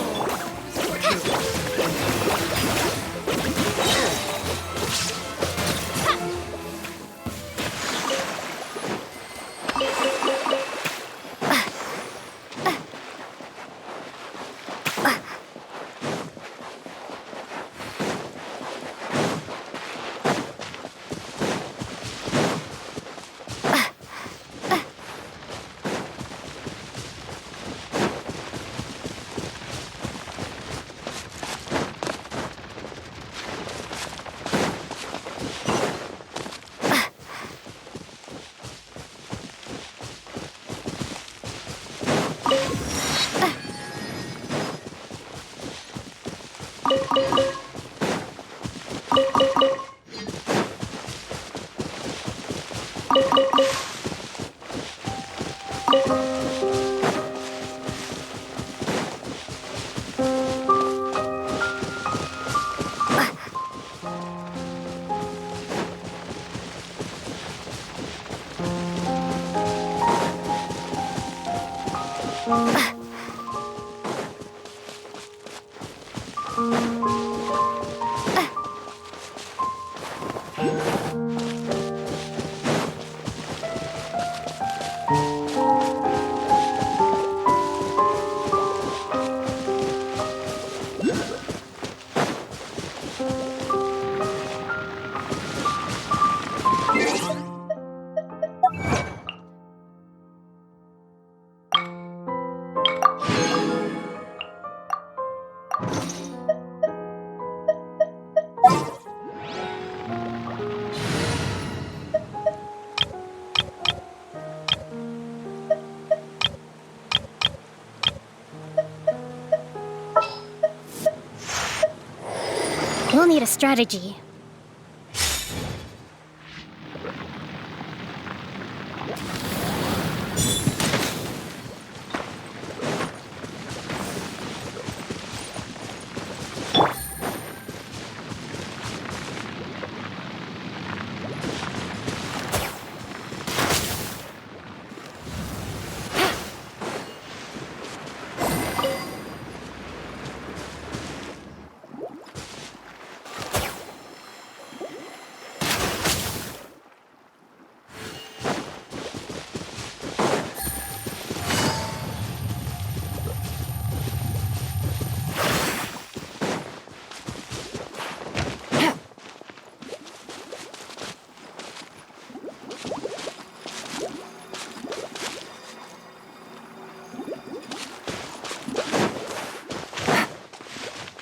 We'll need a strategy.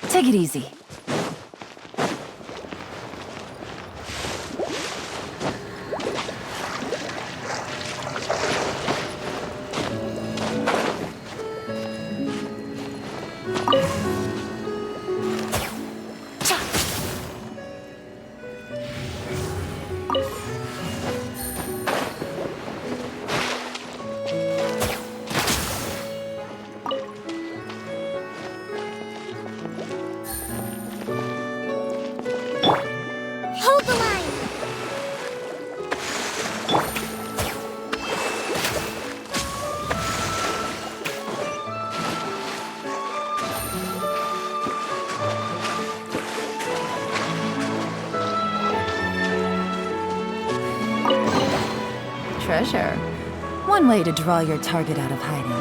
Take it easy. Hold the line! Treasure. One way to draw your target out of hiding.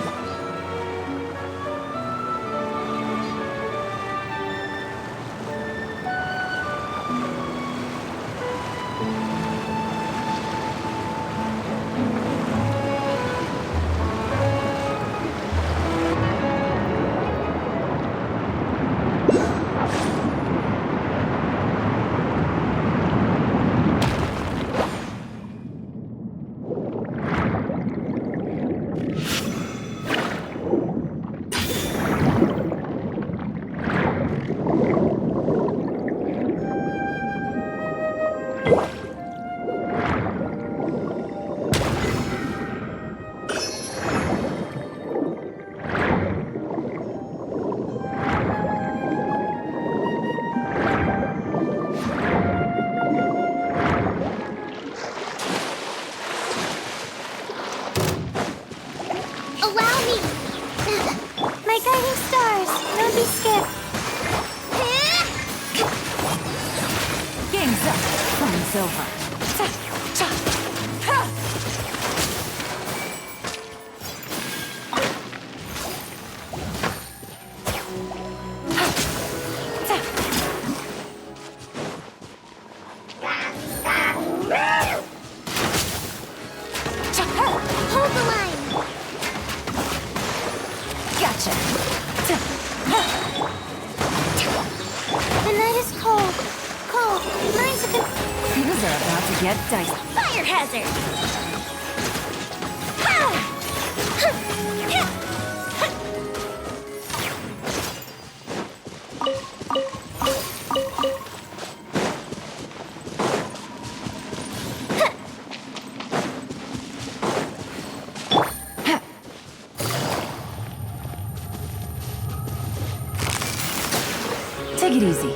guiding stars. Don't be scared. Game's up. Fun's over. Hold the line. Gotcha. The night is cold. Cold. Mine's a good... Things are about to get dicey. Fire hazard! Take it easy.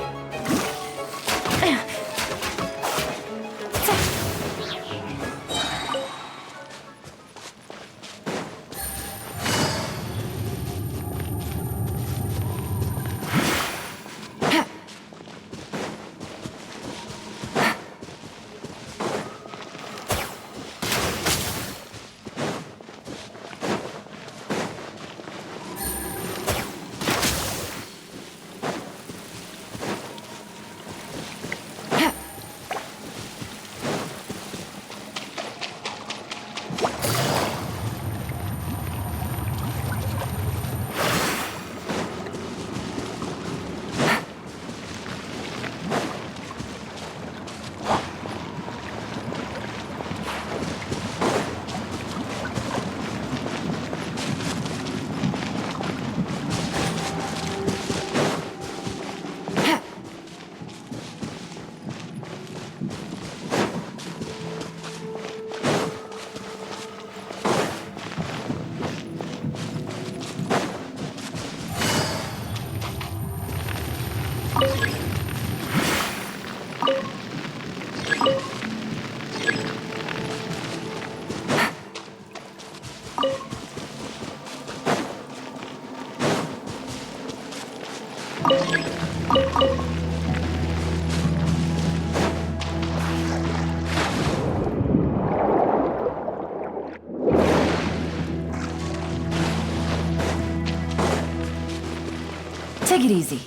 Take it easy.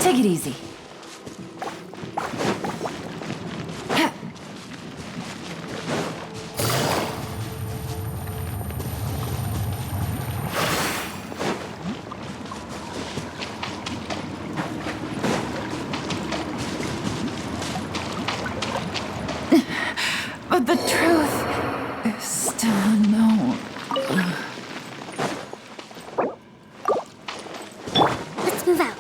Take it easy. But the truth is still unknown. Let's move out.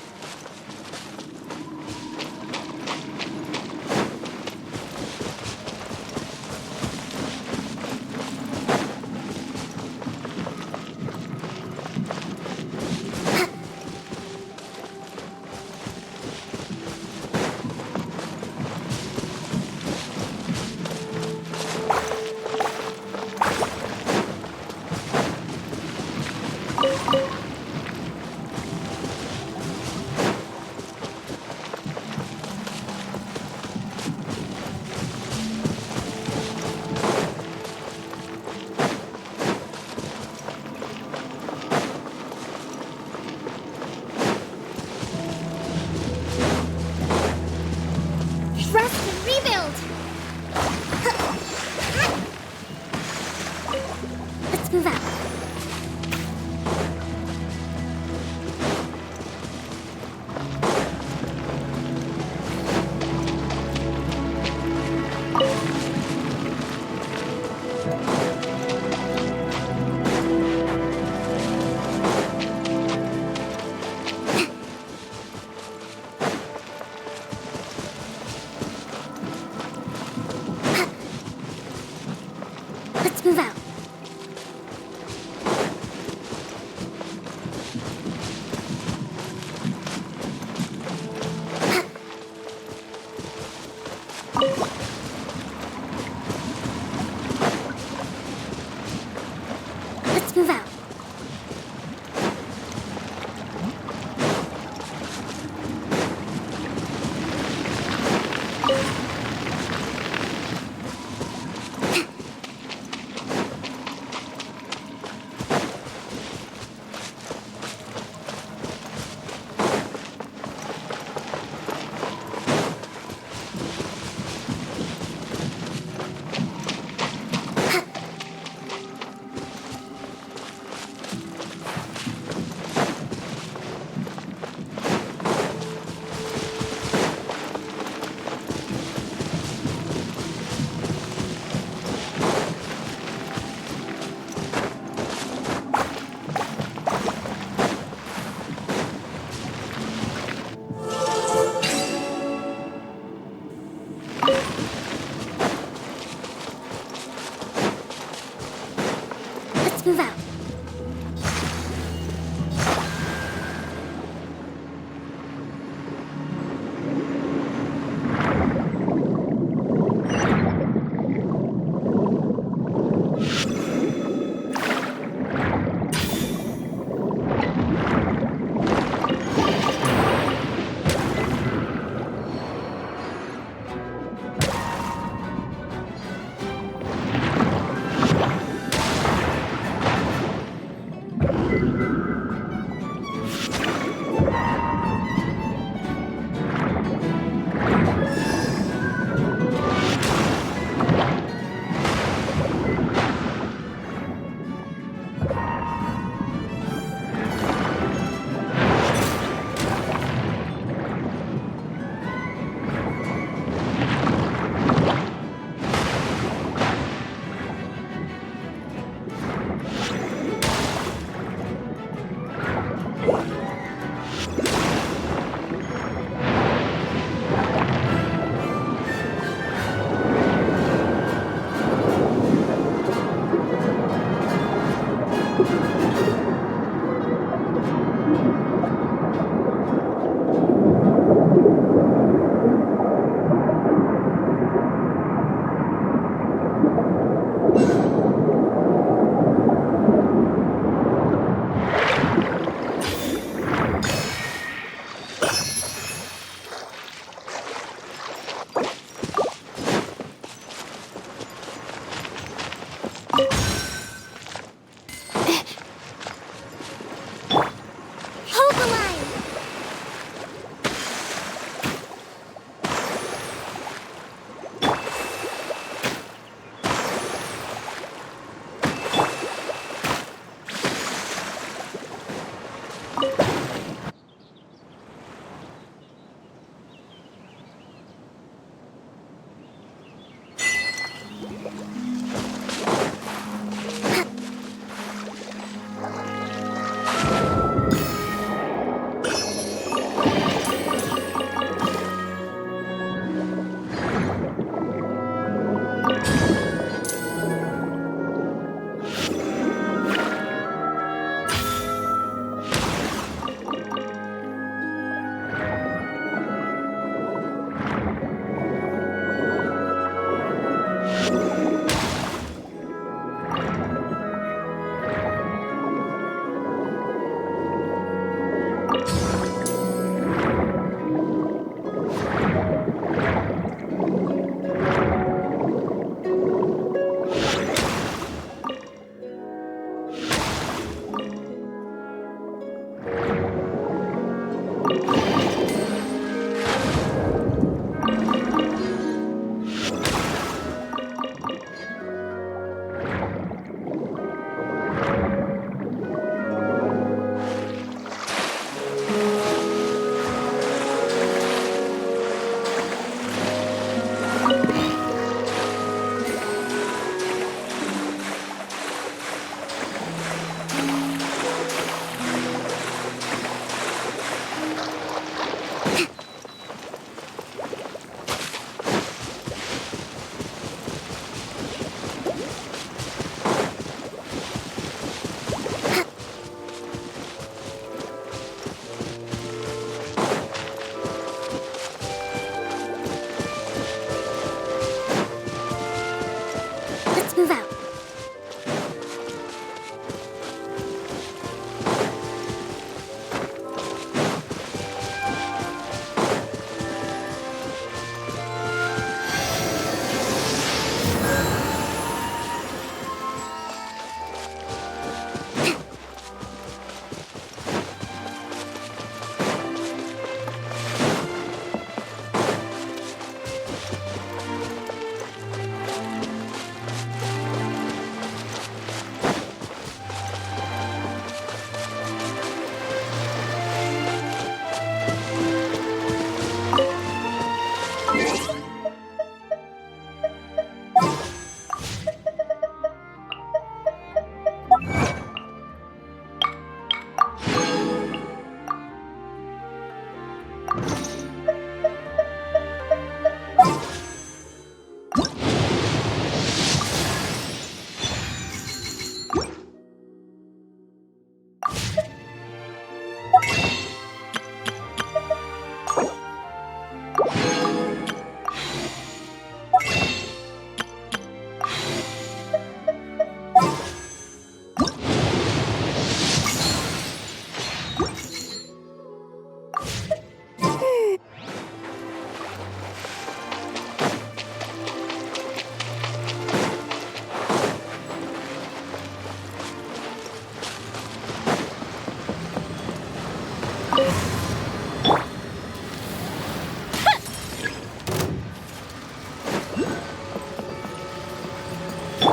move out. Let's move out.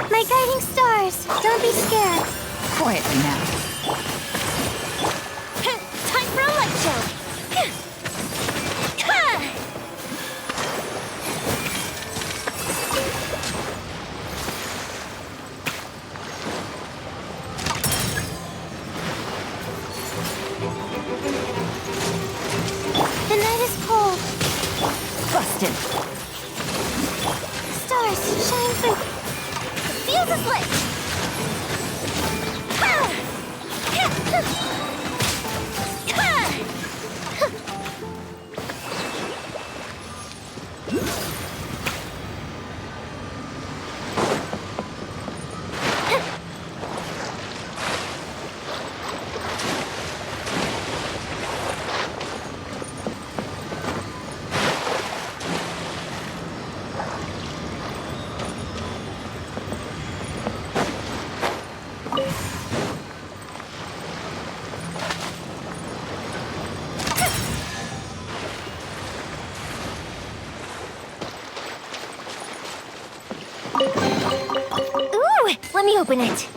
My guiding stars, don't be scared. Quietly now. Time for a light show. The night is cold. Busted. Stars shine through. Fuse is lit. Ooh, let me open it.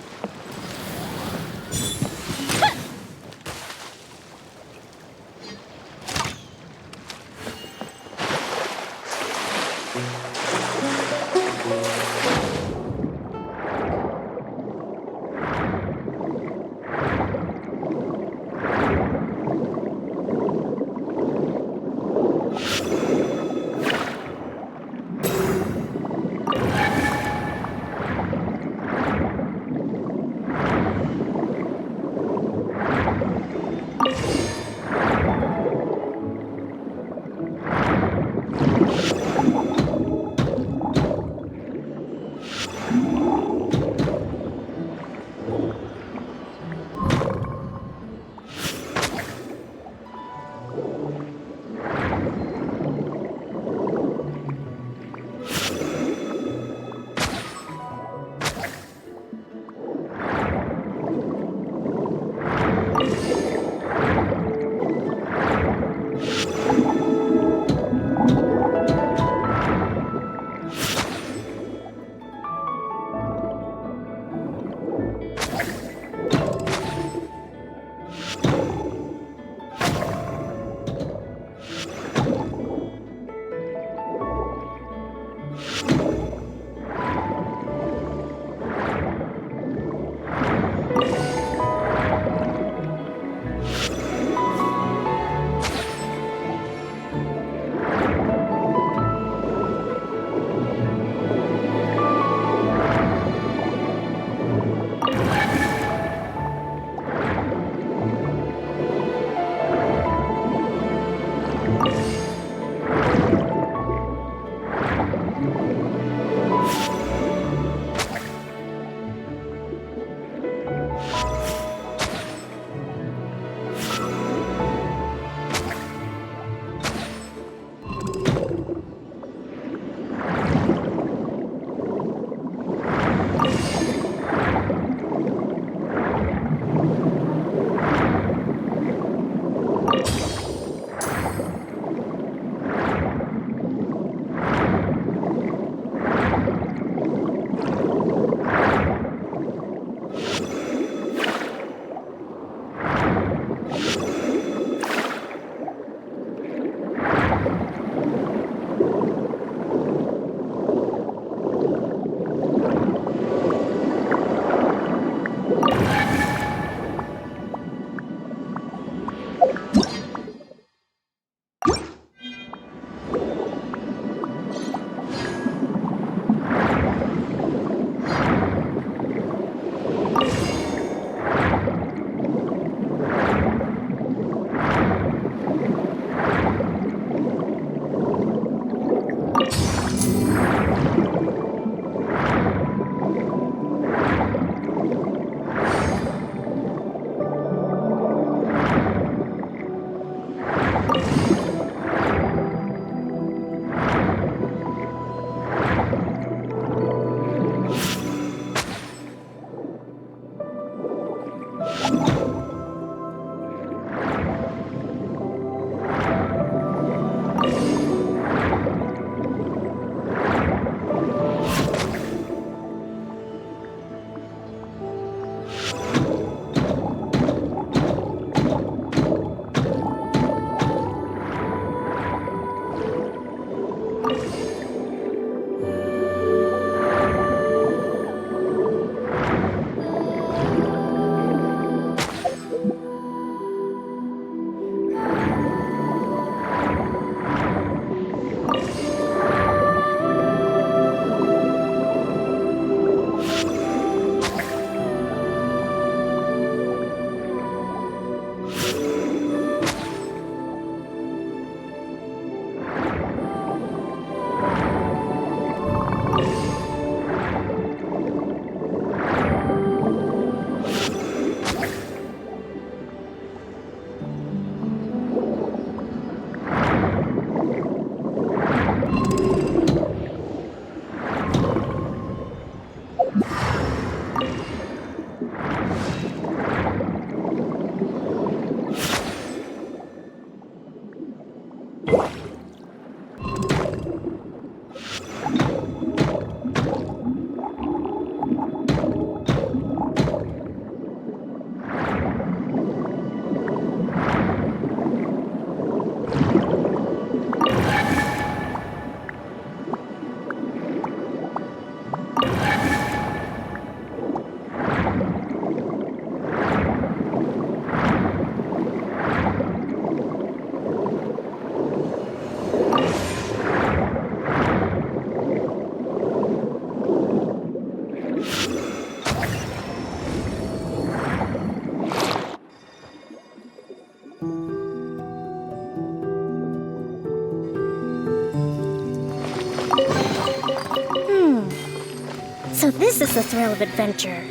So this is the thrill of adventure.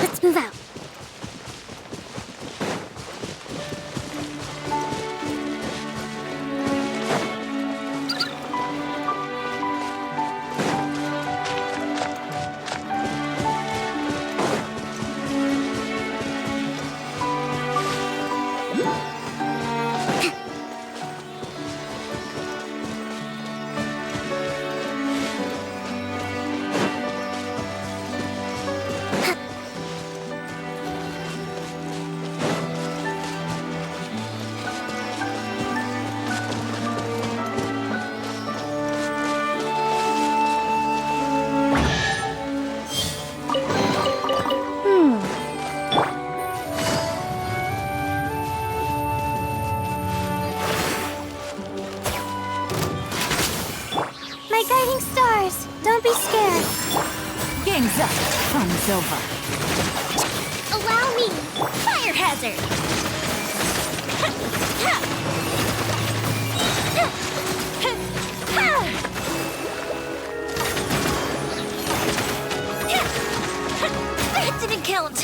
Let's move out. My guiding stars, don't be scared. Game's up. Fun's over. Allow me. Fire hazard. That didn't count.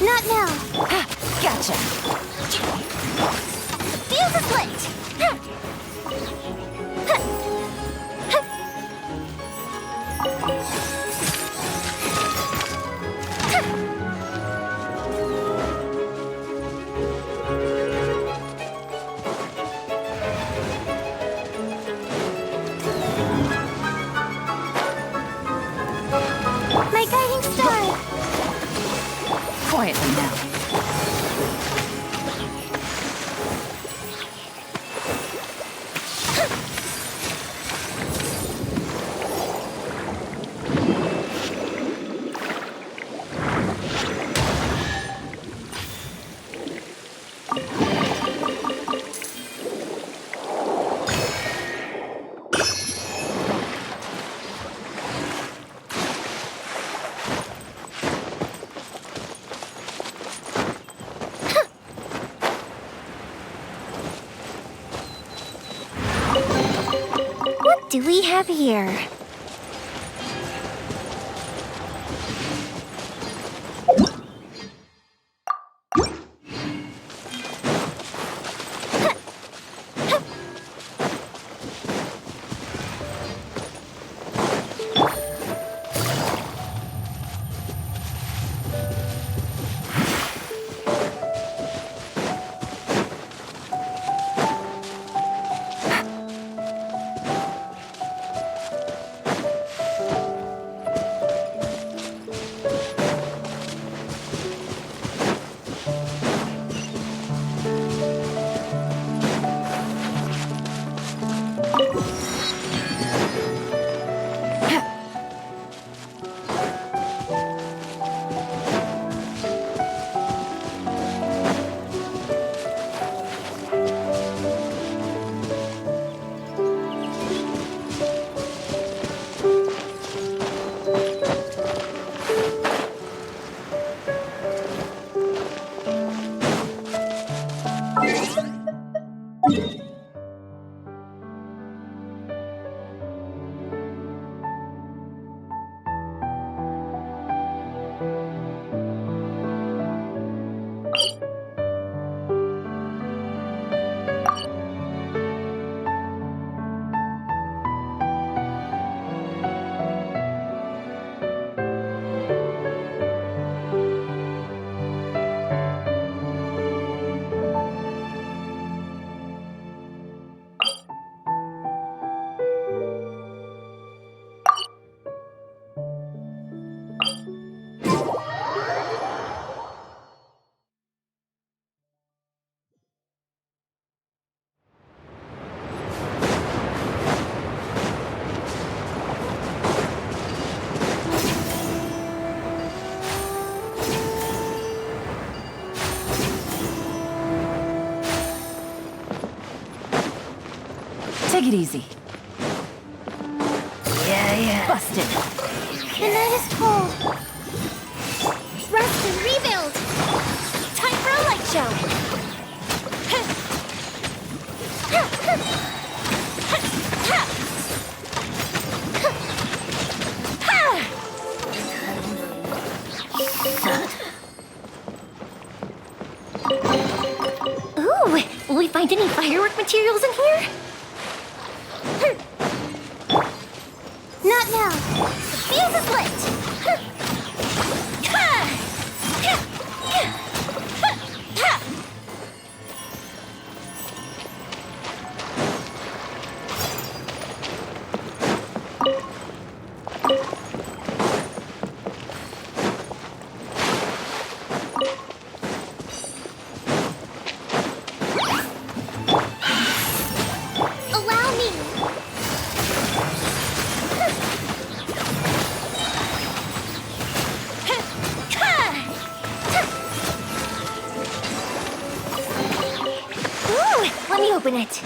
Not now. Gotcha. Fuse is lit. My guiding star. Quietly now. What do we have here? Take it easy. Yeah. Busted. The night is cold. Rest and rebuild. Time for a light show. Ooh, will we find any firework materials in here? Not now. The fuse is lit. Allow me. Ooh, let me open it.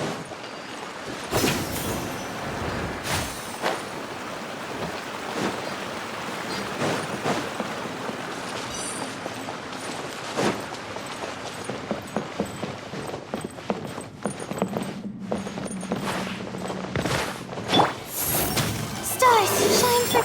Stars, shine for...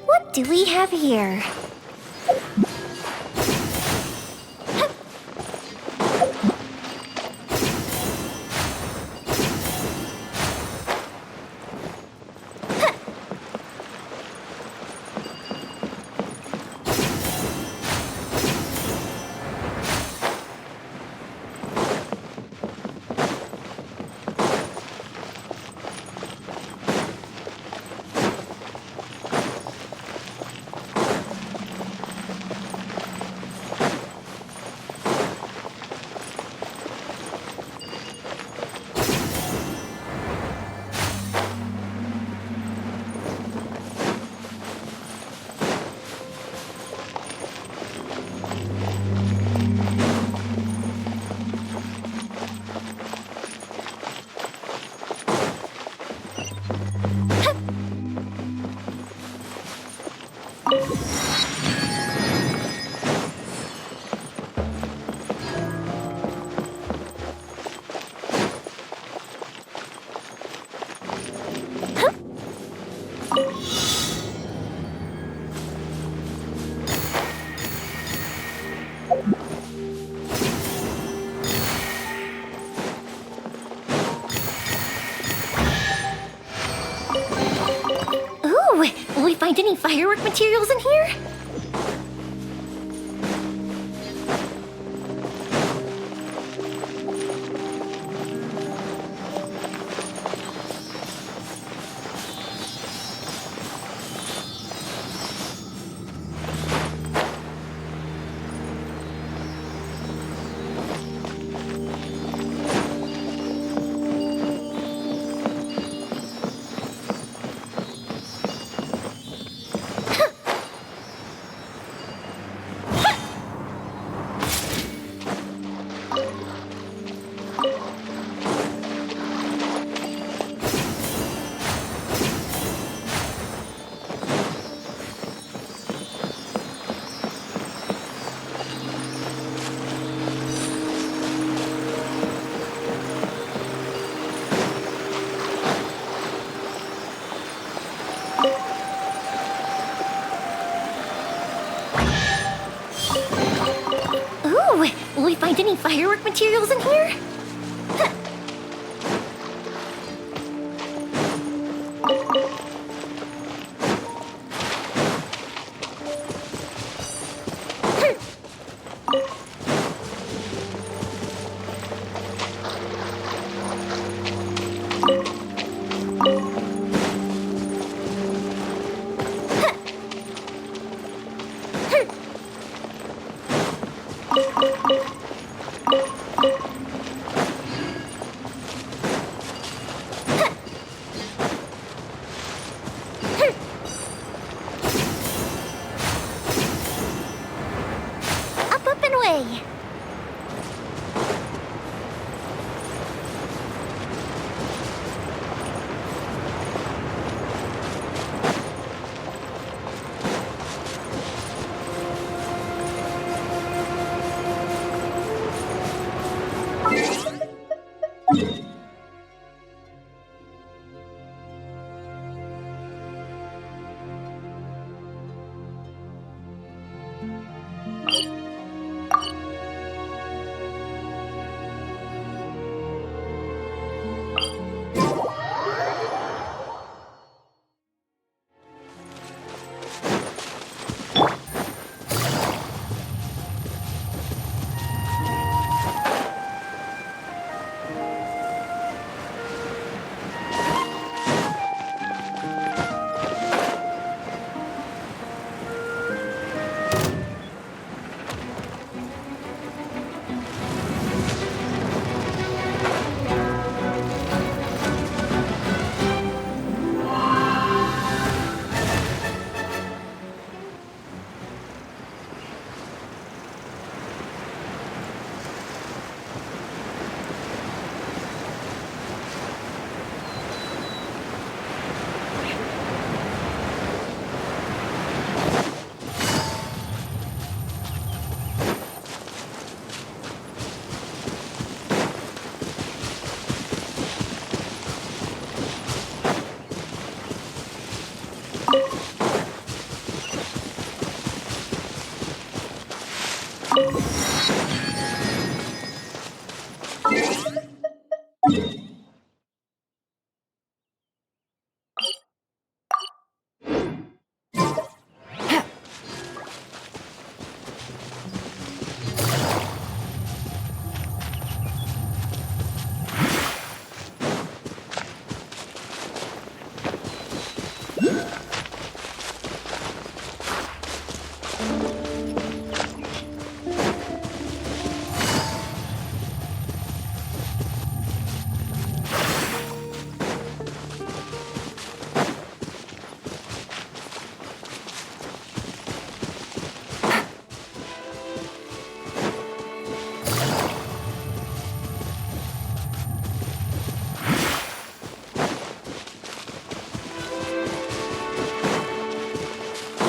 What do we have here? Ooh, will we find any firework materials in here? Ooh, will we find any firework materials in here?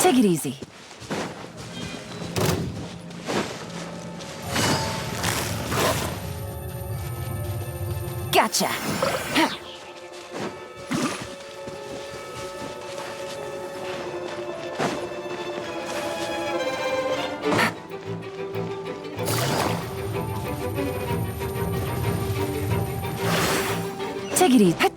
Take it easy. Gotcha. Take it easy.